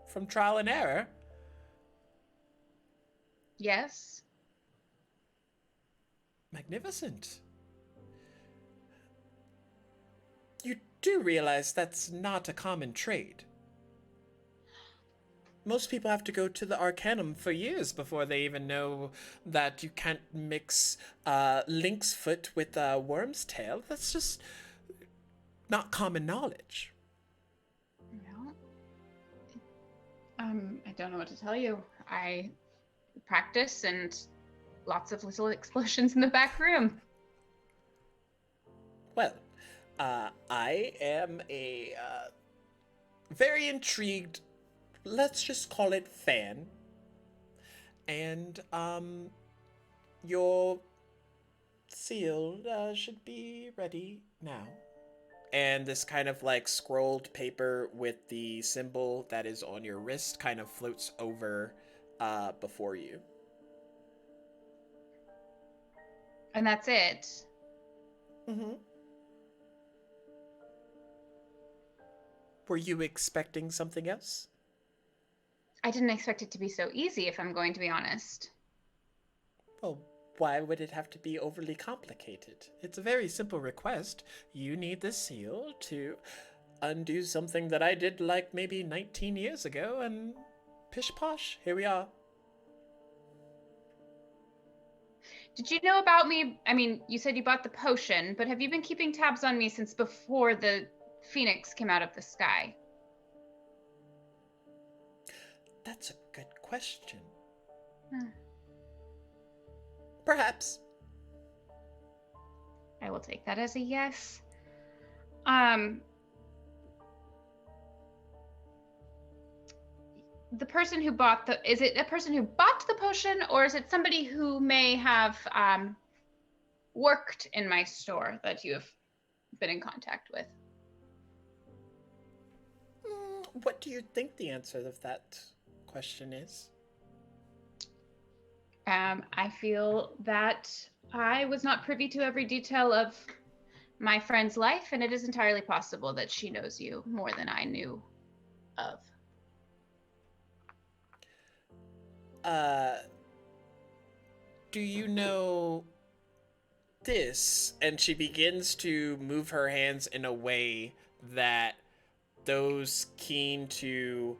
from trial and error? Yes. Magnificent. You do realize that's not a common trade. Most people have to go to the Arcanum for years before they even know that you can't mix lynx foot with worm's tail. That's just not common knowledge. Well, I don't know what to tell you. I practice and lots of little explosions in the back room. Well, I am a very intrigued, let's just call it fan. And your seal should be ready now. And this kind of like scrolled paper with the symbol that is on your wrist kind of floats over before you. And that's it. Mm-hmm. Were you expecting something else? I didn't expect it to be so easy, if I'm going to be honest. Well, why would it have to be overly complicated? It's a very simple request. You need the seal to undo something that I did like maybe 19 years ago, and pish posh, here we are. Did you know about me? I mean, you said you bought the potion, but have you been keeping tabs on me since before the phoenix came out of the sky? That's a good question. Hmm. Perhaps. I will take that as a yes. The person who bought is it a person who bought the potion, or is it somebody who may have worked in my store that you have been in contact with? What do you think the answer of that question is? I feel that I was not privy to every detail of my friend's life, and it is entirely possible that she knows you more than I knew of. Do you know this? And she begins to move her hands in a way that those keen to,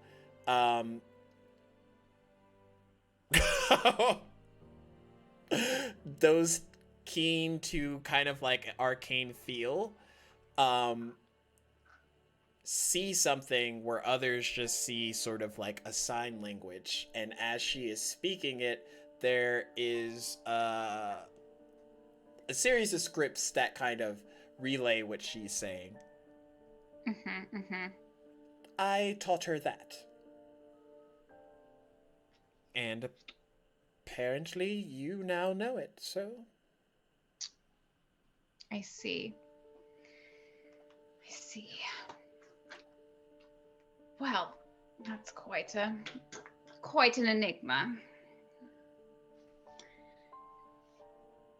those keen to kind of like arcane feel, see something where others just see sort of like a sign language, and as she is speaking it, there is a series of scripts that kind of relay what she's saying. I taught her that, and apparently you now know it, so I see. Well, that's quite an enigma.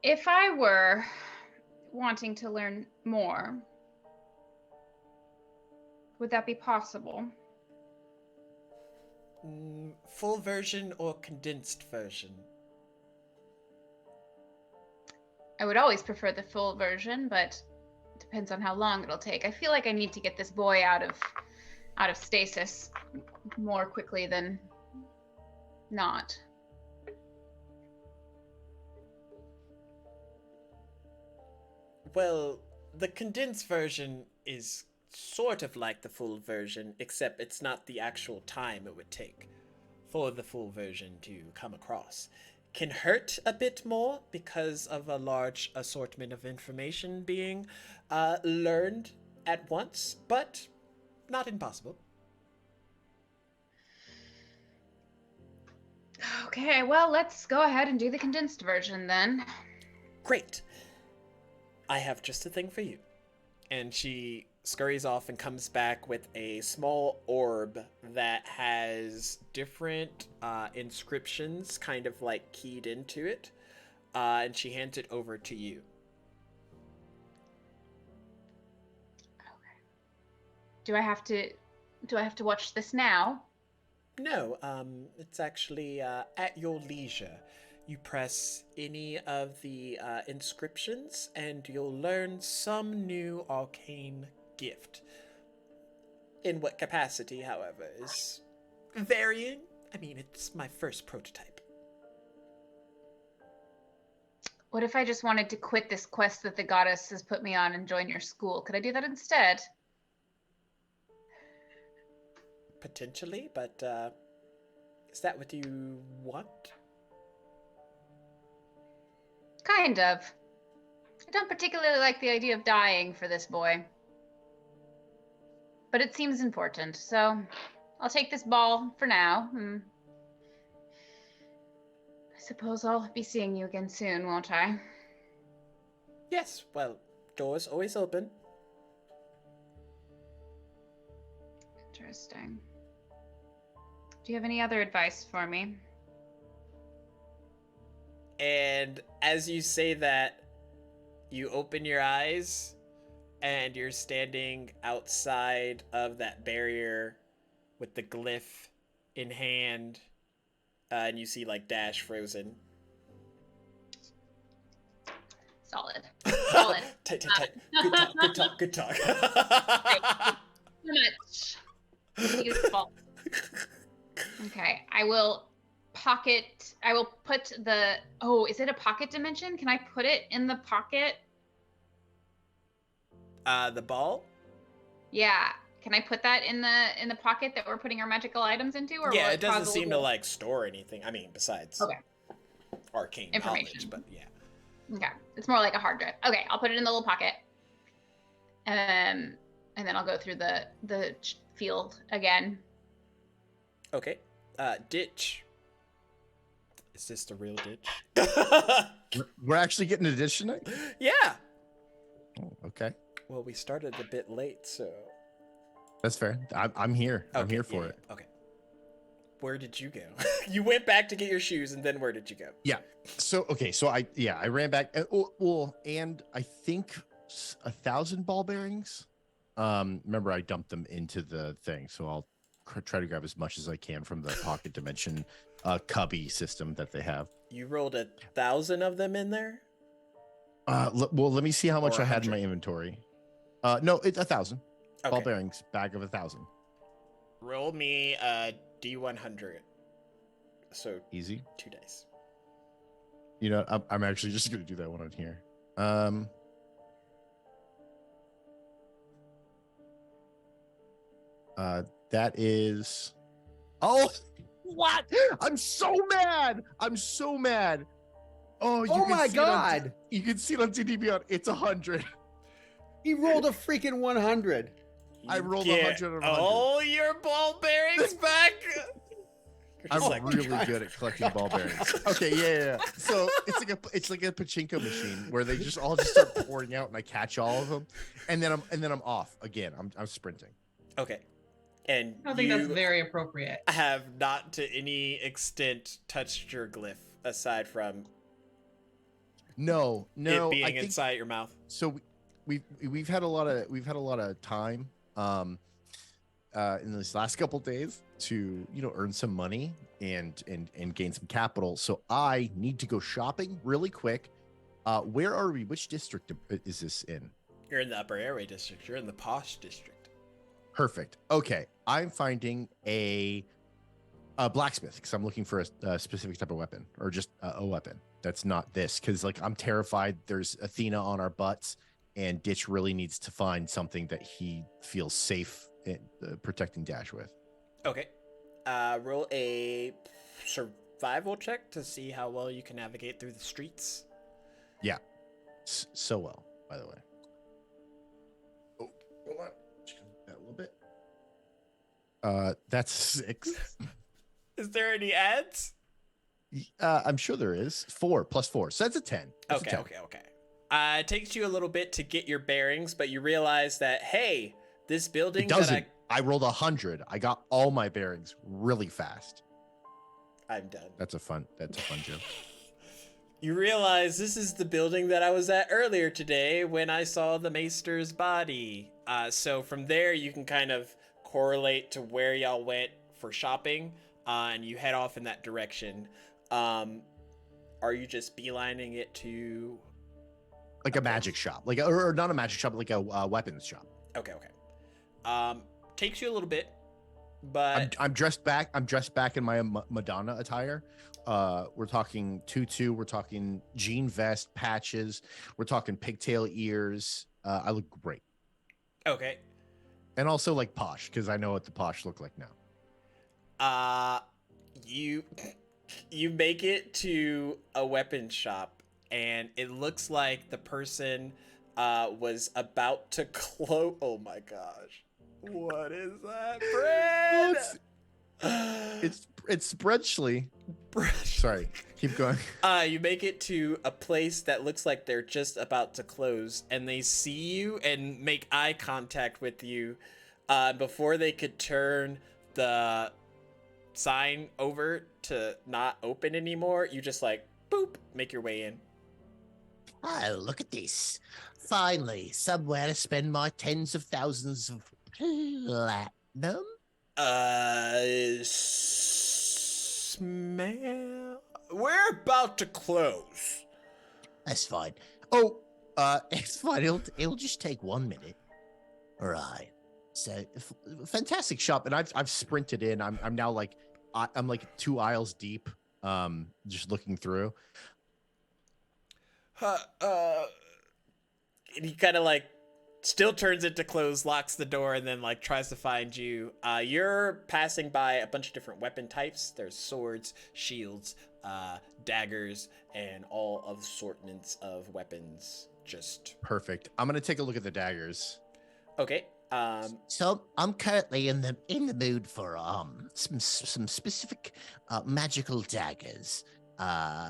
If I were wanting to learn more, would that be possible? Full version or condensed version? I would always prefer the full version, but it depends on how long it'll take. I feel like I need to get this boy out of stasis more quickly than not. Well, the condensed version is sort of like the full version, except it's not the actual time it would take for the full version to come across. Can hurt a bit more because of a large assortment of information being learned at once, but not impossible. Okay, well, let's go ahead and do the condensed version then. Great. I have just a thing for you. And she scurries off and comes back with a small orb that has different inscriptions kind of like keyed into it. And she hands it over to you. Do I have to watch this now? No, it's actually at your leisure. You press any of the inscriptions and you'll learn some new arcane gift. In what capacity, however, is varying. I mean, it's my first prototype. What if I just wanted to quit this quest that the goddess has put me on and join your school? Could I do that instead? Potentially, but is that what you want? Kind of. I don't particularly like the idea of dying for this boy. But it seems important, so I'll take this ball for now. I suppose I'll be seeing you again soon, won't I? Yes, well, doors always open. Interesting. Do you have any other advice for me? And as you say that, you open your eyes and you're standing outside of that barrier with the glyph in hand. And you see like Dash frozen. Solid. Solid. Tight. Good talk. Too much. Useful. Okay, I will put the, is it a pocket dimension? Can I put it in the pocket? The ball? Yeah. Can I put that in the pocket that we're putting our magical items into? Or Yeah, will it doesn't seem to little... like store anything. I mean, besides arcane information, knowledge, but yeah. Okay, it's more like a hard drive. Okay, I'll put it in the little pocket. And then I'll go through the field again. Okay. Ditch. Is this the real ditch? We're actually getting a ditch tonight? Yeah. Oh, okay. Well, we started a bit late, so. That's fair. I'm here. I'm Okay, here for yeah, it. Okay. Where did you go? You went back to get your shoes, and then where did you go? Yeah. So I ran back. And I think 1,000 ball bearings. Remember, I dumped them into the thing, so I'll try to grab as much as I can from the pocket dimension cubby system that they have. You rolled 1,000 of them in there? Well, let me see how much Or I had in 100? my inventory. No, it's 1,000 ball Okay. bearings, bag of 1,000. Roll me a D100. So Easy. 2 dice. You know, I'm actually just gonna do that one on here. That is. Oh, what? I'm so mad. Oh, Oh my god! You can see it on TDB. It's 100. He rolled a freaking 100. I rolled Get 100 of 100. all your ball bearings back. I'm Just like, really good at collecting ball bearings. Okay, yeah. So it's like a pachinko machine where they just all start pouring out, and I catch all of them, and then I'm off again. I'm sprinting. Okay. And I don't think that's very appropriate. have not to any extent touched your glyph aside from No, it being I think, inside your mouth. So we've had a lot of time in these last couple days to earn some money and gain some capital. So I need to go shopping really quick. Where are we? Which district is this in? You're in the upper airway district. You're in the posh district. Perfect. Okay, I'm finding a blacksmith because I'm looking for a specific type of weapon, or just a weapon that's not this. Because I'm terrified. There's Athena on our butts, and Ditch really needs to find something that he feels safe in, protecting Dash with. Okay. Roll a survival check to see how well you can navigate through the streets. Yeah, so well, by the way. Oh, hold on. That a little bit. That's 6. Is there any ads? I'm sure there is. 4 plus 4, so that's a 10. That's a Okay. 10. Okay. It takes you a little bit to get your bearings, but you realize that, hey, this building It doesn't. that I rolled 100. I got all my bearings really fast. I'm done. That's a fun joke. You realize this is the building that I was at earlier today when I saw the maester's body. So from there, you can kind of correlate to where y'all went for shopping, and you head off in that direction. Are you just beelining it to... Like a magic shop, or not a magic shop, like a weapons shop. Okay. Takes you a little bit, but I'm dressed back in my Madonna attire. We're talking tutu, we're talking jean vest, patches, we're talking pigtail ears. I look great. Okay. And also like posh, because I know what the posh look like now. You make it to a weapons shop, and it looks like the person was about to close. Oh my gosh. What is that bread? It's Breadschley. Sorry, keep going. You make it to a place that looks like they're just about to close, and they see you and make eye contact with you. Before they could turn the sign over to not open anymore, you just like boop, make your way in. Oh, look at this. Finally, somewhere to spend my tens of thousands of platinum. Smell. We're about to close. That's fine. Oh, it's fine. It'll just take 1 minute. All right. So, Fantastic shop, and I've sprinted in. I'm now like I'm like 2 aisles deep. Just looking through. And he kind of like still turns it to close, locks the door, and then like tries to find you. You're passing by a bunch of different weapon types. There's swords, shields, daggers, and all of assortments of weapons. Just perfect. I'm gonna take a look at the daggers. Okay. So I'm currently in the mood for some specific magical daggers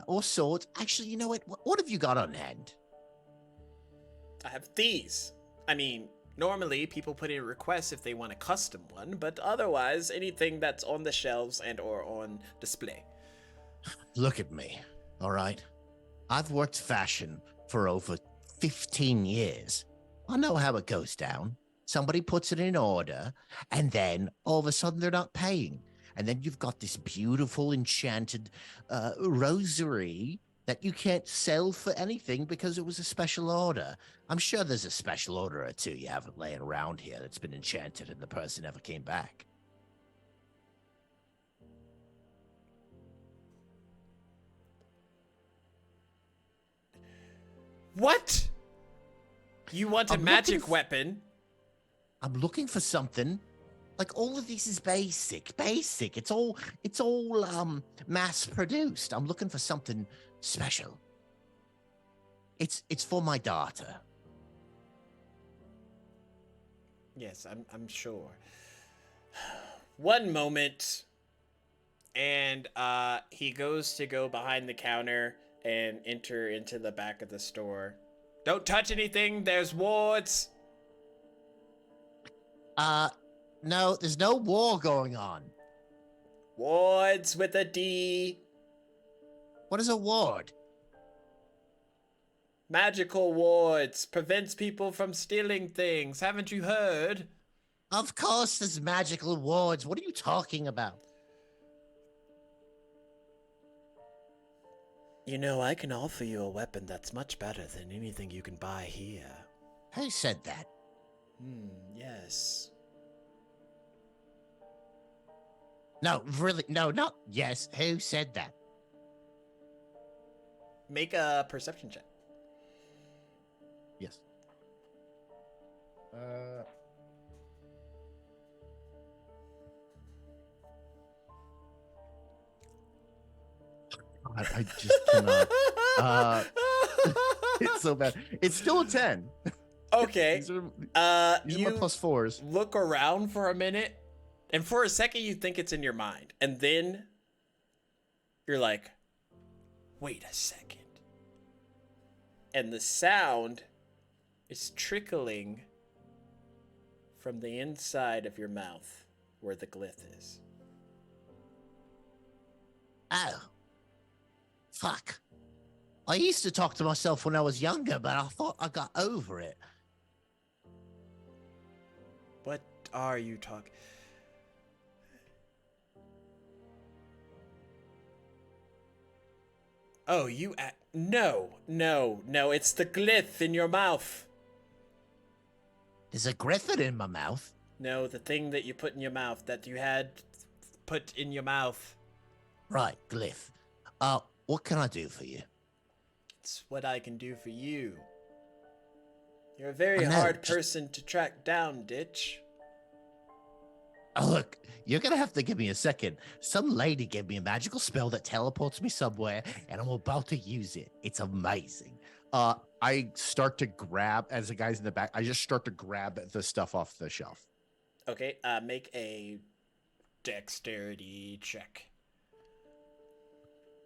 or swords. Actually, you know what have you got on hand? I have these. I mean, normally people put in requests if they want a custom one, but otherwise anything that's on the shelves and or on display. Look at me, all right? I've worked fashion for over 15 years. I know how it goes down. Somebody puts it in order, and then all of a sudden they're not paying. And then you've got this beautiful enchanted rosary that you can't sell for anything because it was a special order. I'm sure there's a special order or two you haven't laying around here that's been enchanted and the person never came back. What? You want a magic weapon? I'm looking for something. Like, all of this is basic. It's all mass produced. I'm looking for something special. It's for my daughter. Yes, I'm sure. One moment, and he goes to go behind the counter and enter into the back of the store. Don't touch anything. There's wards. No, there's no war going on. Wards with a D. What is a ward? Magical wards. Prevents people from stealing things. Haven't you heard? Of course there's magical wards. What are you talking about? You know, I can offer you a weapon that's much better than anything you can buy here. Who said that? Yes. No, really, no, not yes. Who said that? Make a perception check. Yes. I just cannot. It's so bad. It's still a 10. Okay. These are my You +4s. look around for a minute, and for a second you think it's in your mind, and then you're like, wait a second. and the sound is trickling from the inside of your mouth where the glyph is. Oh. Fuck. I used to talk to myself when I was younger, but I thought I got over it. What are you talking? Oh, no, it's the glyph in your mouth. There's a griffin in my mouth. No, the thing that you put in your mouth, that you had put in your mouth. Right, glyph. What can I do for you? It's what I can do for you. You're a very I know, hard just- person to track down, Ditch. Oh, look, you're gonna have to give me a second. Some lady gave me a magical spell that teleports me somewhere, and I'm about to use it. It's amazing. I start to grab, as the guy's in the back, I just start to grab the stuff off the shelf. Okay, make a dexterity check.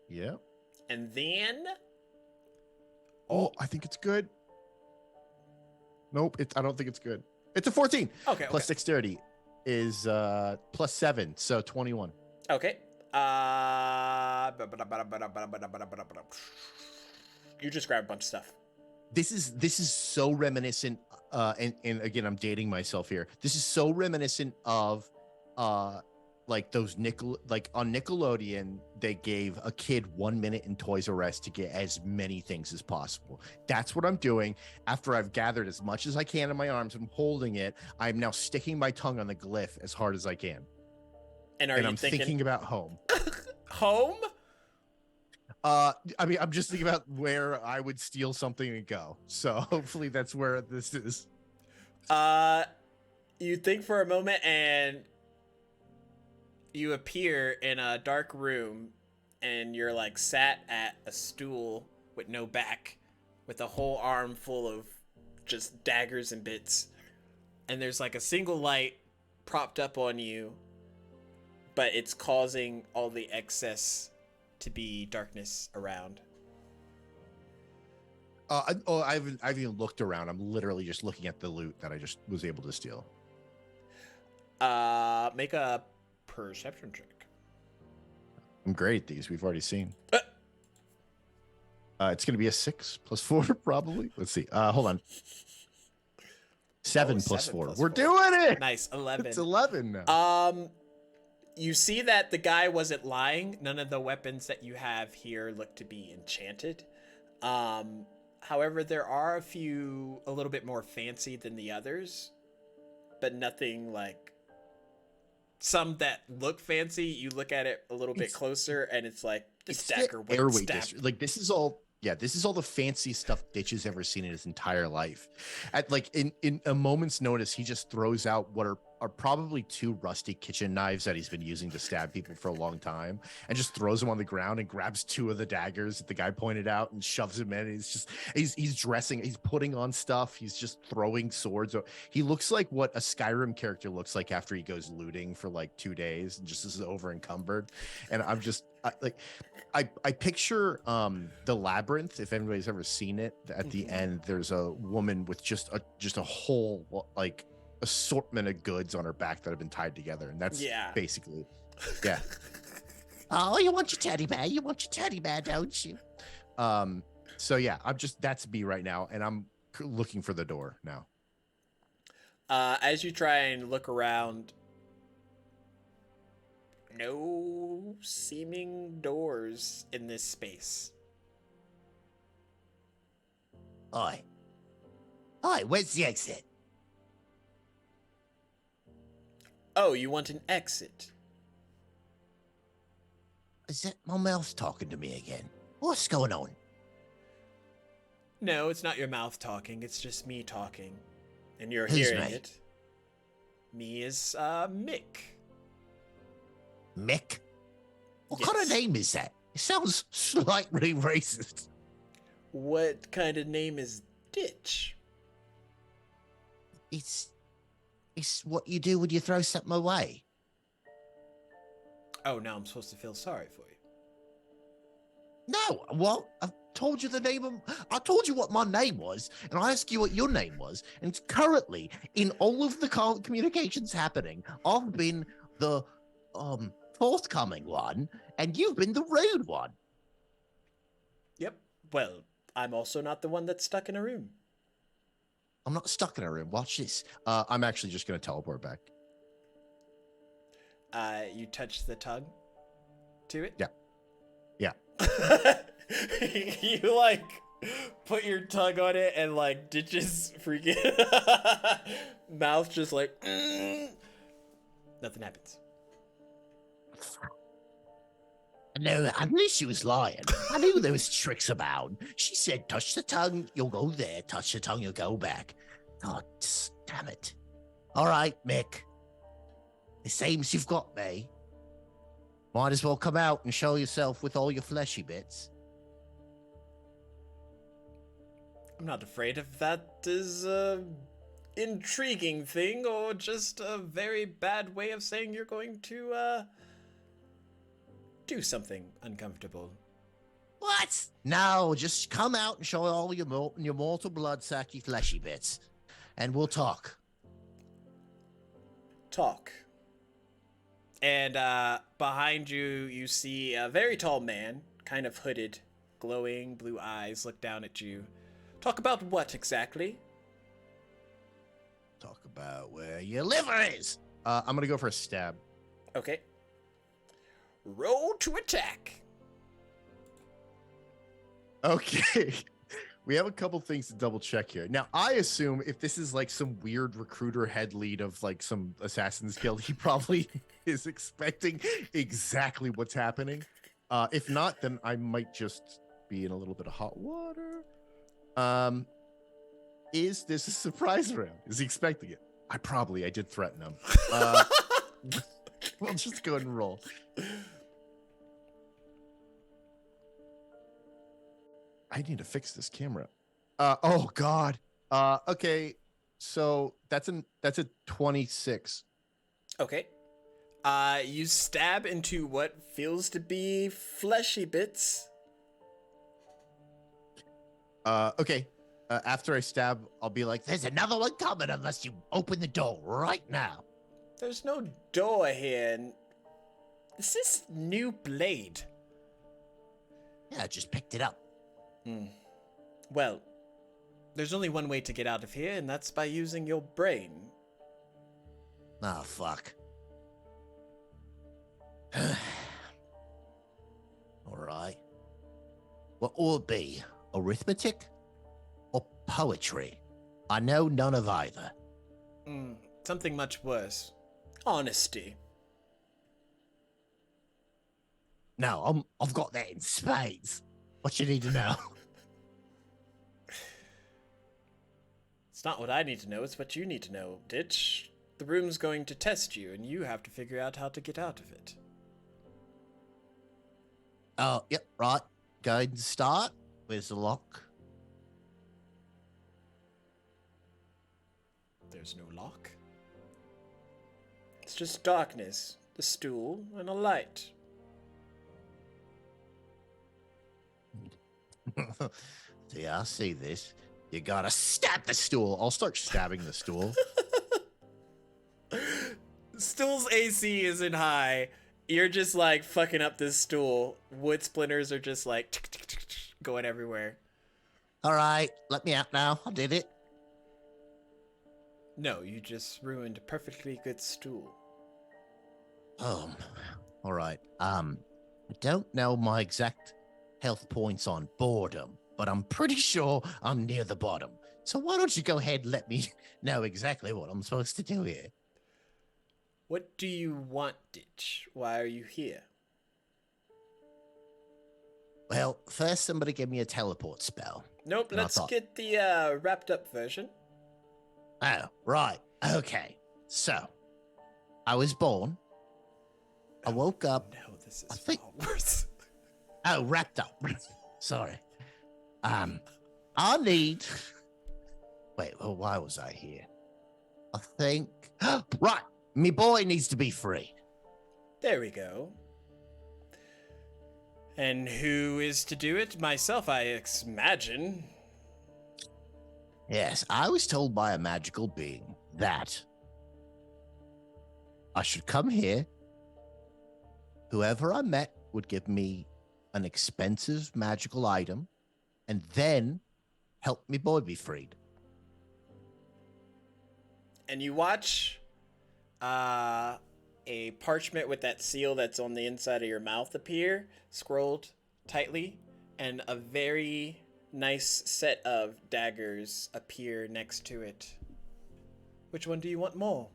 Yeah. And then... Oh, I think it's good. Nope, I don't think it's good. It's a 14. Okay, Plus dexterity is plus 7, so 21. Okay. You just grab a bunch of stuff. This is so reminiscent, and again, I'm dating myself here. This is so reminiscent of like those like on Nickelodeon, they gave a kid 1 minute in Toys R Us to get as many things as possible. That's what I'm doing. After I've gathered as much as I can in my arms, I'm holding it. I'm now sticking my tongue on the glyph as hard as I can. And I'm thinking about home. Home? I mean, I'm just thinking about where I would steal something and go. So hopefully that's where this is. You think for a moment and you appear in a dark room and you're like sat at a stool with no back with a whole arm full of just daggers and bits. And there's like a single light propped up on you, but it's causing all the excess to be darkness around. I've even looked around. I'm literally just looking at the loot that I just was able to steal. Make a perception check. I'm great at these. We've already seen. It's going to be a 6 plus 4, probably. Let's see. Hold on. 7 plus 4. We're doing it. Nice. 11. It's 11 now. You see that the guy wasn't lying. None of the weapons that you have here look to be enchanted. However, there are a few a little bit more fancy than the others, but nothing like some that look fancy. You look at it a little bit closer and it's like this dagger would airway stab. like this is all the fancy stuff Ditch has ever seen in his entire life. At like in a moment's notice, he just throws out what are probably 2 rusty kitchen knives that he's been using to stab people for a long time, and just throws them on the ground and grabs 2 of the daggers that the guy pointed out and shoves them in. He's dressing, he's putting on stuff, he's just throwing swords. He looks like what a Skyrim character looks like after he goes looting for like 2 days and just is over encumbered. And I'm just I picture the Labyrinth, if anybody's ever seen it. At the end, there's a woman with just a whole like assortment of goods on her back that have been tied together, and that's basically Oh, you want your teddy bear? You want your teddy bear, don't you? So yeah, that's me right now, and I'm looking for the door now. As you try and look around, no seeming doors in this space. Oi, where's the exit? Oh, you want an exit? Is that my mouth talking to me again? What's going on? No, it's not your mouth talking. It's just me talking. And you're Who's hearing me? it. Me is, Mick. Mick? What kind of Yes. name is that? It sounds slightly racist. What kind of name is Ditch? It's what you do when you throw something away. Oh, now I'm supposed to feel sorry for you. No, well, told you I told you what my name was, and I asked you what your name was. And currently, in all of the communications happening, I've been the forthcoming one, and you've been the rude one. Yep. Well, I'm also not the one that's stuck in a room. I'm not stuck in a room. Watch this. I'm actually just going to teleport back. You touch the tongue to it? Yeah. Yeah. You, like, put your tongue on it and, like, ditches freaking mouth just like, nothing happens. No, I knew she was lying. I knew there was tricks about. She said, touch the tongue, you'll go there. Touch the tongue, you'll go back. God damn it. All right, Mick. It seems you've got me. Might as well come out and show yourself with all your fleshy bits. I'm not afraid if that is a intriguing thing or just a very bad way of saying you're going to, do something uncomfortable. What? No, just come out and show all your mortal blood-sacky fleshy bits, and we'll talk. Talk. And behind you, you see a very tall man, kind of hooded, glowing blue eyes, look down at you. Talk about what exactly? Talk about where your liver is. I'm going to go for a stab. Okay. Roll to attack. Okay. We have a couple things to double check here. Now, I assume if this is like some weird recruiter head lead of like some Assassin's Guild, he probably is expecting exactly what's happening. If not, then I might just be in a little bit of hot water. Is this a surprise round? Is he expecting it? I did threaten him. We'll just go ahead and roll. I need to fix this camera. Oh God. Okay. So that's a 26. Okay. You stab into what feels to be fleshy bits. Okay. After I stab, I'll be like, There's another one coming unless you open the door right now. There's no door here. And this is new blade. Yeah, I just picked it up. Well, there's only one way to get out of here, and that's by using your brain. Oh, fuck. All right. What will it be? Arithmetic or poetry? I know none of either. Something much worse. Honesty. No, I've got that in spades. What you need to know? It's not what I need to know, it's what you need to know, Ditch. The room's going to test you, and you have to figure out how to get out of it. Oh, yep, right. Go ahead and start. Where's the lock? There's no lock. It's just darkness, the stool, and a light. See, I see this. You gotta stab the stool. I'll start stabbing the stool. Stool's AC isn't high. You're just like fucking up this stool. Wood splinters are just like going everywhere. All right, let me out now. I did it. No, you just ruined a perfectly good stool. All right. I don't know my exact health points on boredom, but I'm pretty sure I'm near the bottom. So why don't you go ahead and let me know exactly what I'm supposed to do here? What do you want, Ditch? Why are you here? Well, first somebody give me a teleport spell. Nope, And I let's thought- get the wrapped up version. Oh, right. Okay. So, I was born. I woke up. No, this is I think- far worse. Oh, wrapped up. Sorry. I need. Wait, well, why was I here? I think. Right. Me boy needs to be free. There we go. And who is to do it? Myself, I imagine. Yes, I was told by a magical being that I should come here. Whoever I met would give me an expensive magical item and then help me boy be freed. And you watch a parchment with that seal that's on the inside of your mouth appear, scrolled tightly, and a very nice set of daggers appear next to it. Which one do you want more?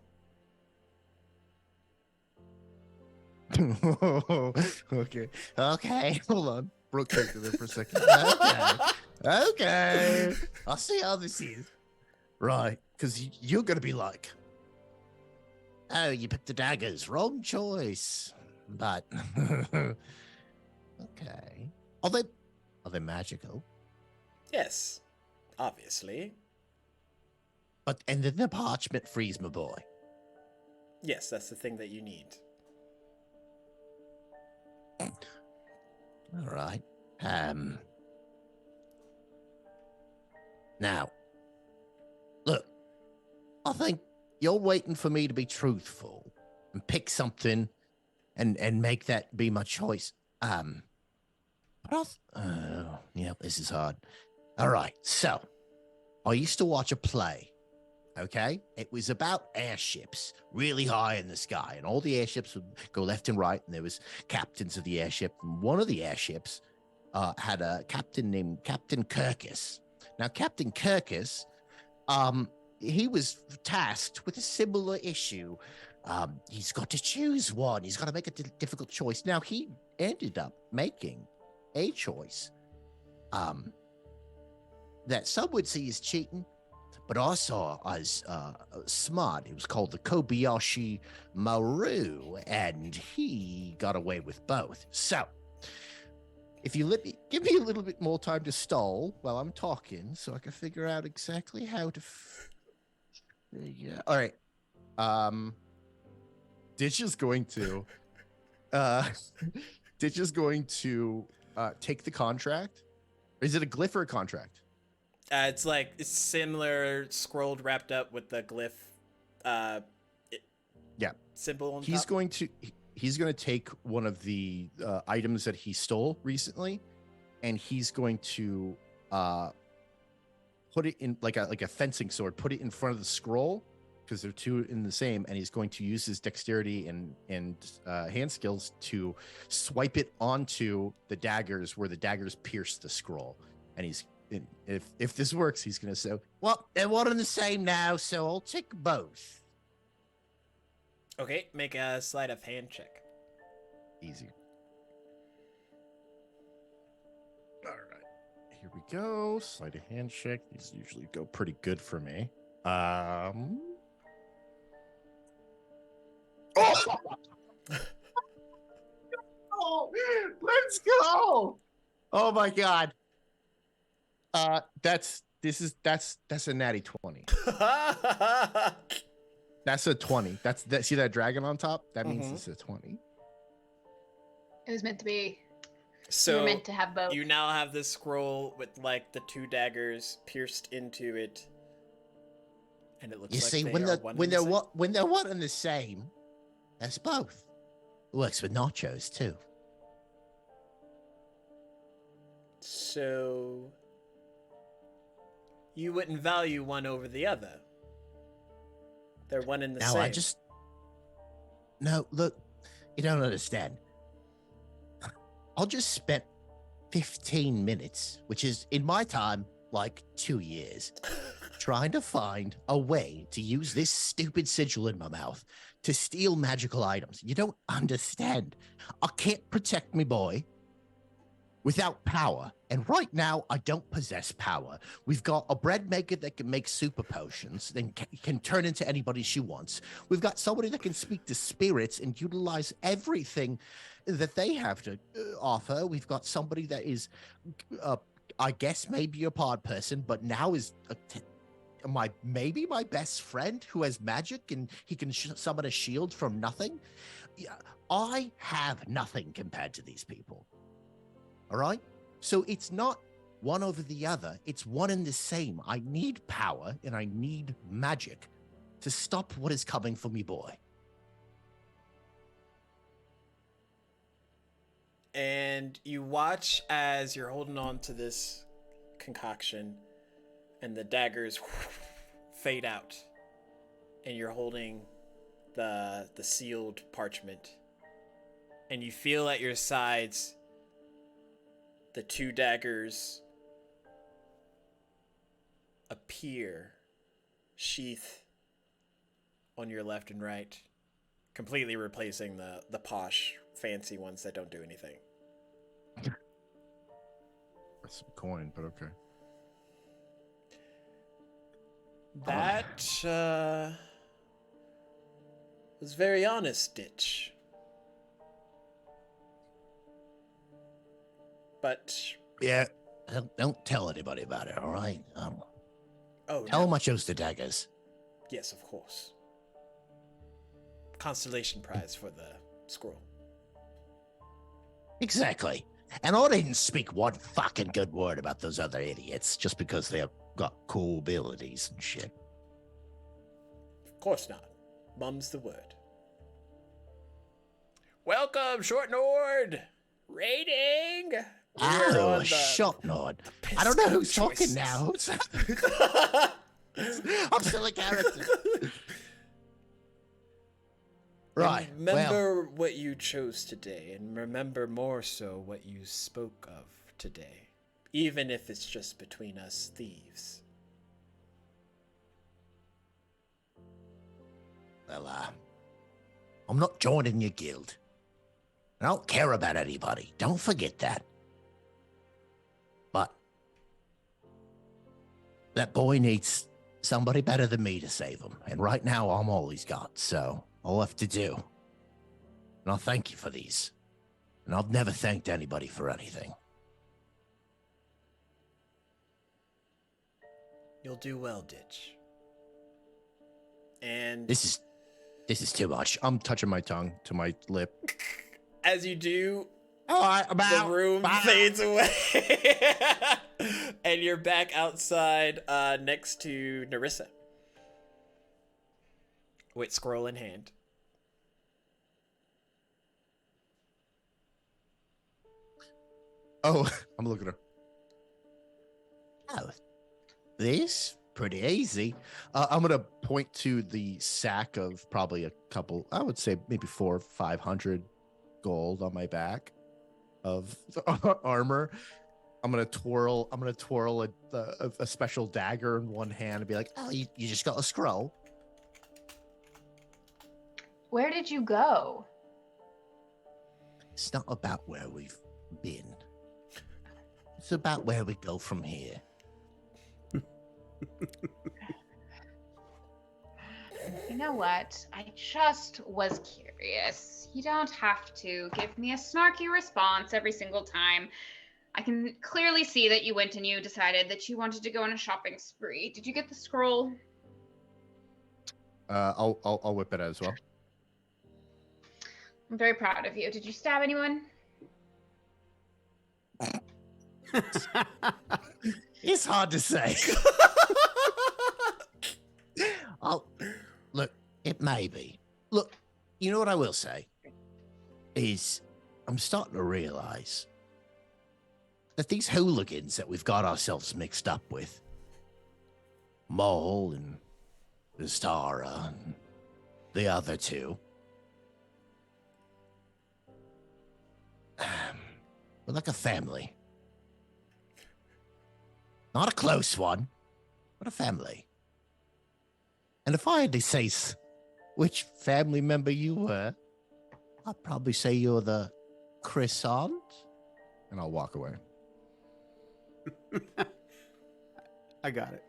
Okay, hold on. Broke character there for a second. Okay. I'll see how this is. Right, because you're going to be like, oh, you picked the daggers. Wrong choice. But, okay. Are they magical? Yes, obviously. And then the parchment frees my boy. Yes, that's the thing that you need. All right. Now, look, I think you're waiting for me to be truthful and pick something and make that be my choice. Yeah, this is hard. All right, so I used to watch a play. Okay, it was about airships really high in the sky, and all the airships would go left and right, and there was captains of the airship. And one of the airships had a captain named Captain Kirkus. Now, Captain Kirkus, he was tasked with a similar issue. He's got to choose one. He's got to make a difficult choice. Now, he ended up making a choice that some would see as cheating, but I saw as smart. It was called the Kobayashi Maru, and he got away with both. So, if you give me a little bit more time to stall while I'm talking, so I can figure out exactly how to. Yeah. All right. Ditch is going to. Take the contract. Is it a glyph or a contract? It's similar, scrolled, wrapped up with the glyph. Symbol on He's top. He's going to take one of the items that he stole recently, and he's going to put it in like a fencing sword. Put it in front of the scroll because they're two in the same, and he's going to use his dexterity and hand skills to swipe it onto the daggers where the daggers pierce the scroll. And if this works, he's going to say, Well, they're one and the same now, so I'll take both. Okay, make a sleight of hand check. easy. All right, here we go. Sleight of hand check. These usually go pretty good for me. Oh! Let's go! Oh my god. That's a natty 20. That's a 20. See that dragon on top? That means it's a 20. It was meant to be. So you were meant to have both. You now have this scroll with like the two daggers pierced into it, and it looks You like see, they when are one and the same. when they're one and the same, that's both. Works with nachos too. So you wouldn't value one over the other. They're one and the same. No, look, you don't understand. I just spent 15 minutes, which is in my time like 2 years, trying to find a way to use this stupid sigil in my mouth to steal magical items. You don't understand. I can't protect me boy without power. And right now, I don't possess power. We've got a bread maker that can make super potions, then can turn into anybody she wants. We've got somebody that can speak to spirits and utilize everything that they have to offer. We've got somebody that is, I guess, maybe a pod person, but now is maybe my best friend who has magic and he can summon a shield from nothing. I have nothing compared to these people. All right? So it's not one over the other. It's one and the same. I need power and I need magic to stop what is coming for me, boy. And you watch as you're holding on to this concoction and the daggers fade out. And you're holding the sealed parchment. And you feel at your sides the two daggers appear, sheath on your left and right, completely replacing the posh, fancy ones that don't do anything. That's some coin, but okay. That was very honest, Ditch. But Yeah, don't tell anybody about it, all right? oh, Tell no. them I chose the daggers. Yes, of course. Constellation prize for the scroll. Exactly. And I didn't speak one fucking good word about those other idiots just because they've got cool abilities and shit. Of course not. Mum's the word. Welcome, Short Nord! Rating! We're Oh, on the shot nod. I don't know who's choices. talking now. I'm still a character. Right. Remember what you chose today, and remember more so what you spoke of today. Even if it's just between us thieves. Well, I'm not joining your guild. I don't care about anybody. Don't forget that. But that boy needs somebody better than me to save him. And right now, I'm all he's got. So I'll have to do. And I'll thank you for these. And I've never thanked anybody for anything. You'll do well, Ditch. And This is too much. I'm touching my tongue to my lip. as you do, All right, the room fades away. And you're back outside next to Narissa. With scroll in hand. Oh, I'm looking at her. Oh, this pretty easy. I'm gonna point to the sack of probably a couple. I would say maybe 400 or 500 gold on my back of armor. I'm gonna twirl a special dagger in one hand and be like, Oh, you just got a scroll. Where did you go? It's not about where we've been. It's about where we go from here. You know what? I just was curious. You don't have to give me a snarky response every single time. I can clearly see that you went and you decided that you wanted to go on a shopping spree. Did you get the scroll? I'll whip it out as well. I'm very proud of you. Did you stab anyone? It's hard to say. Look, it may be. Look, you know what I will say is I'm starting to realize that these hooligans that we've got ourselves mixed up with, Mole and Vistara and the other two, we're like a family. Not a close one, but a family. And if I had to say which family member you were, I'd probably say you're the croissant. And I'll walk away. I got it.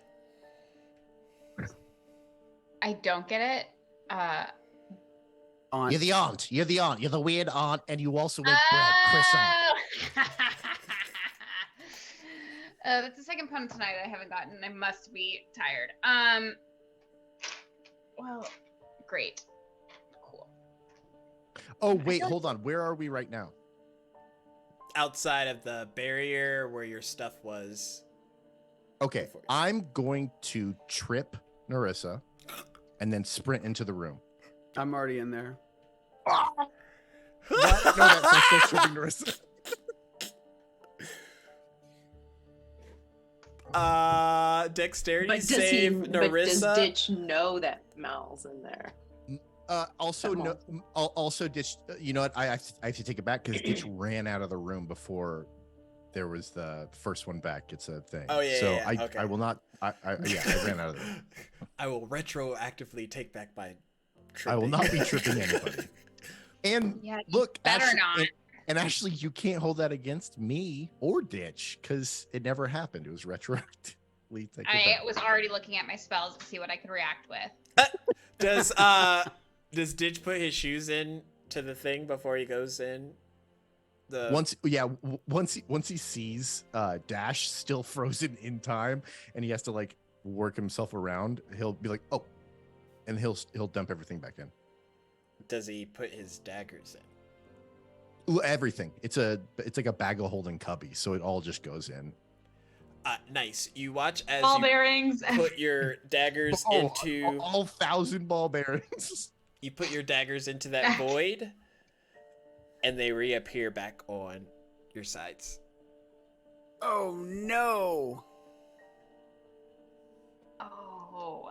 I don't get it. Aunt. You're the aunt. You're the aunt. You're the weird aunt, and you also make bread. Croissant. That's the second pun tonight I haven't gotten. I must be tired. Well, great. Cool. Oh wait, hold on. Where are we right now? outside of the barrier where your stuff was. Okay, Before. I'm going to trip Narissa and then sprint into the room. I'm already in there. What? No, that's still tripping Narissa. Dexterity But does save Narissa. does Ditch know that Mal's in there? Also, no. Also, Ditch. You know what? I have to take it back because Ditch ran out of the room before there was the first one back. It's a thing. Oh, yeah, So yeah, okay. I will not. I ran out of the room. I will retroactively take back my I will tripping. not be tripping anybody. And Yeah, you look, better Ashley, not. And actually, you can't hold that against me or Ditch because it never happened. It was retroactively taken I back. was already looking at my spells to see what I could react with. Does Ditch put his shoes in to the thing before he goes in? Once he sees Dash still frozen in time and he has to like work himself around, he'll be like, oh, and he'll dump everything back in. Does he put his daggers in? Ooh, everything. It's like a bag of holding cubby, so it all just goes in. Nice. You watch as Ball you bearings. put your daggers into all 1,000 ball bearings. you put your daggers into that void, and they reappear back on your sides. Oh no! Oh.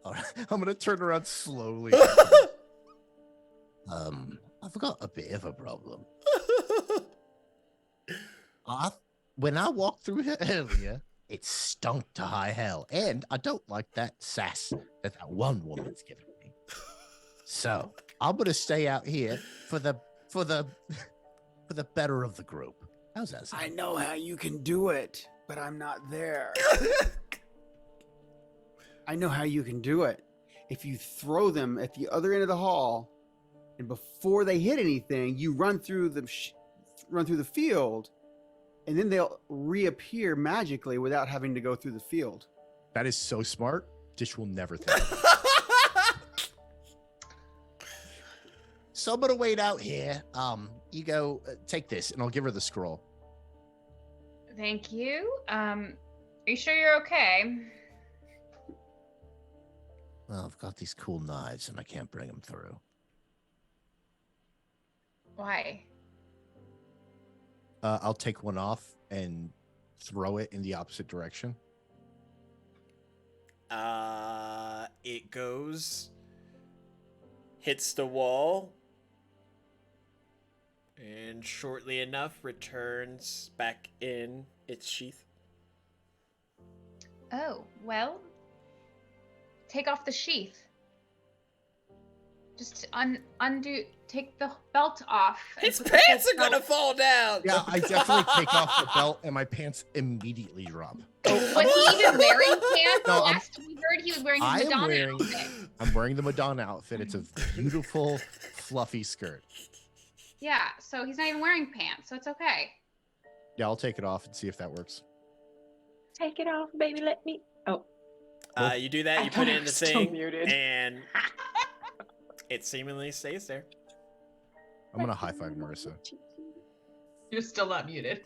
All right, I'm gonna turn around slowly. I've got a bit of a problem. When I walked through here earlier, it stunk to high hell, and I don't like that sass that one woman's giving me. So I'm gonna stay out here for the better of the group. How's that sound? I know how you can do it, but I'm not there. I know how you can do it. If you throw them at the other end of the hall, and before they hit anything, you run through the field, and then they'll reappear magically without having to go through the field. That is so smart. Dish will never think of it. So I'm gonna wait out here. You go take this, And I'll give her the scroll. Thank you. Are you sure you're okay? Well, I've got these cool knives, and I can't bring them through. Why? I'll take one off and throw it in the opposite direction. It goes, hits the wall, and shortly enough returns back in its sheath. Oh, well, take off the sheath. Just undo, take the belt off. and His put the pants full are gonna belt- fall down! Yeah, I definitely take off the belt and my pants immediately drop. Was he even wearing pants? No, I'm- Last we heard, he was wearing I his am Madonna wearing- outfit. I'm wearing the Madonna outfit. It's a beautiful, fluffy skirt. Yeah, so he's not even wearing pants, so it's okay. Yeah, I'll take it off and see if that works. Take it off, baby. Let me. Oh, You do that, I you thought put it I in the was still thing, muted. and it seemingly stays there. I'm gonna high five Marissa. You're still not muted.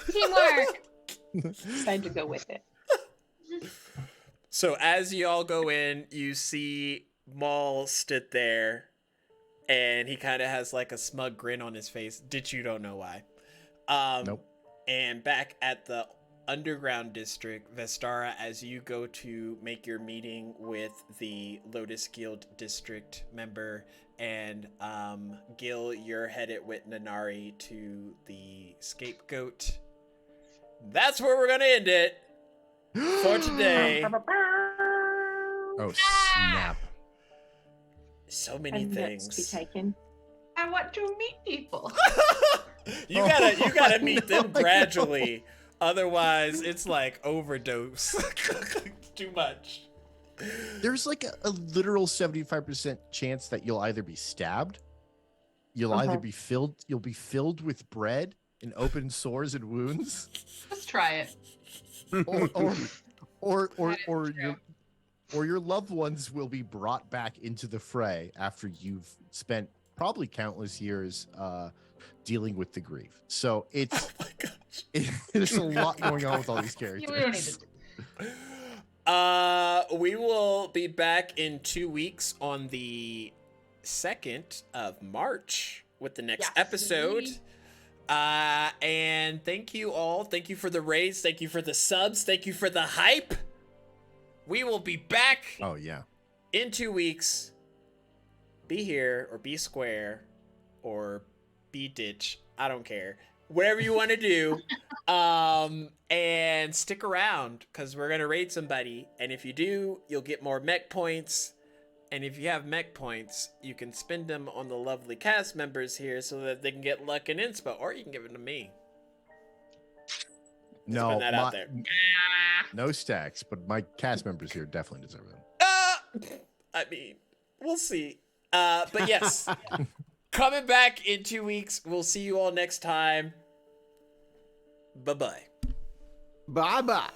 Teamwork. It's time to go with it. So as you all go in, you see Maul stood there, and he kind of has like a smug grin on his face. You don't know why. Nope. And back at the underground district, Vestara, as you go to make your meeting with the Lotus Guild district member, and Gil, you're headed with Nanari to the scapegoat. That's where we're gonna end it for today. Oh snap! So many And things. notes to be taken. I want to meet people. you gotta meet them I know. gradually. Otherwise, it's like overdose. Too much. There's like a literal 75% chance that you'll either be stabbed, you'll either be filled with bread and open sores and wounds, Let's try it. or That is true. your loved ones will be brought back into the fray after you've spent probably countless years dealing with the grief. So it's Oh my gosh. there's a lot going on with all these Yeah, characters. we don't need to We will be back in 2 weeks on the 2nd of March with the next Yes. episode. And thank you all. Thank you for the raise. Thank you for the subs. Thank you for the hype. We will be back Oh yeah. in 2 weeks. Be here or be square or be ditch. I don't care. Whatever you want to do. And stick around because we're going to raid somebody. And if you do, you'll get more mech points. And if you have mech points, you can spend them on the lovely cast members here so that they can get luck and inspo, or you can give them to me. No, putting that out there. no stacks, but my cast members here definitely deserve them. I mean, we'll see. But yes, coming back in 2 weeks. We'll see you all next time. Bye-bye. Bye bye.